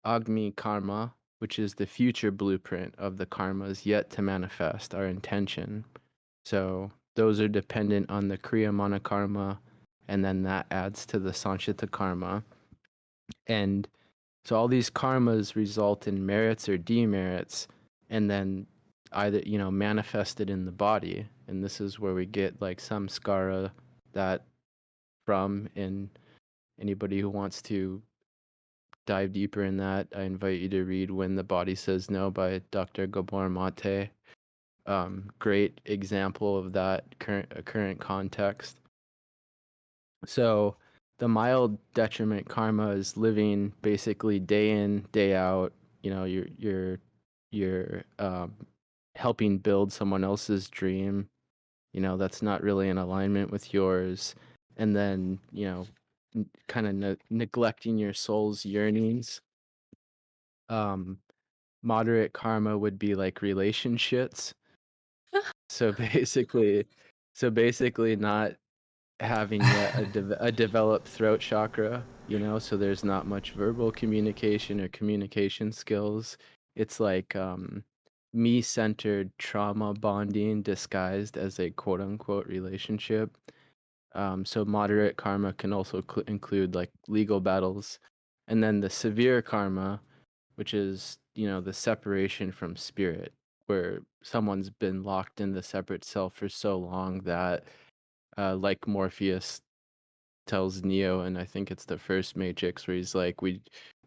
Agni karma, which is the future blueprint of the karmas yet to manifest, our intention. So those are dependent on the Kriyamana karma, and then that adds to the Sanchita karma. And so all these karmas result in merits or demerits, and then either, manifested in the body. And this is where we get like samskara that from. And anybody who wants to dive deeper in that, I invite you to read When the Body Says No by Dr. Gabor Mate. Great example of that current context. So the mild detriment karma is living basically day in, day out. You're helping build someone else's dream. That's not really in alignment with yours. And then, kind of neglecting your soul's yearnings. Moderate karma would be like relationships. So basically not having yet a developed throat chakra, so there's not much verbal communication or communication skills. It's like me-centered trauma bonding disguised as a quote-unquote relationship. So moderate karma can also include like legal battles. And then the severe karma which is, the separation from spirit, where someone's been locked in the separate self for so long that, like Morpheus tells Neo, and I think it's the first Matrix, where he's like, we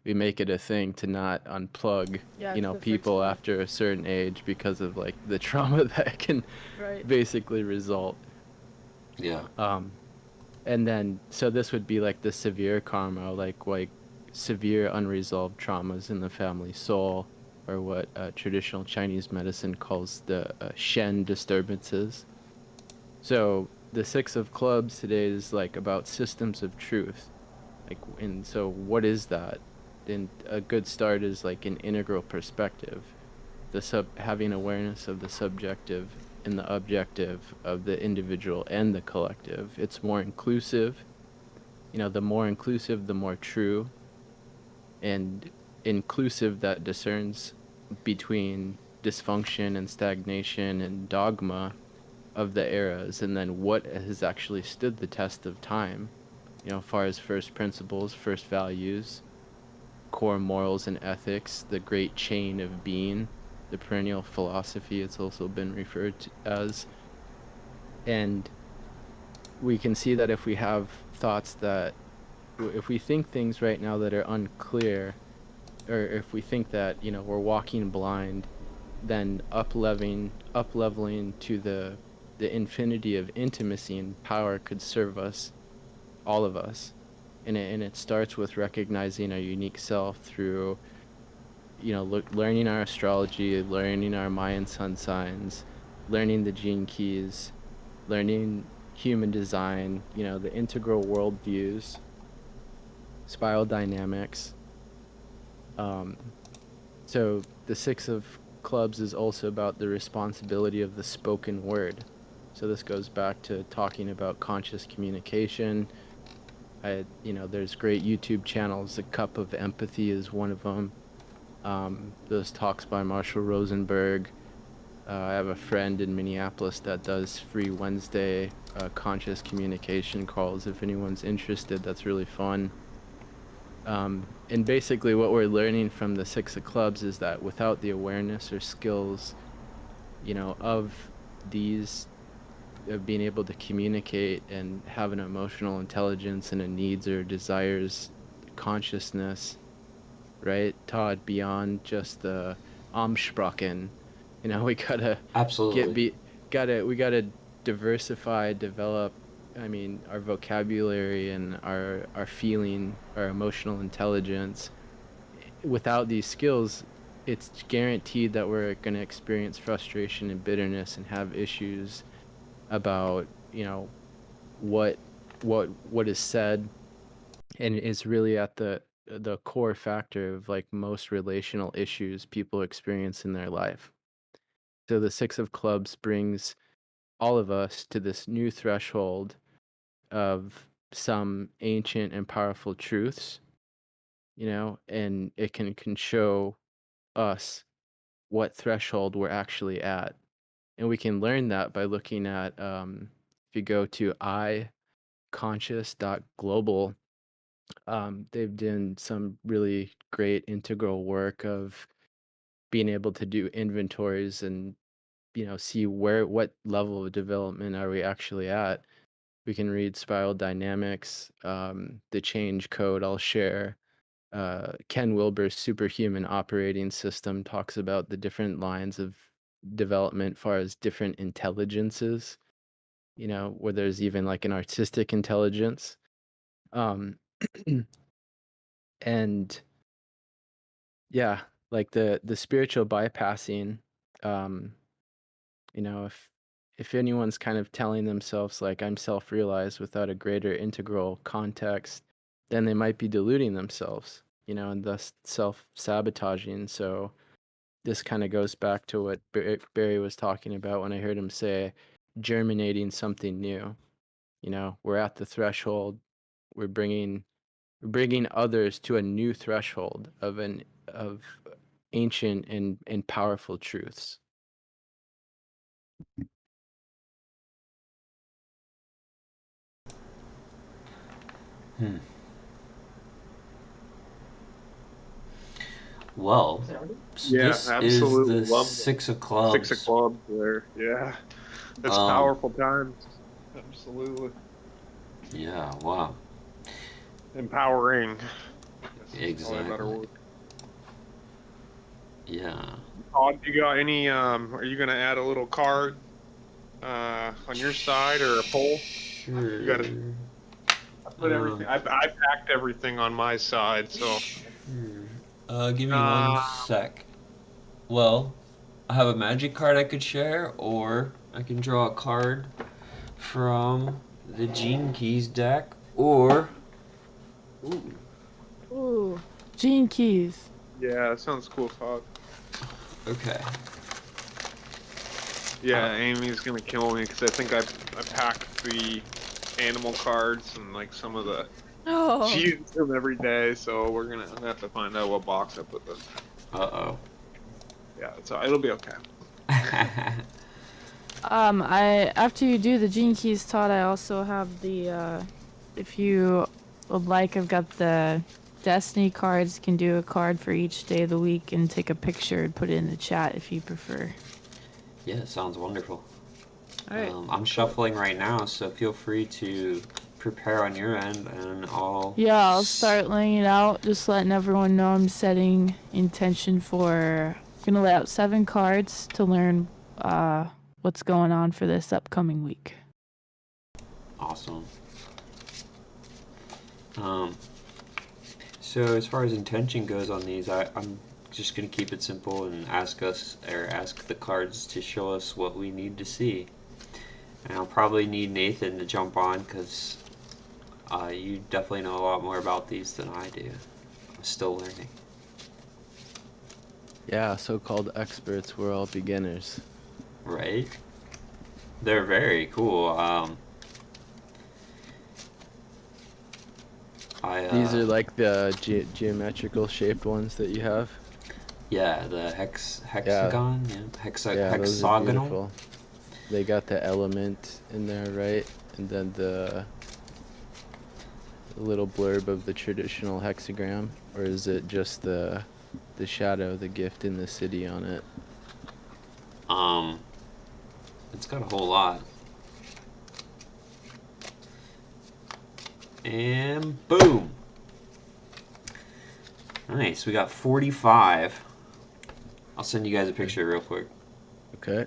make it a thing to not unplug, Yeah, the first people one. after a certain age because of like the trauma that can Right. basically result. Yeah. And then so this would be like the severe karma, like severe unresolved traumas in the family soul, or what traditional Chinese medicine calls the Shen disturbances. So the Six of Clubs today is like about systems of truth. Like, and so what is that? And a good start is like an integral perspective, having awareness of the subjective and the objective of the individual and the collective. It's more inclusive. The more inclusive, the more true, and inclusive that discerns between dysfunction and stagnation and dogma of the eras, and then what has actually stood the test of time, as far as first principles, first values, core morals and ethics, the great chain of being, the perennial philosophy, it's also been referred to as. And we can see that if we have thoughts that, if we think things right now that are unclear, or if we think that, we're walking blind, then up leveling to the infinity of intimacy and power could serve us, all of us. And it starts with recognizing our unique self through, learning our astrology, learning our Mayan sun signs, learning the gene keys, learning human design, the integral worldviews, spiral dynamics. So the Six of Clubs is also about the responsibility of the spoken word. So this goes back to talking about conscious communication. There's great YouTube channels. The Cup of Empathy is one of them. Those talks by Marshall Rosenberg. I have a friend in Minneapolis that does free Wednesday conscious communication calls. If anyone's interested, that's really fun. And basically what we're learning from the Six of Clubs is that without the awareness or skills, of these, of being able to communicate and have an emotional intelligence and a needs or desires consciousness, right, Todd, beyond just the Amsprachen, we gotta Absolutely. we gotta diversify, develop, I mean, our vocabulary and our feeling, our emotional intelligence. Without these skills, it's guaranteed that we're going to experience frustration and bitterness and have issues about, what what is said, and is really at the core factor of like most relational issues people experience in their life. So the Six of Clubs brings all of us to this new threshold of some ancient and powerful truths, and it can show us what threshold we're actually at. And we can learn that by looking at, if you go to iconscious.global, they've done some really great integral work of being able to do inventories and, see what level of development are we actually at. We can read spiral dynamics, the change code I'll share. Ken Wilber's superhuman operating system talks about the different lines of development far as different intelligences, where there's even like an artistic intelligence. Um, and yeah, like the spiritual bypassing, um, if anyone's kind of telling themselves like I'm self-realized without a greater integral context, then they might be deluding themselves, and thus self-sabotaging. So this kind of goes back to what Barry was talking about when I heard him say germinating something new. We're at the threshold. We're bringing others to a new threshold of ancient and powerful truths. Well, Yeah, this is absolutely. the Love them. 6 of 6 of clubs. clubs there. Yeah. It's Um, powerful times. Absolutely. yeah, wow. Empowering. I guess is probably a better Exactly. word. Yeah. Todd, you got any are you gonna add a little card on your side or a poll? Sure. You gotta I put everything I packed everything on my side, so Sure. Give me one uh sec. Well, I have a magic card I could share, or I can draw a card from the Gene Keys deck, or. Ooh. Ooh, Gene Keys. yeah, that sounds cool, Todd. Okay. Yeah, Amy's gonna kill me because I think I packed the animal cards and like some of the she Oh. uses them every day, so we're gonna have to find out what box I put them. Uh Yeah, so it'll be okay. oh. I after you do the Gene Keys, Todd, I also have the if you would like, I've got the Destiny cards. You can do a card for each day of the week and take a picture and put it in the chat if you prefer. Yeah, sounds wonderful. All right. I'm shuffling right now, so feel free to prepare on your end, and Yeah, I'll start laying it out, just letting everyone know I'm setting intention for. I'm gonna lay out 7 cards to learn what's going on for this upcoming week. Awesome. So as far as intention goes on these, I'm just gonna keep it simple and ask the cards to show us what we need to see. And I'll probably need Nathan to jump on because you definitely know a lot more about these than I do. I'm still learning. Yeah, so-called experts, we're all beginners. Right? They're very cool. These are like the geometrical shaped ones that you have. Yeah, the hexagon, yeah, Yeah, those are hexagonal. beautiful. They got the element in there, right? And then the little blurb of the traditional hexagram, or is it just the shadow, the gift in the city on it? It's got a whole lot. And boom. Nice, we got 45. I'll send you guys a picture real quick. Okay.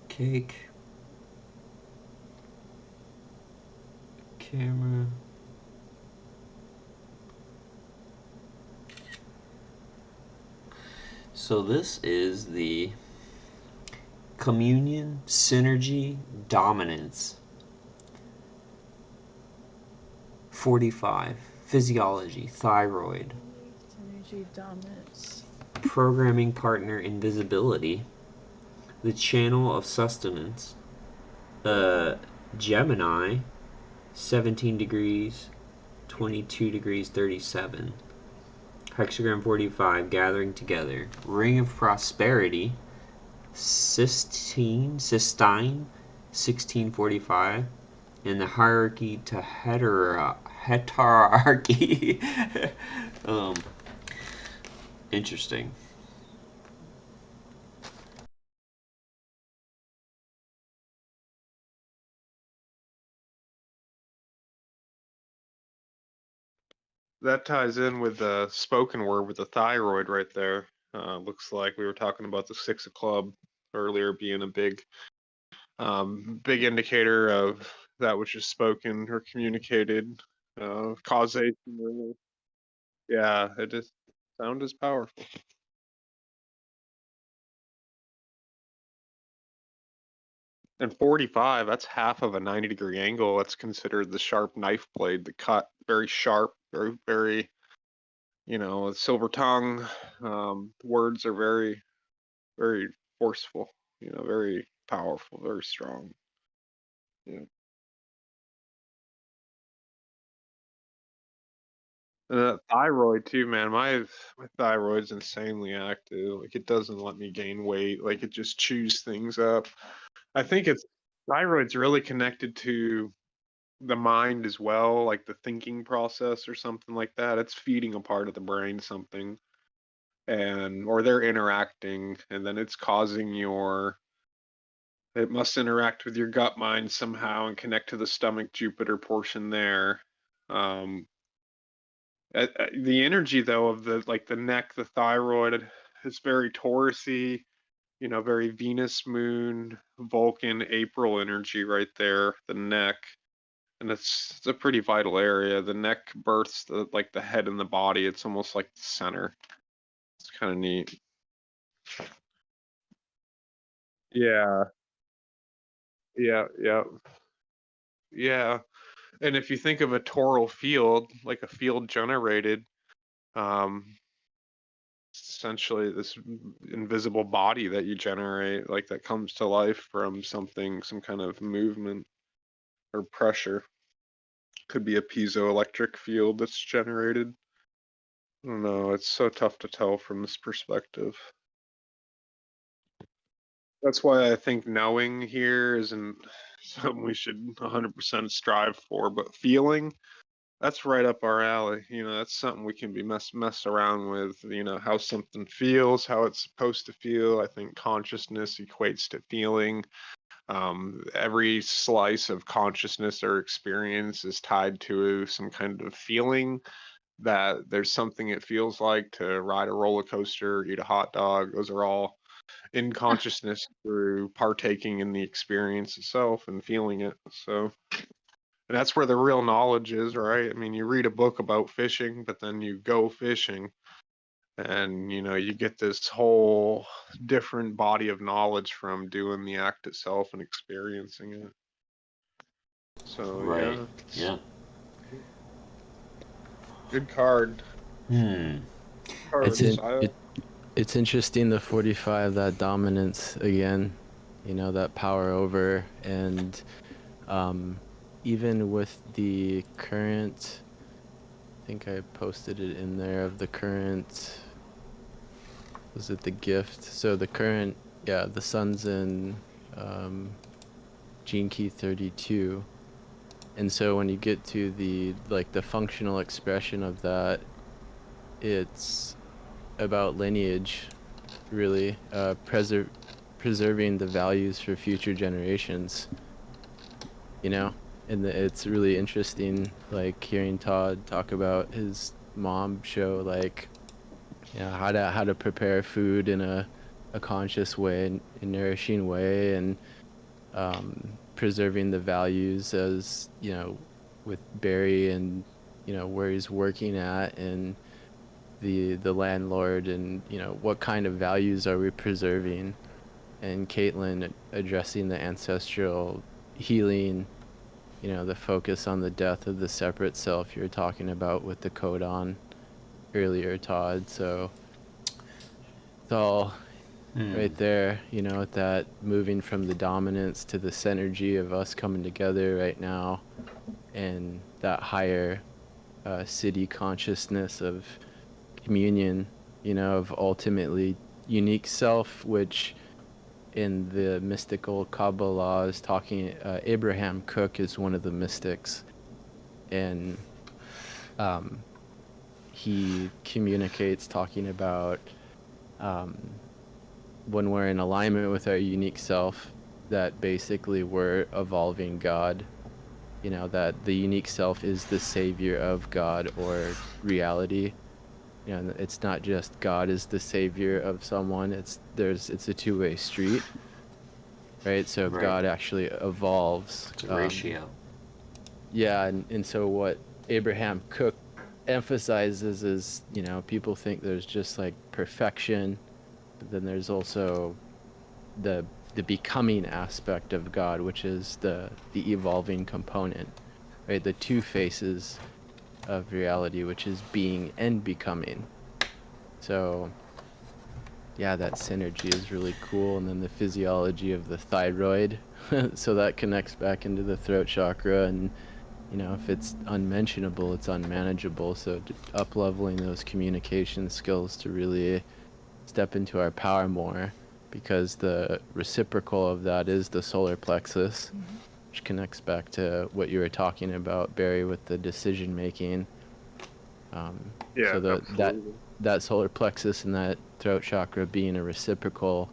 Cake. Camera. So this is the communion, synergy, dominance. 45. Physiology, thyroid. Synergy, dominance. Programming partner, invisibility. The channel of sustenance. Gemini, 17 degrees, 22 degrees, 37. Hexagram 45, gathering together. Ring of prosperity, Sistine, 1645. And the hierarchy to heterarchy. Interesting. that ties in with the spoken word with the thyroid right there. Looks like we were talking about the 6 of club earlier being a big indicator of that which is spoken or communicated. Causation really. Yeah, it just sound is powerful. And 45, that's half of a 90-degree angle. That's considered the sharp knife blade, the cut. Very sharp, very, very, silver tongue. Words are very, very forceful, very powerful, very strong. Yeah. And that thyroid too, man. My thyroid's insanely active. Like it doesn't let me gain weight. Like it just chews things up. I think it's thyroid's really connected to the mind as well, like the thinking process or something like that. It's feeding a part of the brain something, and or they're interacting, and then it's causing your it must interact with your gut mind somehow and connect to the stomach Jupiter portion there. Um, the energy though of the like the neck, the thyroid, it's very Taurusy, you know, very Venus, Moon, Vulcan, April energy right there. The neck, and it's a pretty vital area. The neck births the like the head and the body. It's almost like the center. It's kind of neat. Yeah, yeah, yeah. And if you think of a toral field, like a field generated, um, essentially this invisible body that you generate, like that comes to life from something, some kind of movement or pressure. Could be a piezoelectric field that's generated. I don't know, it's so tough to tell from this perspective. That's why I think knowing here isn't something we should 100% strive for, but feeling, that's right up our alley. You know, that's something we can be mess around with, you know, how something feels, how it's supposed to feel. I think consciousness equates to feeling. Every slice of consciousness or experience is tied to some kind of feeling, that there's something it feels like to ride a roller coaster, eat a hot dog. Those are all in consciousness through partaking in the experience itself and feeling it. So, and that's where the real knowledge is, right? I mean, you read a book about fishing, but then you go fishing and, you know, you get this whole different body of knowledge from doing the act itself and experiencing it. So, Right. yeah. Yeah. Good card. It's Cards. it's interesting, the 45, that dominance again, you know, that power over, and even with the current, I think I posted it in there, of the current, was it the gift? So the current, yeah, the sun's in gene key 32, and so when you get to the like the functional expression of that, it's about lineage, really, preserving the values for future generations, you know. And it's really interesting, like hearing Todd talk about his mom show, like, you know, how to prepare food in a conscious way, a nourishing way, and preserving the values, as you know, with Barry, and you know where he's working at, and the landlord, and you know what kind of values are we preserving, and Caitlin addressing the ancestral healing, you know, the focus on the death of the separate self you're talking about with the codon earlier, Todd. So it's all right there, you know, that moving from the dominance to the synergy of us coming together right now, and that higher city consciousness of communion, you know, of ultimately unique self, which in the mystical Kabbalah is talking, Abraham Cook is one of the mystics, and he communicates talking about when we're in alignment with our unique self, that basically we're evolving God, you know, that the unique self is the savior of God or reality. You know, it's not just God is the savior of someone, it's a two-way street, right? So Right. God actually evolves. It's a ratio. Yeah, and so what Abraham Cook emphasizes is, you know, people think there's just like perfection, but then there's also the becoming aspect of God, which is the evolving component, right? The two faces of reality, which is being and becoming. So yeah, that synergy is really cool. And then the physiology of the thyroid, so that connects back into the throat chakra, and you know, if it's unmentionable, it's unmanageable. So up-leveling those communication skills to really step into our power more, because the reciprocal of that is the solar plexus, which connects back to what you were talking about, Barry, with the decision making. Yeah, So absolutely. that solar plexus and that throat chakra being a reciprocal,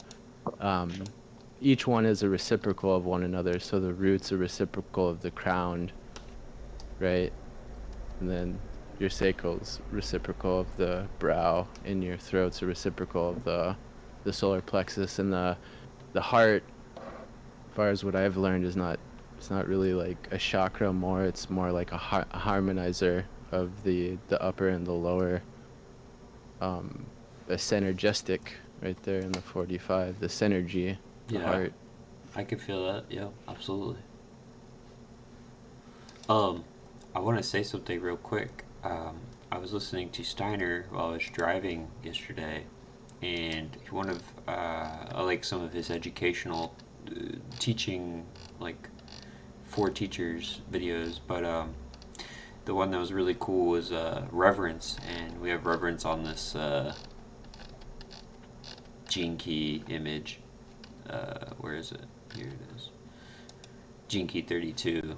each one is a reciprocal of one another. So the root's a reciprocal of the crown, right? And then your sacral's reciprocal of the brow, and your throat's a reciprocal of the solar plexus, and the heart, as far as what I've learned, is not, it's not really like a chakra more. It's more like a harmonizer of the upper and the lower, a synergistic right there in the 45, the synergy, the Yeah, heart. I can feel that. Yeah, absolutely. I want to say something real quick. I was listening to Steiner while I was driving yesterday, and one of I like some of his educational teaching, like for teachers videos, but the one that was really cool was reverence, and we have reverence on this gene key image. Where is it? Here it is. Gene key 32.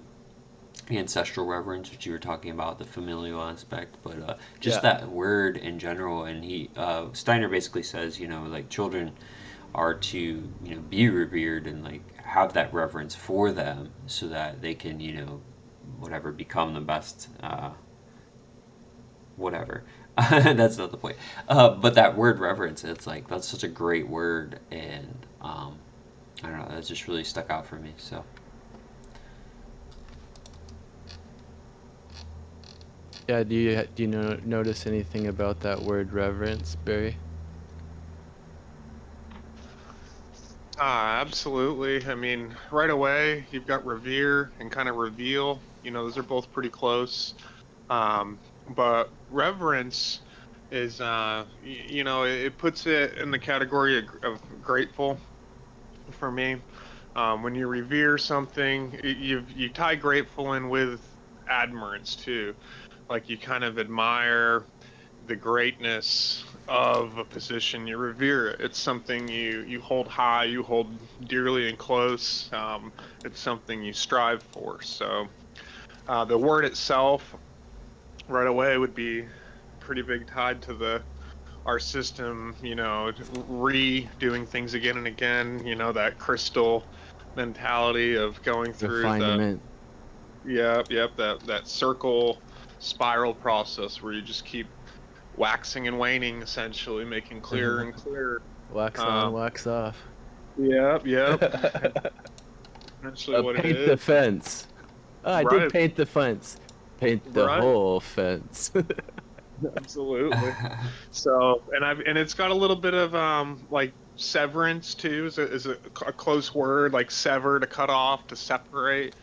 The ancestral reverence, which you were talking about, the familial aspect, but just Yeah. that word in general. And he Steiner basically says, like children are to be revered and like have that reverence for them, so that they can whatever become the best whatever. That's not the point. But that word reverence, it's like that's such a great word, and I don't know, that just really stuck out for me. So. Yeah, do you notice anything about that word reverence, Barry? Absolutely. I mean, right away, you've got revere and kind of reveal. Those are both pretty close. But reverence is, it puts it in the category of grateful for me. When you revere something, you tie grateful in with admirance too. Like you kind of admire the greatness of a position, you revere it. It's something you hold high, you hold dearly and close. It's something you strive for. So the word itself right away would be pretty big tied to our system, redoing things again and again, that crystal mentality of going through Refinement. that circle spiral process where you just keep waxing and waning, essentially making clearer and clearer. Wax on, Um, wax off. yep. Essentially what it Paint the is. fence. Oh, I did Right, paint the fence. Paint the right. whole fence. Absolutely. So, and it's got a little bit of like severance too. Is a close word, like sever, to cut off, to separate.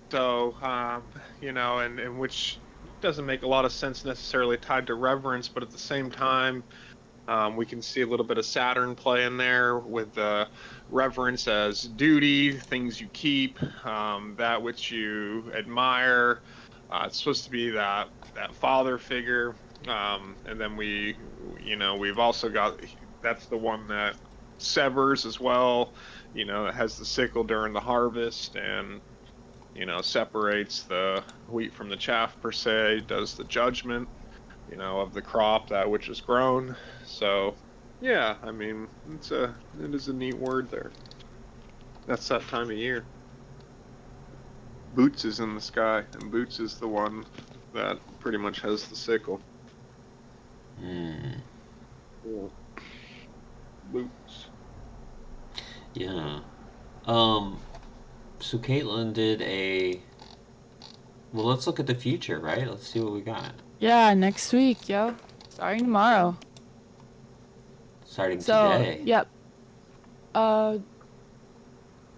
So, and which doesn't make a lot of sense necessarily tied to reverence, but at the same time, we can see a little bit of Saturn play in there with reverence as duty, things you keep, that which you admire. It's supposed to be that father figure, and then we've also got, that's the one that severs as well. It has the sickle during the harvest, and separates the wheat from the chaff per se. Does the judgment, of the crop, that which is grown. So, yeah, I mean, it is a neat word there. That's that time of year. Boots is in the sky, and Boots is the one that pretty much has the sickle. Mm, Yeah. Boots. yeah. So Caitlin did a. Well, let's look at the future, right? Let's see what we got. Yeah, next week, yo. Starting tomorrow. Starting So, today. yep. No,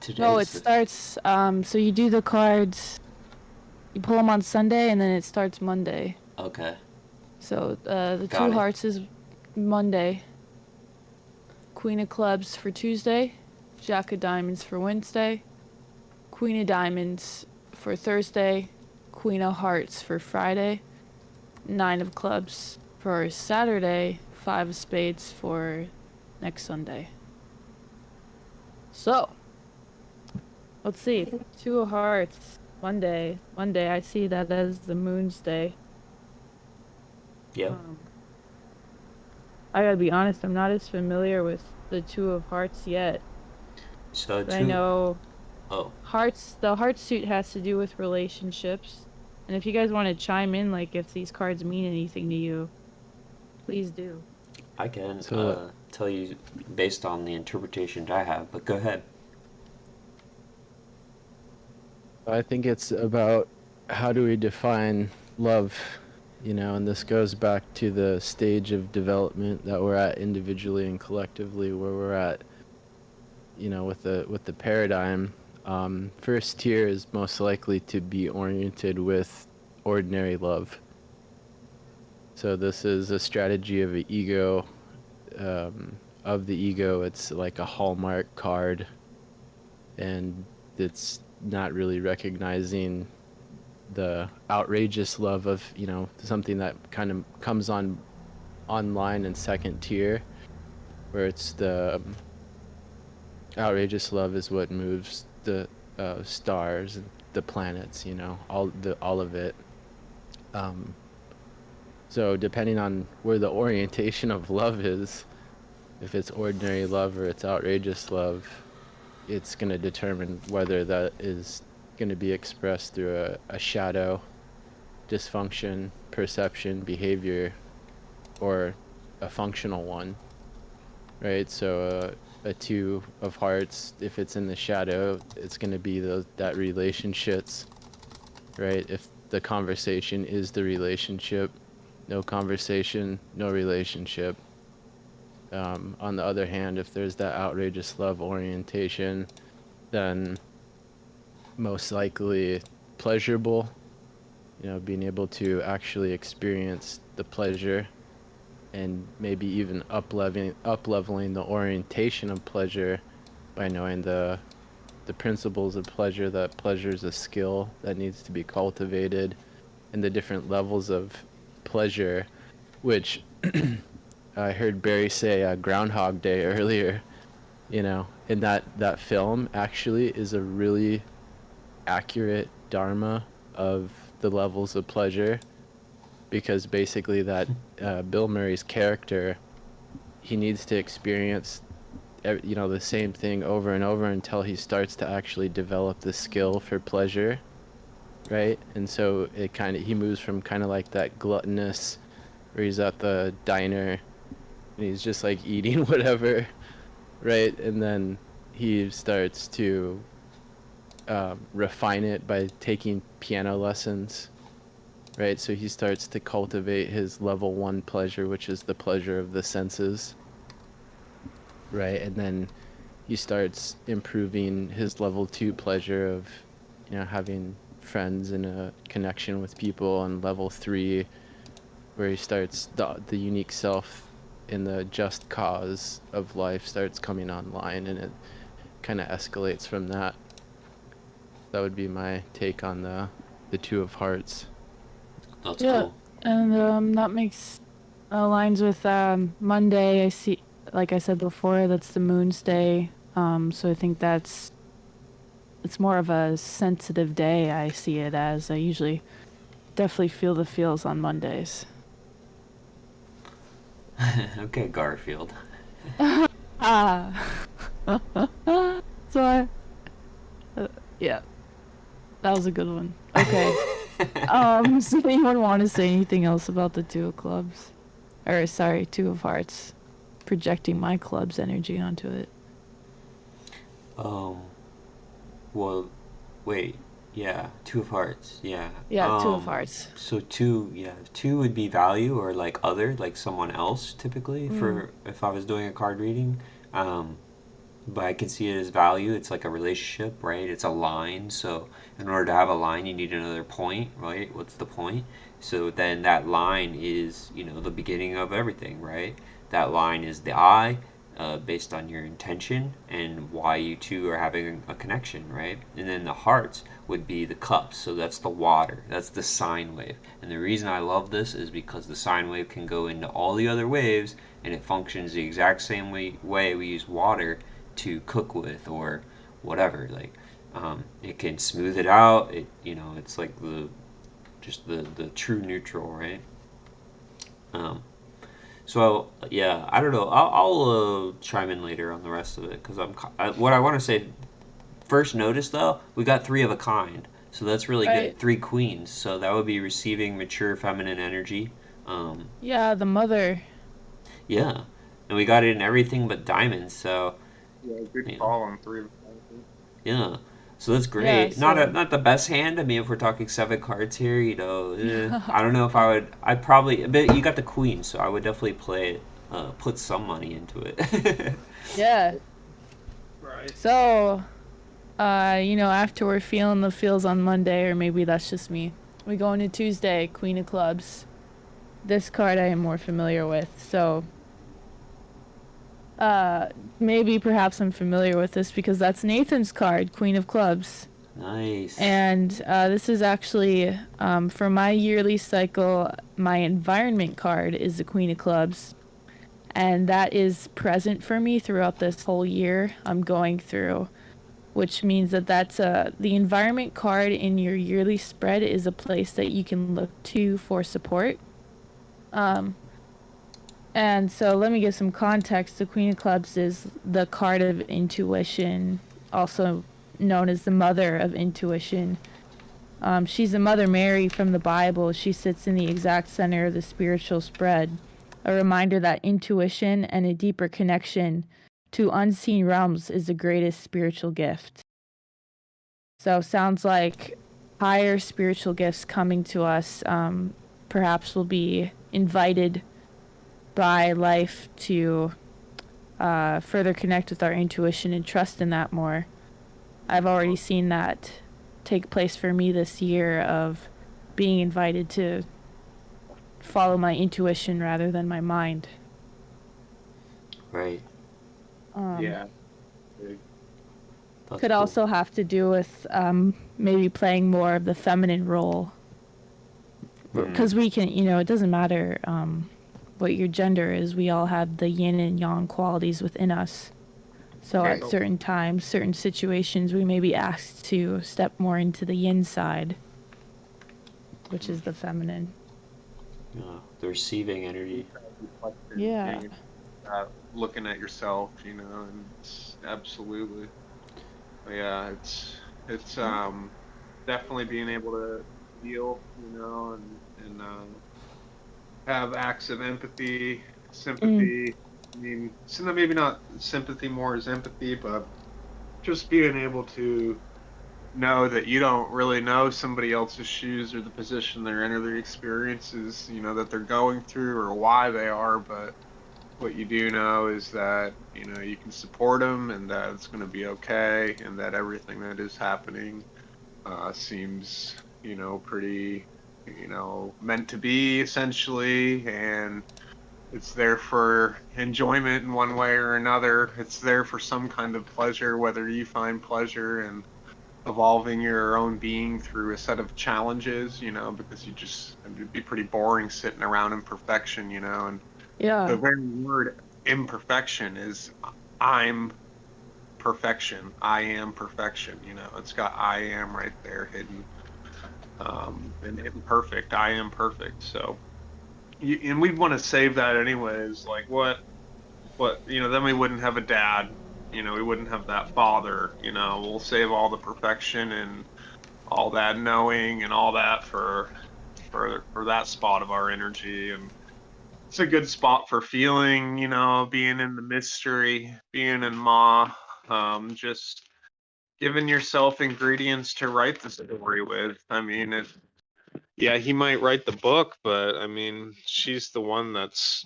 Today's it starts, so you do the cards, you pull them on Sunday, and then it starts Monday. Okay. So, the Got two it. hearts is Monday. Queen of clubs for Tuesday. Jack of diamonds for Wednesday. Queen of diamonds for Thursday. Queen of hearts for Friday. Nine of clubs for Saturday. Five of spades for next Sunday. So, Let's see. Two of Hearts. Monday. Monday. I see that as the Moon's day. Yep. I gotta be honest. I'm not as familiar with the Two of Hearts yet. So But I two. know Oh, hearts. The heart suit has to do with relationships. And if you guys want to chime in, like if these cards mean anything to you, please do. I can So tell you based on the interpretation I have, but go ahead. I think it's about how do we define love, and this goes back to the stage of development that we're at individually and collectively, where we're at, with the paradigm. First tier is most likely to be oriented with ordinary love. So this is a strategy of the ego. Of the ego, it's like a hallmark card, and it's not really recognizing the outrageous love of something that kind of comes online in second tier, where it's the outrageous love is what moves the stars and the planets, all of it. So depending on where the orientation of love is, if it's ordinary love or it's outrageous love, it's going to determine whether that is going to be expressed through a shadow, dysfunction, perception, behavior, or a functional one, right? So a two of hearts, if it's in the shadow, it's going to be that relationships, right? If the conversation is the relationship, no conversation, no relationship. On the other hand, if there's that outrageous love orientation, then most likely pleasurable, being able to actually experience the pleasure and maybe even up-leveling the orientation of pleasure by knowing the principles of pleasure, that pleasure is a skill that needs to be cultivated, and the different levels of pleasure, which I heard Barry say Groundhog Day earlier, and that film actually is a really accurate dharma of the levels of pleasure, because basically that Bill Murray's character, he needs to experience the same thing over and over until he starts to actually develop the skill for pleasure, right? And so he moves from kind of like that gluttonous, where he's at the diner and he's just like eating whatever, right? And then he starts to refine it by taking piano lessons, right? So he starts to cultivate his level 1 pleasure, which is the pleasure of the senses, right? And then he starts improving his level 2 pleasure of, having friends and a connection with people, and level 3, where he starts the unique self in the just cause of life starts coming online, and it kind of escalates from that. That would be my take on the Two of Hearts. That's Yeah, cool. and that makes aligns with Monday. I see, like I said before, that's the Moon's day. So I think it's more of a sensitive day. I see it as. I usually definitely feel the feels on Mondays. Okay, Garfield. Ah. So yeah, that was a good one. Okay. Does anyone want to say anything else about the Two of Clubs? Or sorry, Two of Hearts. Projecting my club's energy onto it. Well, wait. Yeah, two of hearts. Yeah. Yeah, Two of Hearts. So two, yeah, two would be value or like other, like someone else typically for if I was doing a card reading. Um, but I can see it as value. It's like a relationship, right? It's a line. So in order to have a line, you need another point, right? What's the point? So then that line is, the beginning of everything, right? That line is the I, based on your intention and why you two are having a connection, right? And then the hearts would be the cups. So that's the water. That's the sine wave. And the reason I love this is because the sine wave can go into all the other waves, and it functions the exact same way we use water to cook with or whatever. Like It can smooth it out. It's like the true neutral, right? Um, so yeah, I don't know. I'll chime in later on the rest of it because what I want to say first. Notice though, we got three of a kind, so that's really Right. good. Three queens, so that would be receiving mature feminine energy. Um, Yeah, the mother. yeah, and we got it in everything but diamonds. So Yeah, good you know, call on 3 of diamonds. yeah. So that's Yeah, great. so Not the best hand. I mean, if we're talking seven cards here, I don't know if I would. I'd probably. But you got the queen, so I would definitely play. Put some money into it. yeah. Right. So, after we're feeling the feels on Monday, or maybe that's just me, we go into Tuesday, Queen of Clubs. This card I am more familiar with, so maybe perhaps I'm familiar with this because that's Nathan's card, Queen of Clubs. Nice. And this is actually for my yearly cycle. My environment card is the Queen of Clubs, and that is present for me throughout this whole year I'm going through, which means that that's the environment card in your yearly spread is a place that you can look to for support. Um, and so let me give some context. The Queen of Clubs is the card of intuition, also known as the mother of intuition. She's the Mother Mary from the Bible. She sits in the exact center of the spiritual spread, a reminder that intuition and a deeper connection to unseen realms is the greatest spiritual gift. So sounds like higher spiritual gifts coming to us perhaps will be invited by life to further connect with our intuition and trust in that more. I've already seen that take place for me this year of being invited to follow my intuition rather than my mind. Right. Yeah. Big. That's Could cool. also have to do with maybe playing more of the feminine role. Because we can, it doesn't matter what your gender is, we all have the yin and yang qualities within us. So Okay. at certain times, certain situations, we may be asked to step more into the yin side, which is the feminine. Yeah, the receiving energy. Yeah. Looking at yourself, and it's absolutely. Yeah, it's definitely being able to feel, and have acts of empathy, sympathy. I mean, maybe not sympathy more as empathy, but just being able to know that you don't really know somebody else's shoes or the position they're in or the experiences, that they're going through or why they are, but what you do know is that, you can support them and that it's going to be okay and that everything that is happening seems, pretty, meant to be essentially, and it's there for enjoyment in one way or another. It's there for some kind of pleasure, whether you find pleasure in evolving your own being through a set of challenges, because it'd be pretty boring sitting around in perfection, and the Yeah. very word imperfection is I'm perfection. I am perfection, it's got I am right there hidden. And imperfect, I am perfect. So, and we'd want to save that anyways. Like what, then we wouldn't have a dad, we wouldn't have that father, we'll save all the perfection and all that knowing and all that for that spot of our energy. And it's a good spot for feeling, being in the mystery, being in Ma, just giving yourself ingredients to write the story with. I mean, yeah, he might write the book, but I mean, she's the one that's,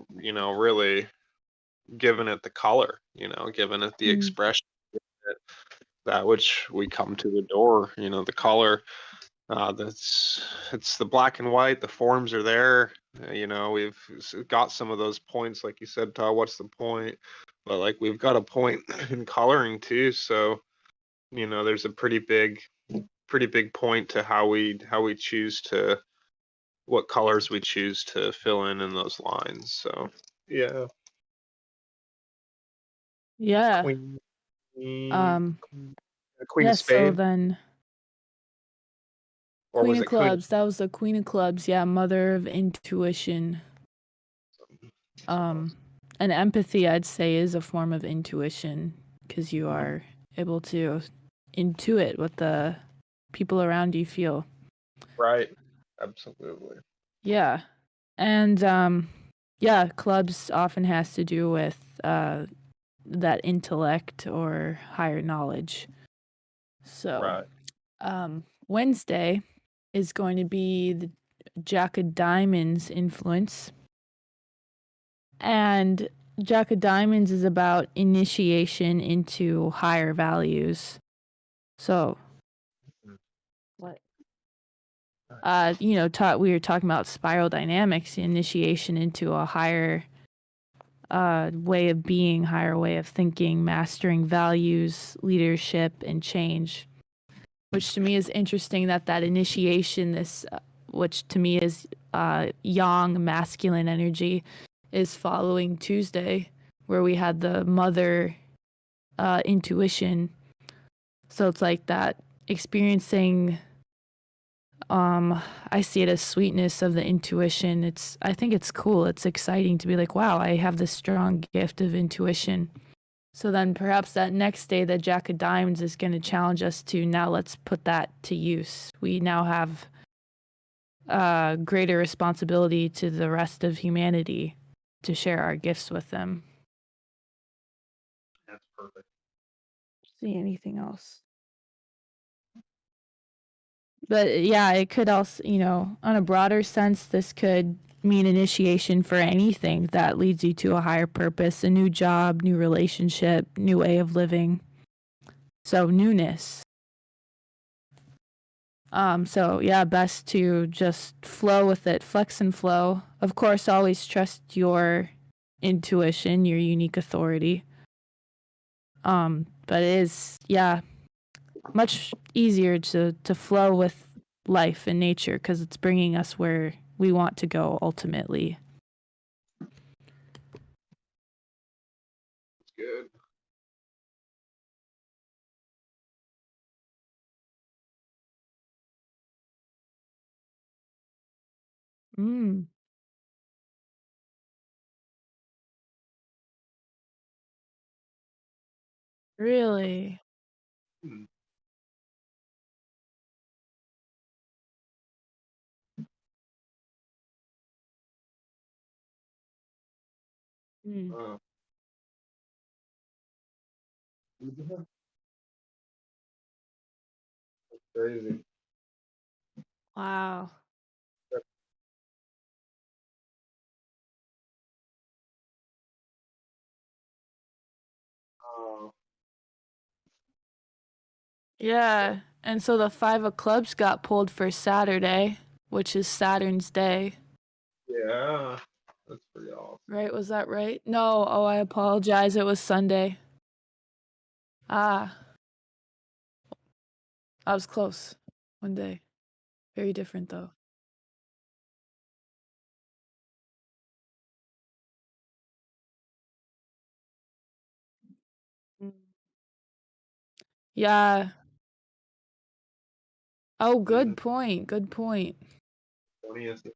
really giving it the color, giving it the expression, that which we come to adore, the color. That's It's the black and white. The forms are there. We've got some of those points, like you said, Todd. What's the point? But like we've got a point in coloring too. So there's a pretty big point to how we choose to what colors we choose to fill in those lines. So yeah. Yeah. Queen. Um, The Queen of Yes, so Spades, then or Queen was of it Queen? Clubs. That was the Queen of Clubs. Yeah, mother of intuition. And empathy, I'd say, is a form of intuition because you are able to intuit what the people around you feel. Right. Absolutely. Yeah. And yeah, clubs often has to do with that intellect or higher knowledge. So Right. Wednesday is going to be the Jack of Diamonds influence. And Jack of Diamonds is about initiation into higher values. So, what? We were talking about spiral dynamics, initiation into a higher way of being, higher way of thinking, mastering values, leadership, and change. Which to me is interesting that initiation, which to me is yang masculine energy, is following Tuesday, where we had the mother intuition. So it's like that experiencing. I see it as sweetness of the intuition. I think it's cool. It's exciting to be like, wow, I have this strong gift of intuition. So then perhaps that next day, the Jack of Diamonds is going to challenge us to now let's put that to use. We now have greater responsibility to the rest of humanity to share our gifts with them. That's perfect. See anything else? But yeah, it could also, on a broader sense, this could mean initiation for anything that leads you to a higher purpose, a new job, new relationship, new way of living. So newness. So yeah, best to just flow with it, flex and flow. Of course, always trust your intuition, your unique authority. But it is, yeah, much easier to flow with life and nature because it's bringing us where we want to go ultimately. That's good. Really? Hmm. Uh, that's crazy. Wow. Uh, Yeah. And so the 5 of clubs got pulled for Saturday, which is Saturn's day. yeah, that's pretty awesome. Right? Was that right? No. Oh, I apologize. It was Sunday. Ah. I was close. One day. Very different though. Yeah. Oh, good point. Good point. 20th.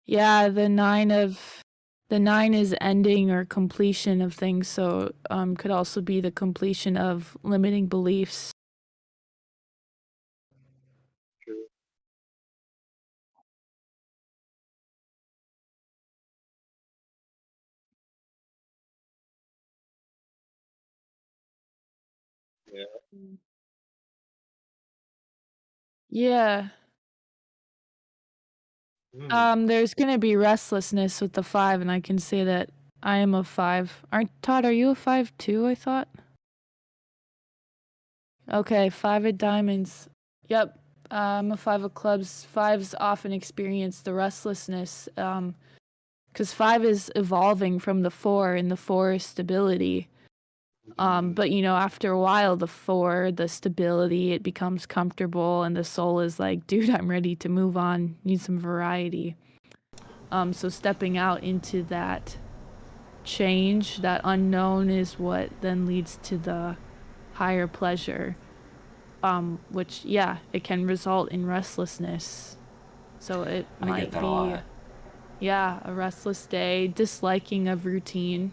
Yeah, the 9 is ending or completion of things, so could also be the completion of limiting beliefs. True. Yeah. Yeah. There's gonna be restlessness with the 5, and I can say that I am a 5. Todd, are you a 5 too, I thought? Okay, 5 of diamonds. Yep. I'm a 5 of clubs. 5s often experience the restlessness, because 5 is evolving from the 4, and the 4 is stability. But after a while, the 4, the stability, it becomes comfortable, and the soul is like, dude, I'm ready to move on. Need some variety. So stepping out into that change, that unknown, is what then leads to the higher pleasure. Which, yeah, it can result in restlessness. So it I might get that be, a lot. yeah, a restless day, disliking of routine,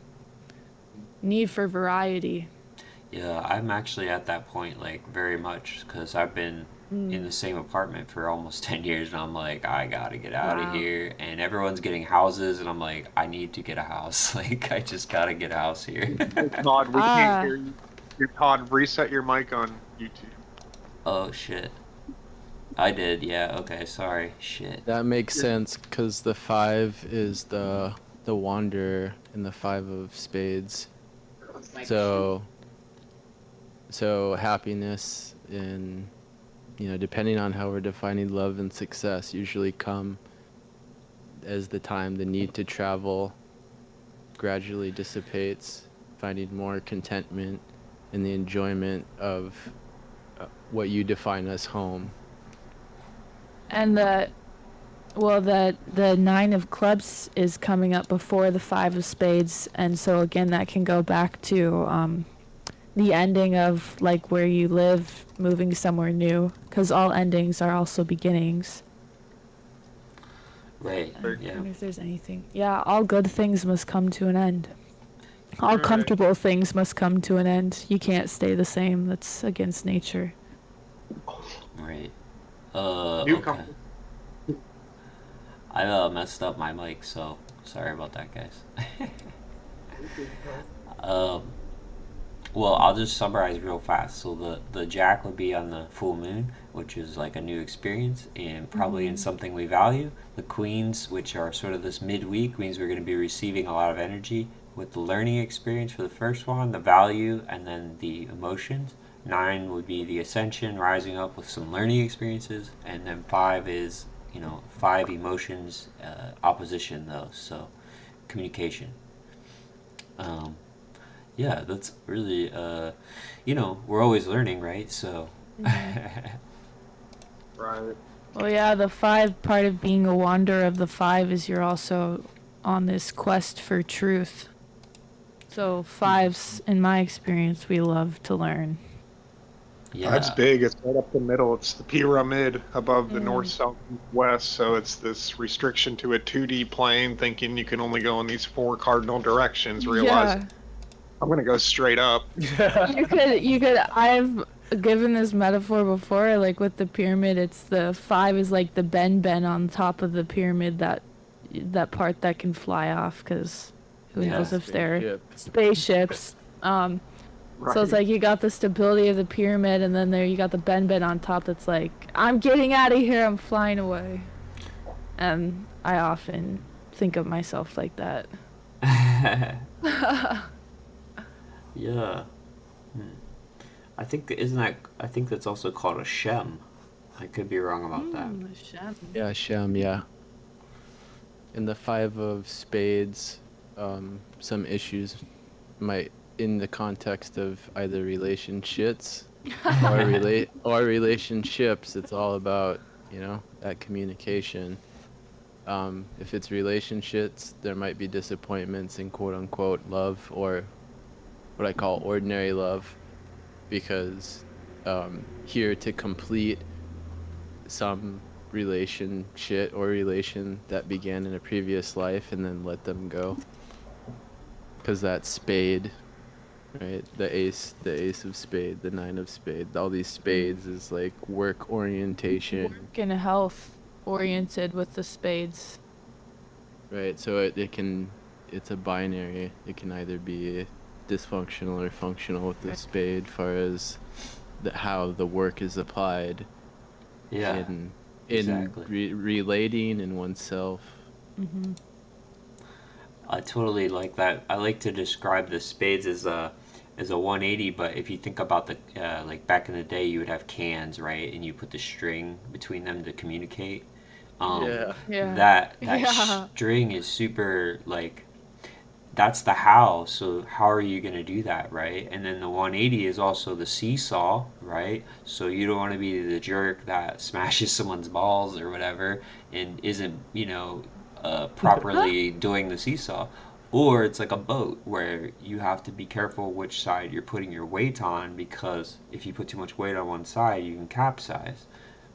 need for variety. Yeah, I'm actually at that point, like, very much, because I've been in the same apartment for almost 10 years, and I'm like, I gotta get out of Wow. here. And everyone's getting houses, and I'm like, I need to get a house. Like, I just gotta get a house here. Todd, we can't Ah, hear you. Todd, reset your mic on YouTube. Oh, shit. I did, yeah, okay, sorry. Shit. That makes sense because the 5 is the wanderer in the 5 of spades. So happiness and depending on how we're defining love and success, usually come as the time the need to travel gradually dissipates, finding more contentment in the enjoyment of what you define as home. and the 9 of clubs is coming up before the 5 of spades, and so again that can go back to the ending of like where you live, moving somewhere new, because all endings are also beginnings. Right, I yeah. wonder if there's anything. Yeah, all good things must come to an end. All Right. comfortable things must come to an end. You can't stay the same. That's against nature. Right. You Okay. come. I messed up my mic, so sorry about that, guys. um, well, I'll just summarize real fast. So the Jack would be on the full moon, which is like a new experience and probably in something we value. The Queens, which are sort of this midweek, means we're going to be receiving a lot of energy with the learning experience for the first one, the value, and then the emotions. 9 would be the ascension, rising up with some learning experiences, and then 5 is 5 emotions, opposition though, so communication. Um, yeah, that's really we're always learning, right? So Right. Well, yeah, the 5 part of being a wanderer of the 5 is you're also on this quest for truth. So 5s, in my experience, we love to learn. That's yeah, big. It's right up the middle. It's the pyramid above the north, south, and west. So it's this restriction to a 2D plane, thinking you can only go in these 4 cardinal directions. Realize Yeah. I'm gonna go straight up. You could I've given this metaphor before, like with the pyramid. It's the 5 is like the ben on top of the pyramid, that part that can fly off, because who Yeah. knows if they're Spaceship. spaceships. So it's Right. like you got the stability of the pyramid, and then there you got the ben on top that's like, I'm getting out of here, I'm flying away. And I often think of myself like that. yeah. Hmm. I think that's also called a shem. I could be wrong about that. Yeah, Shem, yeah. In the 5 of spades, some issues might, in the context of either relationships or relationships, it's all about, that communication. If it's relationships, there might be disappointments in quote unquote love, or what I call ordinary love, because here to complete some relationship or relation that began in a previous life and then let them go. Because that spade, right? The ace of spade, the 9 of spade, all these spades is like work orientation. Work and health oriented with the spades. Right, so it's a binary. It can either be dysfunctional or functional with the spade, far as how the work is applied Yeah, in exactly. relating in oneself. I totally like that. I like to describe the spades as a 180, but if you think about the like back in the day, you would have cans, right? And you put the string between them to communicate. Yeah. Yeah. That Yeah. string is super like that's the how. So how are you going to do that, right? And then the 180 is also the seesaw, right? So you don't want to be the jerk that smashes someone's balls or whatever and isn't, properly doing the seesaw. Or it's like a boat where you have to be careful which side you're putting your weight on, because if you put too much weight on one side, you can capsize.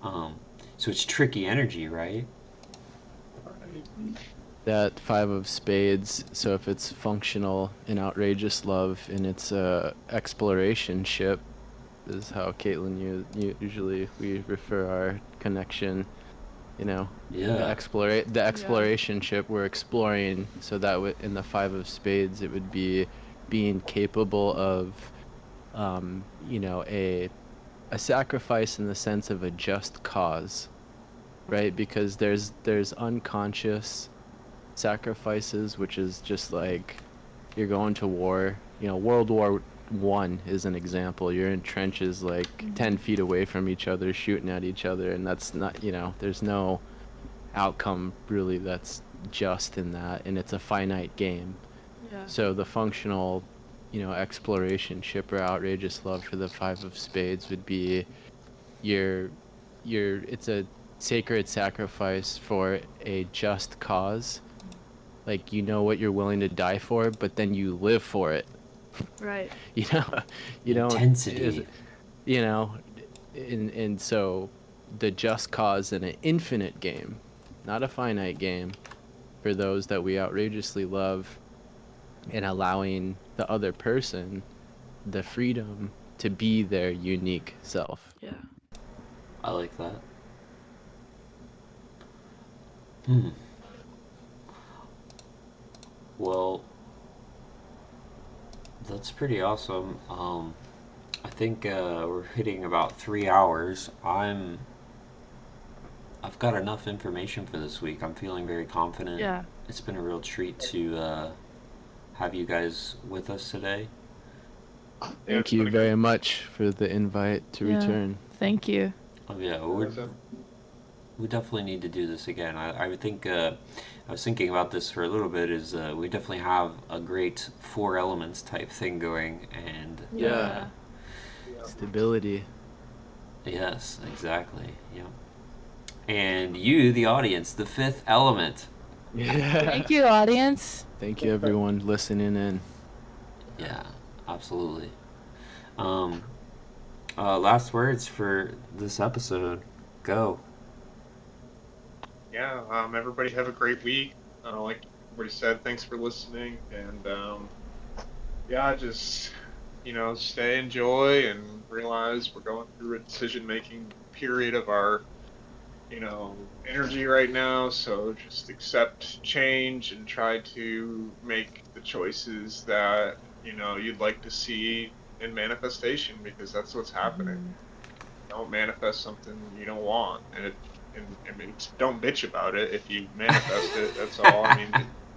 Um, so it's tricky energy, right? That five of spades, so if it's functional in outrageous love and it's a exploration ship, is how Caitlin usually we refer our connection. The Yeah. exploration ship, we're exploring, so that would, in the five of spades, it would be being capable of a sacrifice in the sense of a just cause, right? Because there's unconscious sacrifices, which is just like you're going to war. World War One is an example. You're in trenches like 10 feet away from each other, shooting at each other, and that's not, there's no outcome really that's just in that, and it's a finite game. Yeah. So the functional, exploration ship or outrageous love for the five of spades would be it's a sacred sacrifice for a just cause. Like, what you're willing to die for, but then you live for it. Right. you don't, Intensity. and so the just cause in an infinite game, not a finite game, for those that we outrageously love, and allowing the other person the freedom to be their unique self. Yeah. I like that. Hmm. Well, that's pretty awesome. I think we're hitting about 3 hours. I've got enough information for this week. I'm feeling very confident. Yeah. It's been a real treat to have you guys with us today. Thank you very much for the invite to return. Thank you. Oh yeah, we definitely need to do this again. I would think I was thinking about this for a little bit. Is we definitely have a great four elements type thing going, and Yeah. Stability. Yes, exactly. Yeah. And you, the audience, the fifth element. Yeah. Thank you, audience. Thank you, everyone listening in. Yeah, absolutely. Last words for this episode. Go. Yeah, everybody have a great week. Like everybody said, thanks for listening, and yeah, just stay in joy and realize we're going through a decision-making period of our energy right now. So just accept change and try to make the choices that you'd like to see in manifestation, because that's what's happening. Don't manifest something you don't want, and I mean, don't bitch about it if you manifest it. That's all. I mean,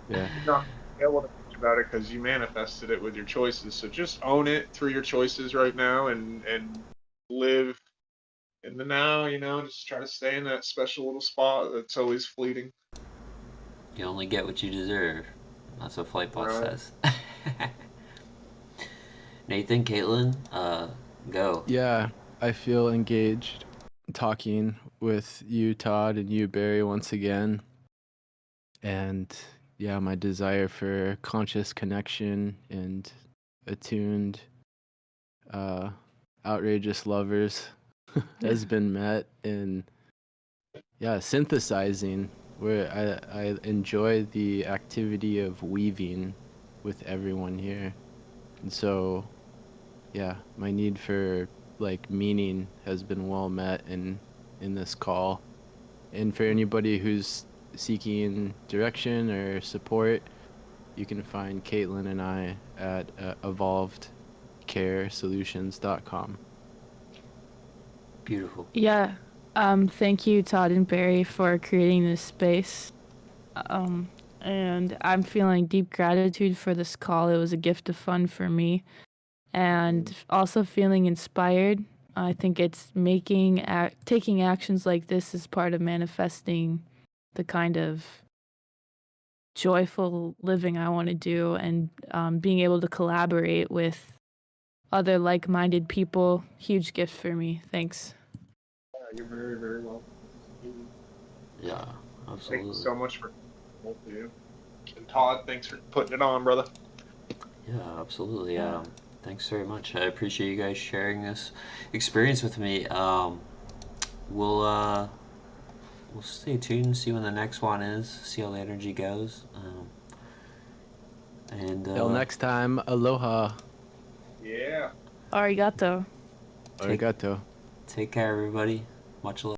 Yeah. you're not able to bitch about it because you manifested it with your choices. So just own it through your choices right now, and live in the now. Just try to stay in that special little spot that's always fleeting. You only get what you deserve. That's what Flightbot says. Nathan, Caitlin, go. Yeah, I feel engaged talking with you, Todd, and you, Barry, once again. And yeah, my desire for conscious connection and attuned, outrageous lovers has been met. And yeah, synthesizing, where I enjoy the activity of weaving with everyone here. And so, yeah, my need for like meaning has been well met in this call. And for anybody who's seeking direction or support, you can find Caitlin and I at evolvedcaresolutions.com. Beautiful. Yeah. Thank you, Todd and Barry, for creating this space. And I'm feeling deep gratitude for this call. It was a gift of fun for me. And also feeling inspired. I think it's taking actions like this is part of manifesting the kind of joyful living I want to do, and being able to collaborate with other like-minded people, huge gift for me. Thanks. You're very, very welcome. Yeah, absolutely. Thank you so much for both of you. And Todd, thanks for putting it on, brother. Yeah, absolutely. Yeah. Thanks very much. I appreciate you guys sharing this experience with me. We'll stay tuned, see when the next one is, see how the energy goes. Till next time, aloha. Yeah. Arigato. Take, Arigato. take care, everybody. Much love.